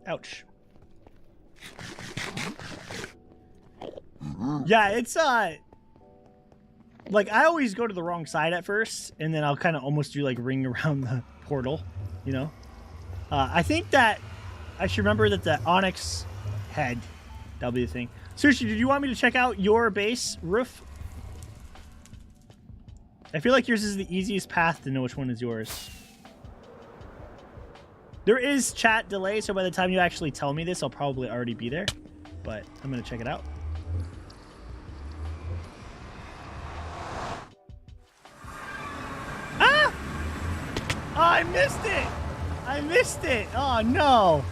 Ouch. Yeah, it's, like, I always go to the wrong side at first, and then I'll kind of almost do, like, ring around the portal, you know? I think that I should remember that the onyx head, that'll be the thing. Sushi, did you want me to check out your base roof? I feel like yours is the easiest path to know which one is yours. There is chat delay, so by the time you actually tell me this, I'll probably already be there. But I'm going to check it out. Ah! Oh, I missed it! I missed it! Oh, no!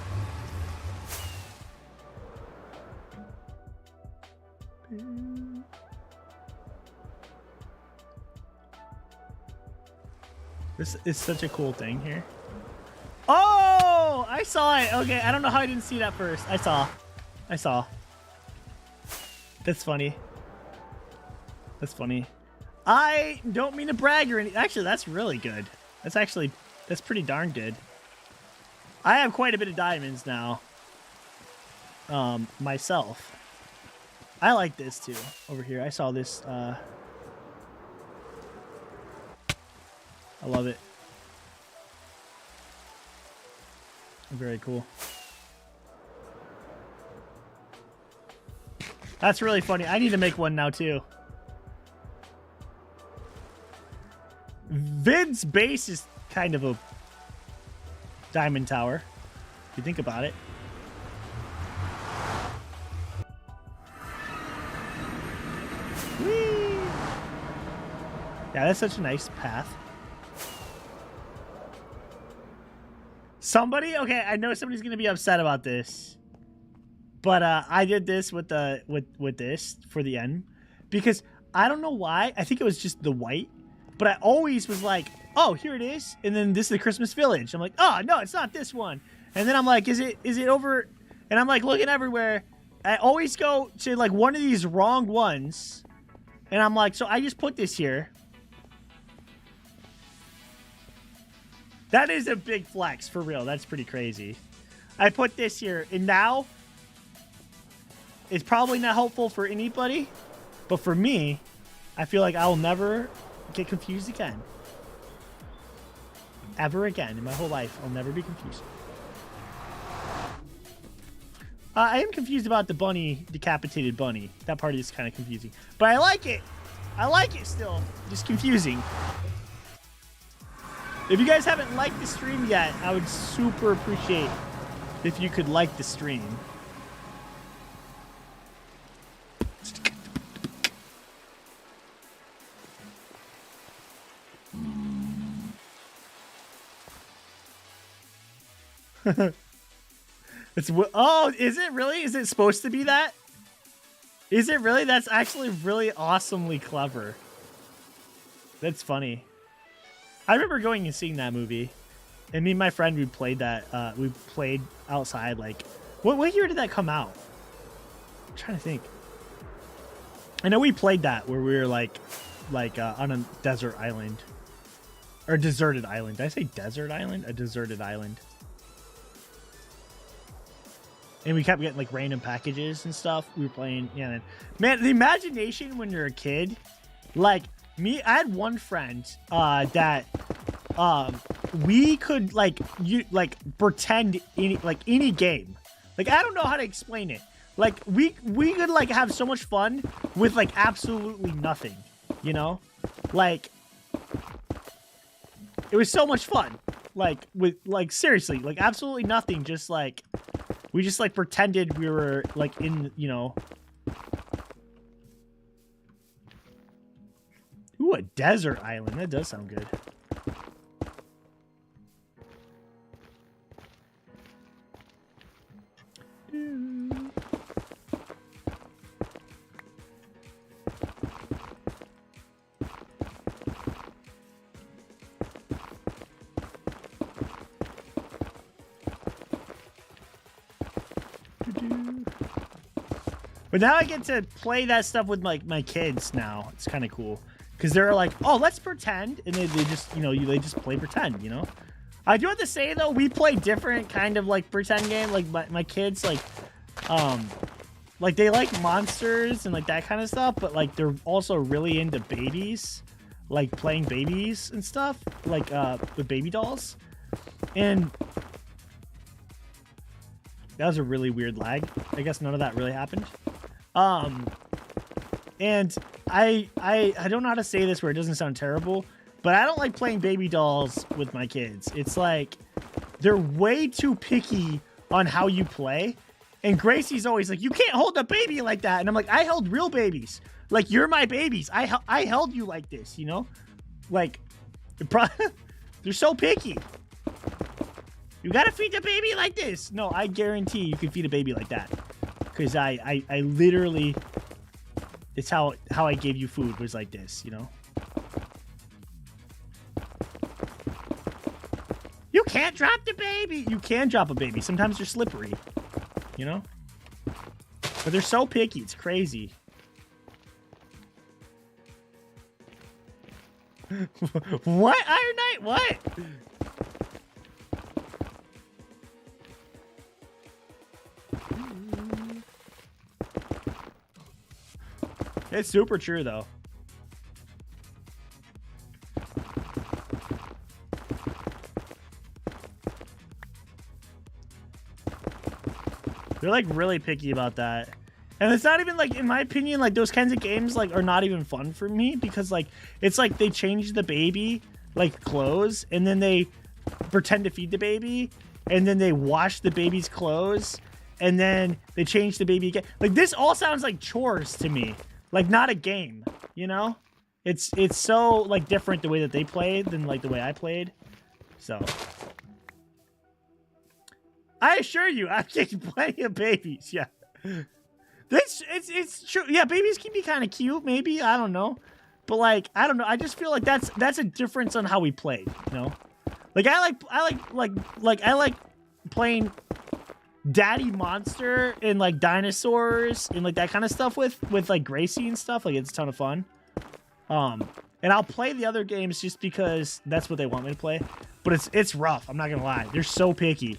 This is such a cool thing here. Oh! I saw it! Okay, I don't know how I didn't see that first. I saw. That's funny. That's funny. I don't mean to brag or anything. Actually, that's really good. That's pretty darn good. I have quite a bit of diamonds now. Myself. I like this too. Over here, I saw this. I love it. Very cool. That's really funny. I need to make one now too. Vid's base is kind of a diamond tower, if you think about it. Whee! Yeah, that's such a nice path. Somebody, okay, I know somebody's gonna be upset about this, but I did this with the with this for the end because I don't know why. I think it was just the white, but I always was like, oh, here it is, and then this is the Christmas Village. I'm like, oh no, it's not this one, and then I'm like, is it over? And I'm like looking everywhere. I always go to like one of these wrong ones, and I'm like, so I just put this here. That is a big flex, for real. That's pretty crazy. I put this here, and now it's probably not helpful for anybody, but for me, I feel like I'll never get confused again. Ever again in my whole life, I'll never be confused. I am confused about the bunny, decapitated bunny. That part is kind of confusing, but I like it. I like it still. Just confusing. If you guys haven't liked the stream yet, I would super appreciate if you could like the stream. Oh, is it really? Is it supposed to be that? Is it really? That's actually really awesomely clever. That's funny. I remember going and seeing that movie, and me and my friend, we played that. We played outside. Like, what year did that come out? I'm trying to think. I know we played that where we were like on a desert island, or deserted island. Did I say desert island? A deserted island. And we kept getting like random packages and stuff. We were playing, yeah. Man, the imagination when you're a kid, like. Me, I had one friend that we could pretend any game. Like, I don't know how to explain it. Like we could like have so much fun with like absolutely nothing, you know? Like it was so much fun. Like with like seriously, like absolutely nothing, just like we just like pretended we were like in, you know. Ooh, a desert island. That does sound good. But now I get to play that stuff with my kids now. It's kind of cool. Because they're like, oh, let's pretend. And they just, you know, they just play pretend, you know? I do have to say, though, we play different kind of, like, pretend game. Like, my kids, like, they like monsters and, like, that kind of stuff. But, like, they're also really into babies. Like, playing babies and stuff. Like, with baby dolls. And that was a really weird lag. I guess none of that really happened. And I don't know how to say this where it doesn't sound terrible, but I don't like playing baby dolls with my kids. It's like they're way too picky on how you play. And Gracie's always like, you can't hold a baby like that. And I'm like, I held real babies. Like, you're my babies. I held you like this, you know? Like, they're so picky. You gotta feed the baby like this. No, I guarantee you can feed a baby like that. Because I literally, it's how I gave you food was like this, you know? You can't drop the baby. You can drop a baby. Sometimes they're slippery, you know? But they're so picky. It's crazy. What, Iron Knight? What? It's super true, though. They're like really picky about that. And it's not even like, in my opinion, like those kinds of games like are not even fun for me because like it's like they change the baby like clothes and then they pretend to feed the baby and then they wash the baby's clothes and then they change the baby again. Like this all sounds like chores to me. Like not a game, you know? It's so like different the way that they played than like the way I played. So I assure you, I've kicked plenty of babies. Yeah, it's true. Yeah, babies can be kind of cute, maybe. I don't know, but like I don't know. I just feel like that's a difference on how we played. You know, like I like playing Daddy Monster and like dinosaurs and like that kind of stuff with like Gracie and stuff. Like it's a ton of fun. And I'll play the other games just because that's what they want me to play. But it's rough. I'm not gonna lie. They're so picky.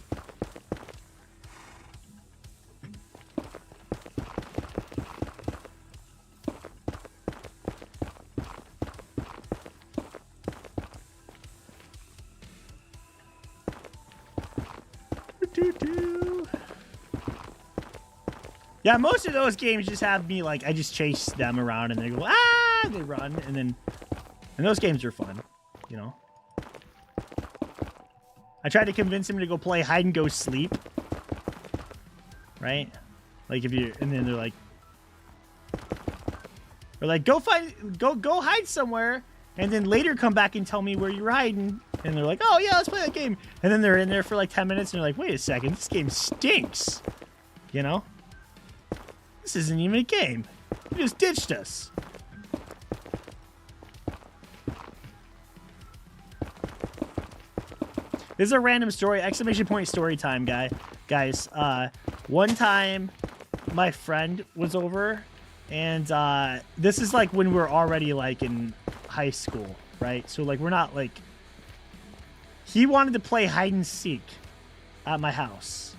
Yeah, most of those games just have me like I just chase them around and they go ah, they run and those games are fun, you know. I tried to convince him to go play hide and go sleep, right? Like if you and then they're like go hide somewhere and then later come back and tell me where you're hiding. And they're like, oh yeah, let's play that game. And then they're in there for like 10 minutes and they're like, wait a second, this game stinks. You know? This isn't even a game. You just ditched us. This is a random story. Exclamation point story time, guys. One time my friend was over and this is like when we're already like in high school, right? So like we're not like, he wanted to play hide and seek at my house.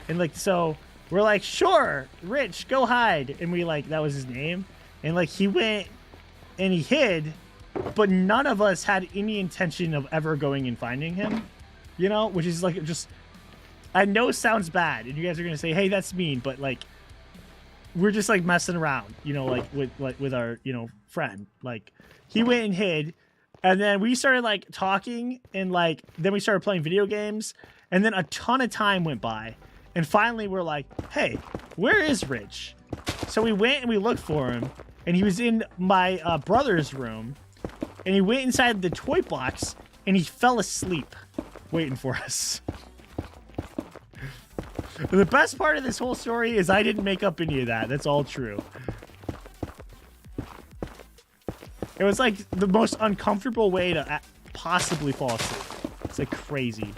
And like, so we're like, sure, Rich, go hide. And we like, that was his name. And like, he went and he hid, but none of us had any intention of ever going and finding him, you know, which is like, just, I know sounds bad. And you guys are going to say, hey, that's mean. But like, we're just like messing around, you know, like with our, you know, friend. Like he went and hid. And then we started like talking and like, then we started playing video games and then a ton of time went by. And finally we're like, hey, where is Rich? So we went and we looked for him and he was in my brother's room and he went inside the toy box and he fell asleep waiting for us. The best part of this whole story is I didn't make up any of that. That's all true. It was like the most uncomfortable way to possibly fall asleep. It's like crazy.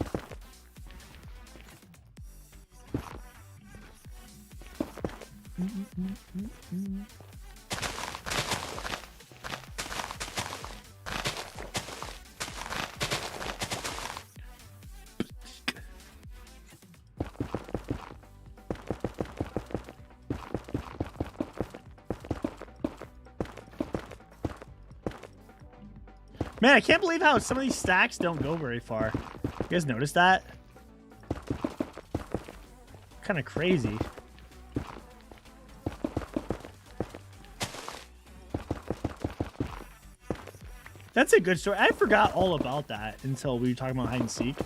Man, I can't believe how some of these stacks don't go very far. You guys notice that? Kind of crazy. That's a good story. I forgot all about that until we were talking about hide and seek.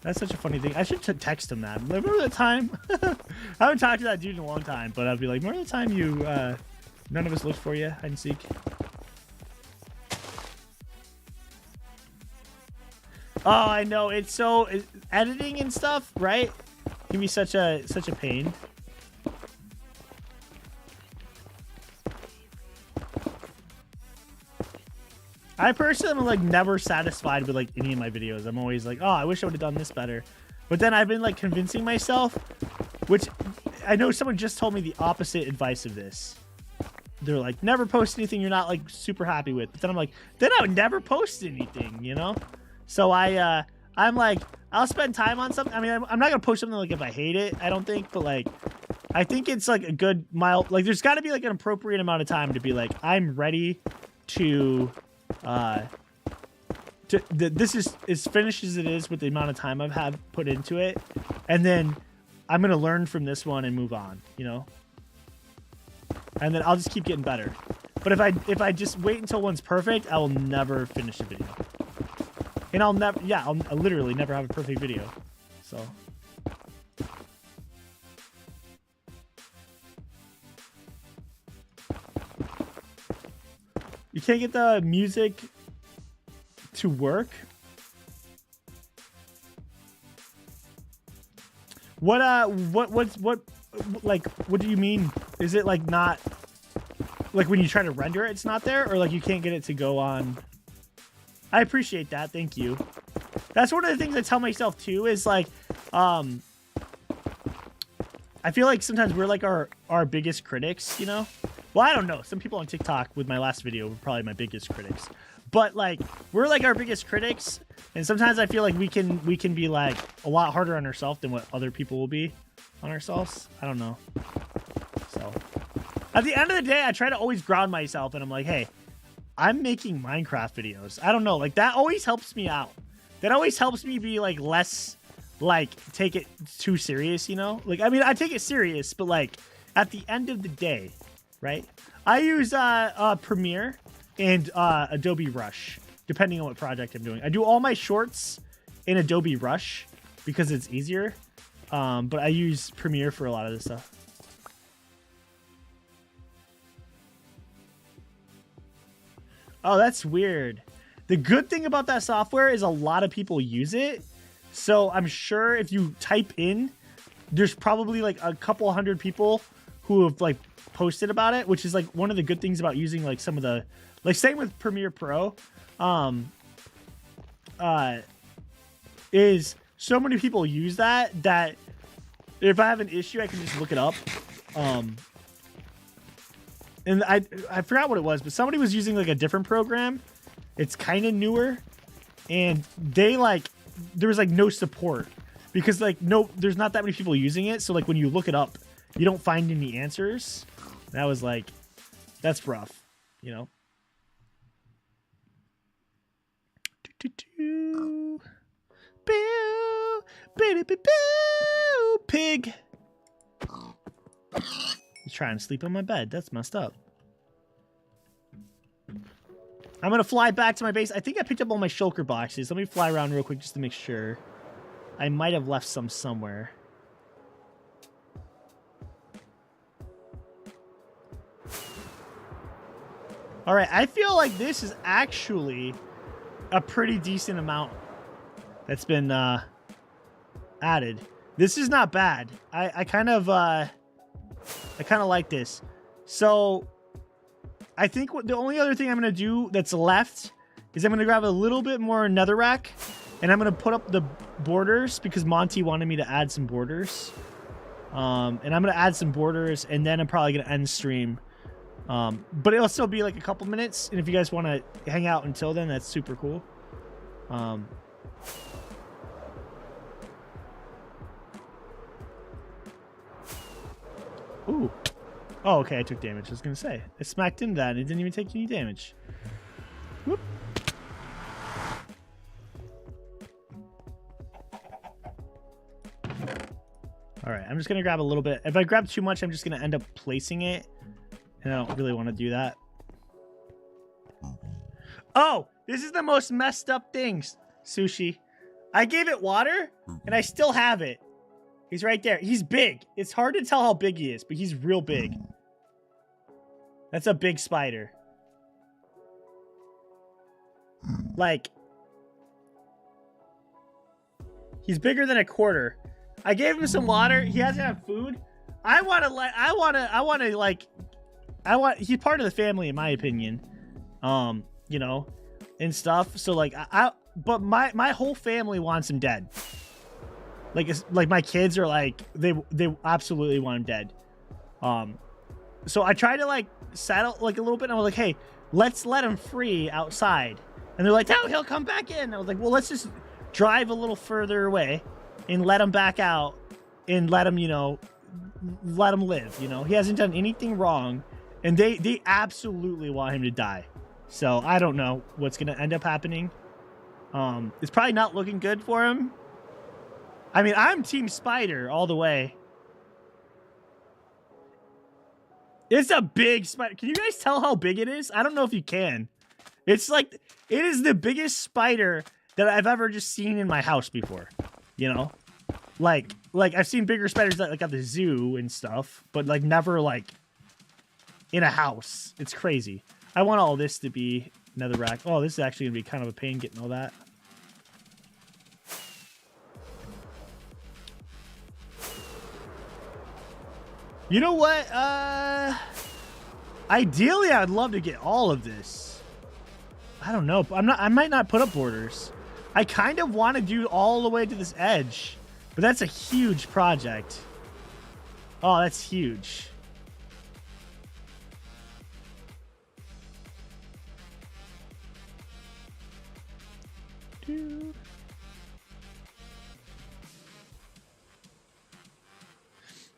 That's such a funny thing. I should text him that. Remember that time? I haven't talked to that dude in a long time, but I'd be like, remember the time you, none of us looked for you, hide and seek? Oh, I know. It's so, editing and stuff, right? Can be such a pain. I personally am like never satisfied with like any of my videos. I'm always like, oh, I wish I would have done this better. But then I've been like convincing myself, which I know someone just told me the opposite advice of this. They're like, never post anything you're not like super happy with. But then I'm like, then I would never post anything, you know? So I'm like, I'll spend time on something. I mean, I'm not gonna post something like if I hate it, I don't think, but like, I think it's like a good like there's gotta be like an appropriate amount of time to be like, I'm ready to this is as finished as it is with the amount of time I've had put into it, and then I'm gonna learn from this one and move on, you know, and then I'll just keep getting better. But if I just wait until one's perfect, I will never finish a video, and I'll literally never have a perfect video. So you can't get the music to work. What like, what do you mean? Is it like not like when you try to render it, it's not there, or like you can't get it to go on? I appreciate that. Thank you. That's one of the things I tell myself too, is like, I feel like sometimes we're like our biggest critics, you know? Well, I don't know. Some people on TikTok with my last video were probably my biggest critics. But like, we're like our biggest critics, and sometimes I feel like we can be like a lot harder on ourselves than what other people will be on ourselves. I don't know. So at the end of the day, I try to always ground myself, and I'm like, hey, I'm making Minecraft videos. I don't know, like that always helps me out. That always helps me be like less like take it too serious, you know? Like, I mean, I take it serious, but like at the end of the day, right? I use Premiere and Adobe Rush, depending on what project I'm doing. I do all my shorts in Adobe Rush because it's easier, but I use Premiere for a lot of this stuff. Oh, that's weird. The good thing about that software is a lot of people use it. So I'm sure if you type in, there's probably like a couple hundred people who have like posted about it, which is like one of the good things about using like some of the, like same with Premiere Pro, is so many people use that if I have an issue, I can just look it up. And I forgot what it was, but somebody was using like a different program. It's kind of newer, and they like, there was like no support because like there's not that many people using it. So like when you look it up, you don't find any answers. That was like, that's rough, you know? Pig. He's trying to sleep on my bed. That's messed up. I'm going to fly back to my base. I think I picked up all my shulker boxes. Let me fly around real quick just to make sure. I might have left some somewhere. All right, I feel like this is actually a pretty decent amount that's been added. This is not bad. I kind of like this. So I think the only other thing I'm going to do that's left is I'm going to grab a little bit more netherrack, and I'm going to put up the borders because Monty wanted me to add some borders. And I'm going to add some borders, and then I'm probably going to end stream. But it'll still be like a couple minutes, and if you guys want to hang out until then, that's super cool. Ooh. Oh, okay, I took damage. I was gonna say, I smacked into that and it didn't even take any damage. Whoop. All right, I'm just gonna grab a little bit. If I grab too much, I'm just gonna end up placing it, and I don't really want to do that. Oh, this is the most messed up things, Sushi. I gave it water, and I still have it. He's right there. He's big. It's hard to tell how big he is, but he's real big. That's a big spider. Like, he's bigger than a quarter. I gave him some water. He hasn't had food. He's part of the family, in my opinion. You know, and stuff. So like, but my whole family wants him dead. Like, it's like my kids are like, they absolutely want him dead. So I tried to like settle like a little bit. And I was like, hey, let's let him free outside. And they're like, no, he'll come back in. I was like, well, let's just drive a little further away and let him back out and let him, you know, let him live. You know, he hasn't done anything wrong, and they absolutely want him to die. So I don't know what's going to end up happening. It's probably not looking good for him. I mean, I'm Team Spider all the way. It's a big spider. Can you guys tell how big it is? I don't know if you can. It's like, it is the biggest spider that I've ever just seen in my house before. You know? Like I've seen bigger spiders like at the zoo and stuff, but like never like in a house. It's crazy. I want all this to be netherrack. Oh, this is actually gonna be kind of a pain getting all that. You know what? Ideally, I'd love to get all of this. I don't know. I might not put up borders. I kind of want to do all the way to this edge, but that's a huge project. Oh, that's huge.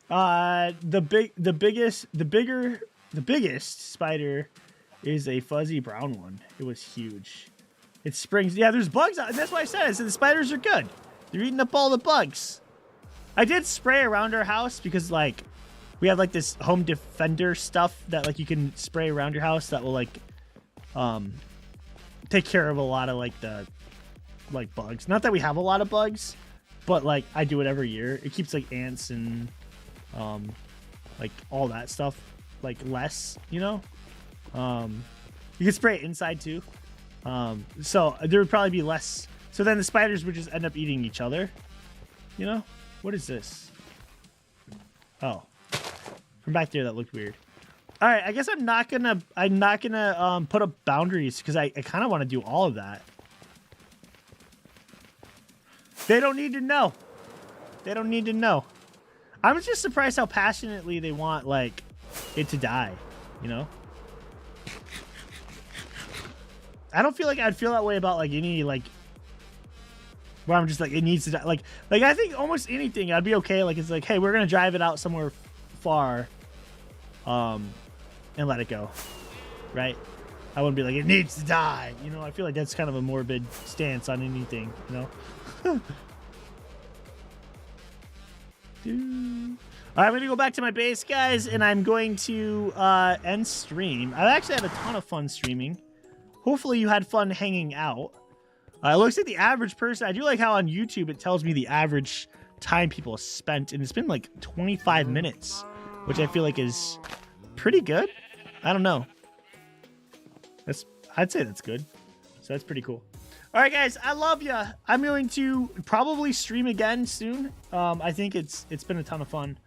The biggest spider is a fuzzy brown one. It was huge. It springs. Yeah, there's bugs out. And that's why I said the spiders are good. They're eating up all the bugs. I did spray around our house because like we have like this home defender stuff that like you can spray around your house that will like take care of a lot of like the like bugs. Not that we have a lot of bugs, but like I do it every year. It keeps like ants and like all that stuff like less, you know. You can spray it inside too. So there would probably be less. So then the spiders would just end up eating each other. You know? What is this? Oh. From back there that looked weird. Alright, I guess I'm not gonna put up boundaries because I kinda wanna do all of that. They don't need to know. They don't need to know. I'm just surprised how passionately they want like it to die, you know? I don't feel like I'd feel that way about like any like where I'm just like it needs to die. Like I think almost anything I'd be okay. Like it's like, hey, we're gonna drive it out somewhere far, and let it go, right? I wouldn't be like it needs to die. You know, I feel like that's kind of a morbid stance on anything. You know. All right, I'm gonna go back to my base, guys, and I'm going to end stream. I've actually had a ton of fun streaming. Hopefully you had fun hanging out. It looks like the average person, I do like how on YouTube it tells me the average time people spent, and it's been like 25 minutes, which I feel like is pretty good. I don't know. I'd say that's good. So that's pretty cool. All right, guys, I love ya. I'm going to probably stream again soon. I think it's been a ton of fun.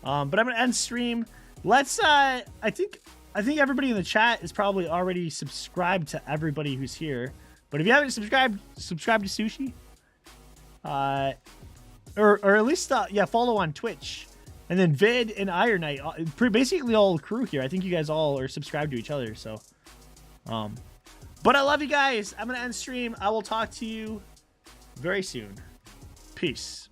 But I'm gonna end stream. Let's I think everybody in the chat is probably already subscribed to everybody who's here. But if you haven't subscribe to Sushi. Or at least yeah, follow on Twitch. And then Vid and Iron Knight, basically all the crew here. I think you guys all are subscribed to each other, so but I love you guys. I'm gonna end stream. I will talk to you very soon. Peace.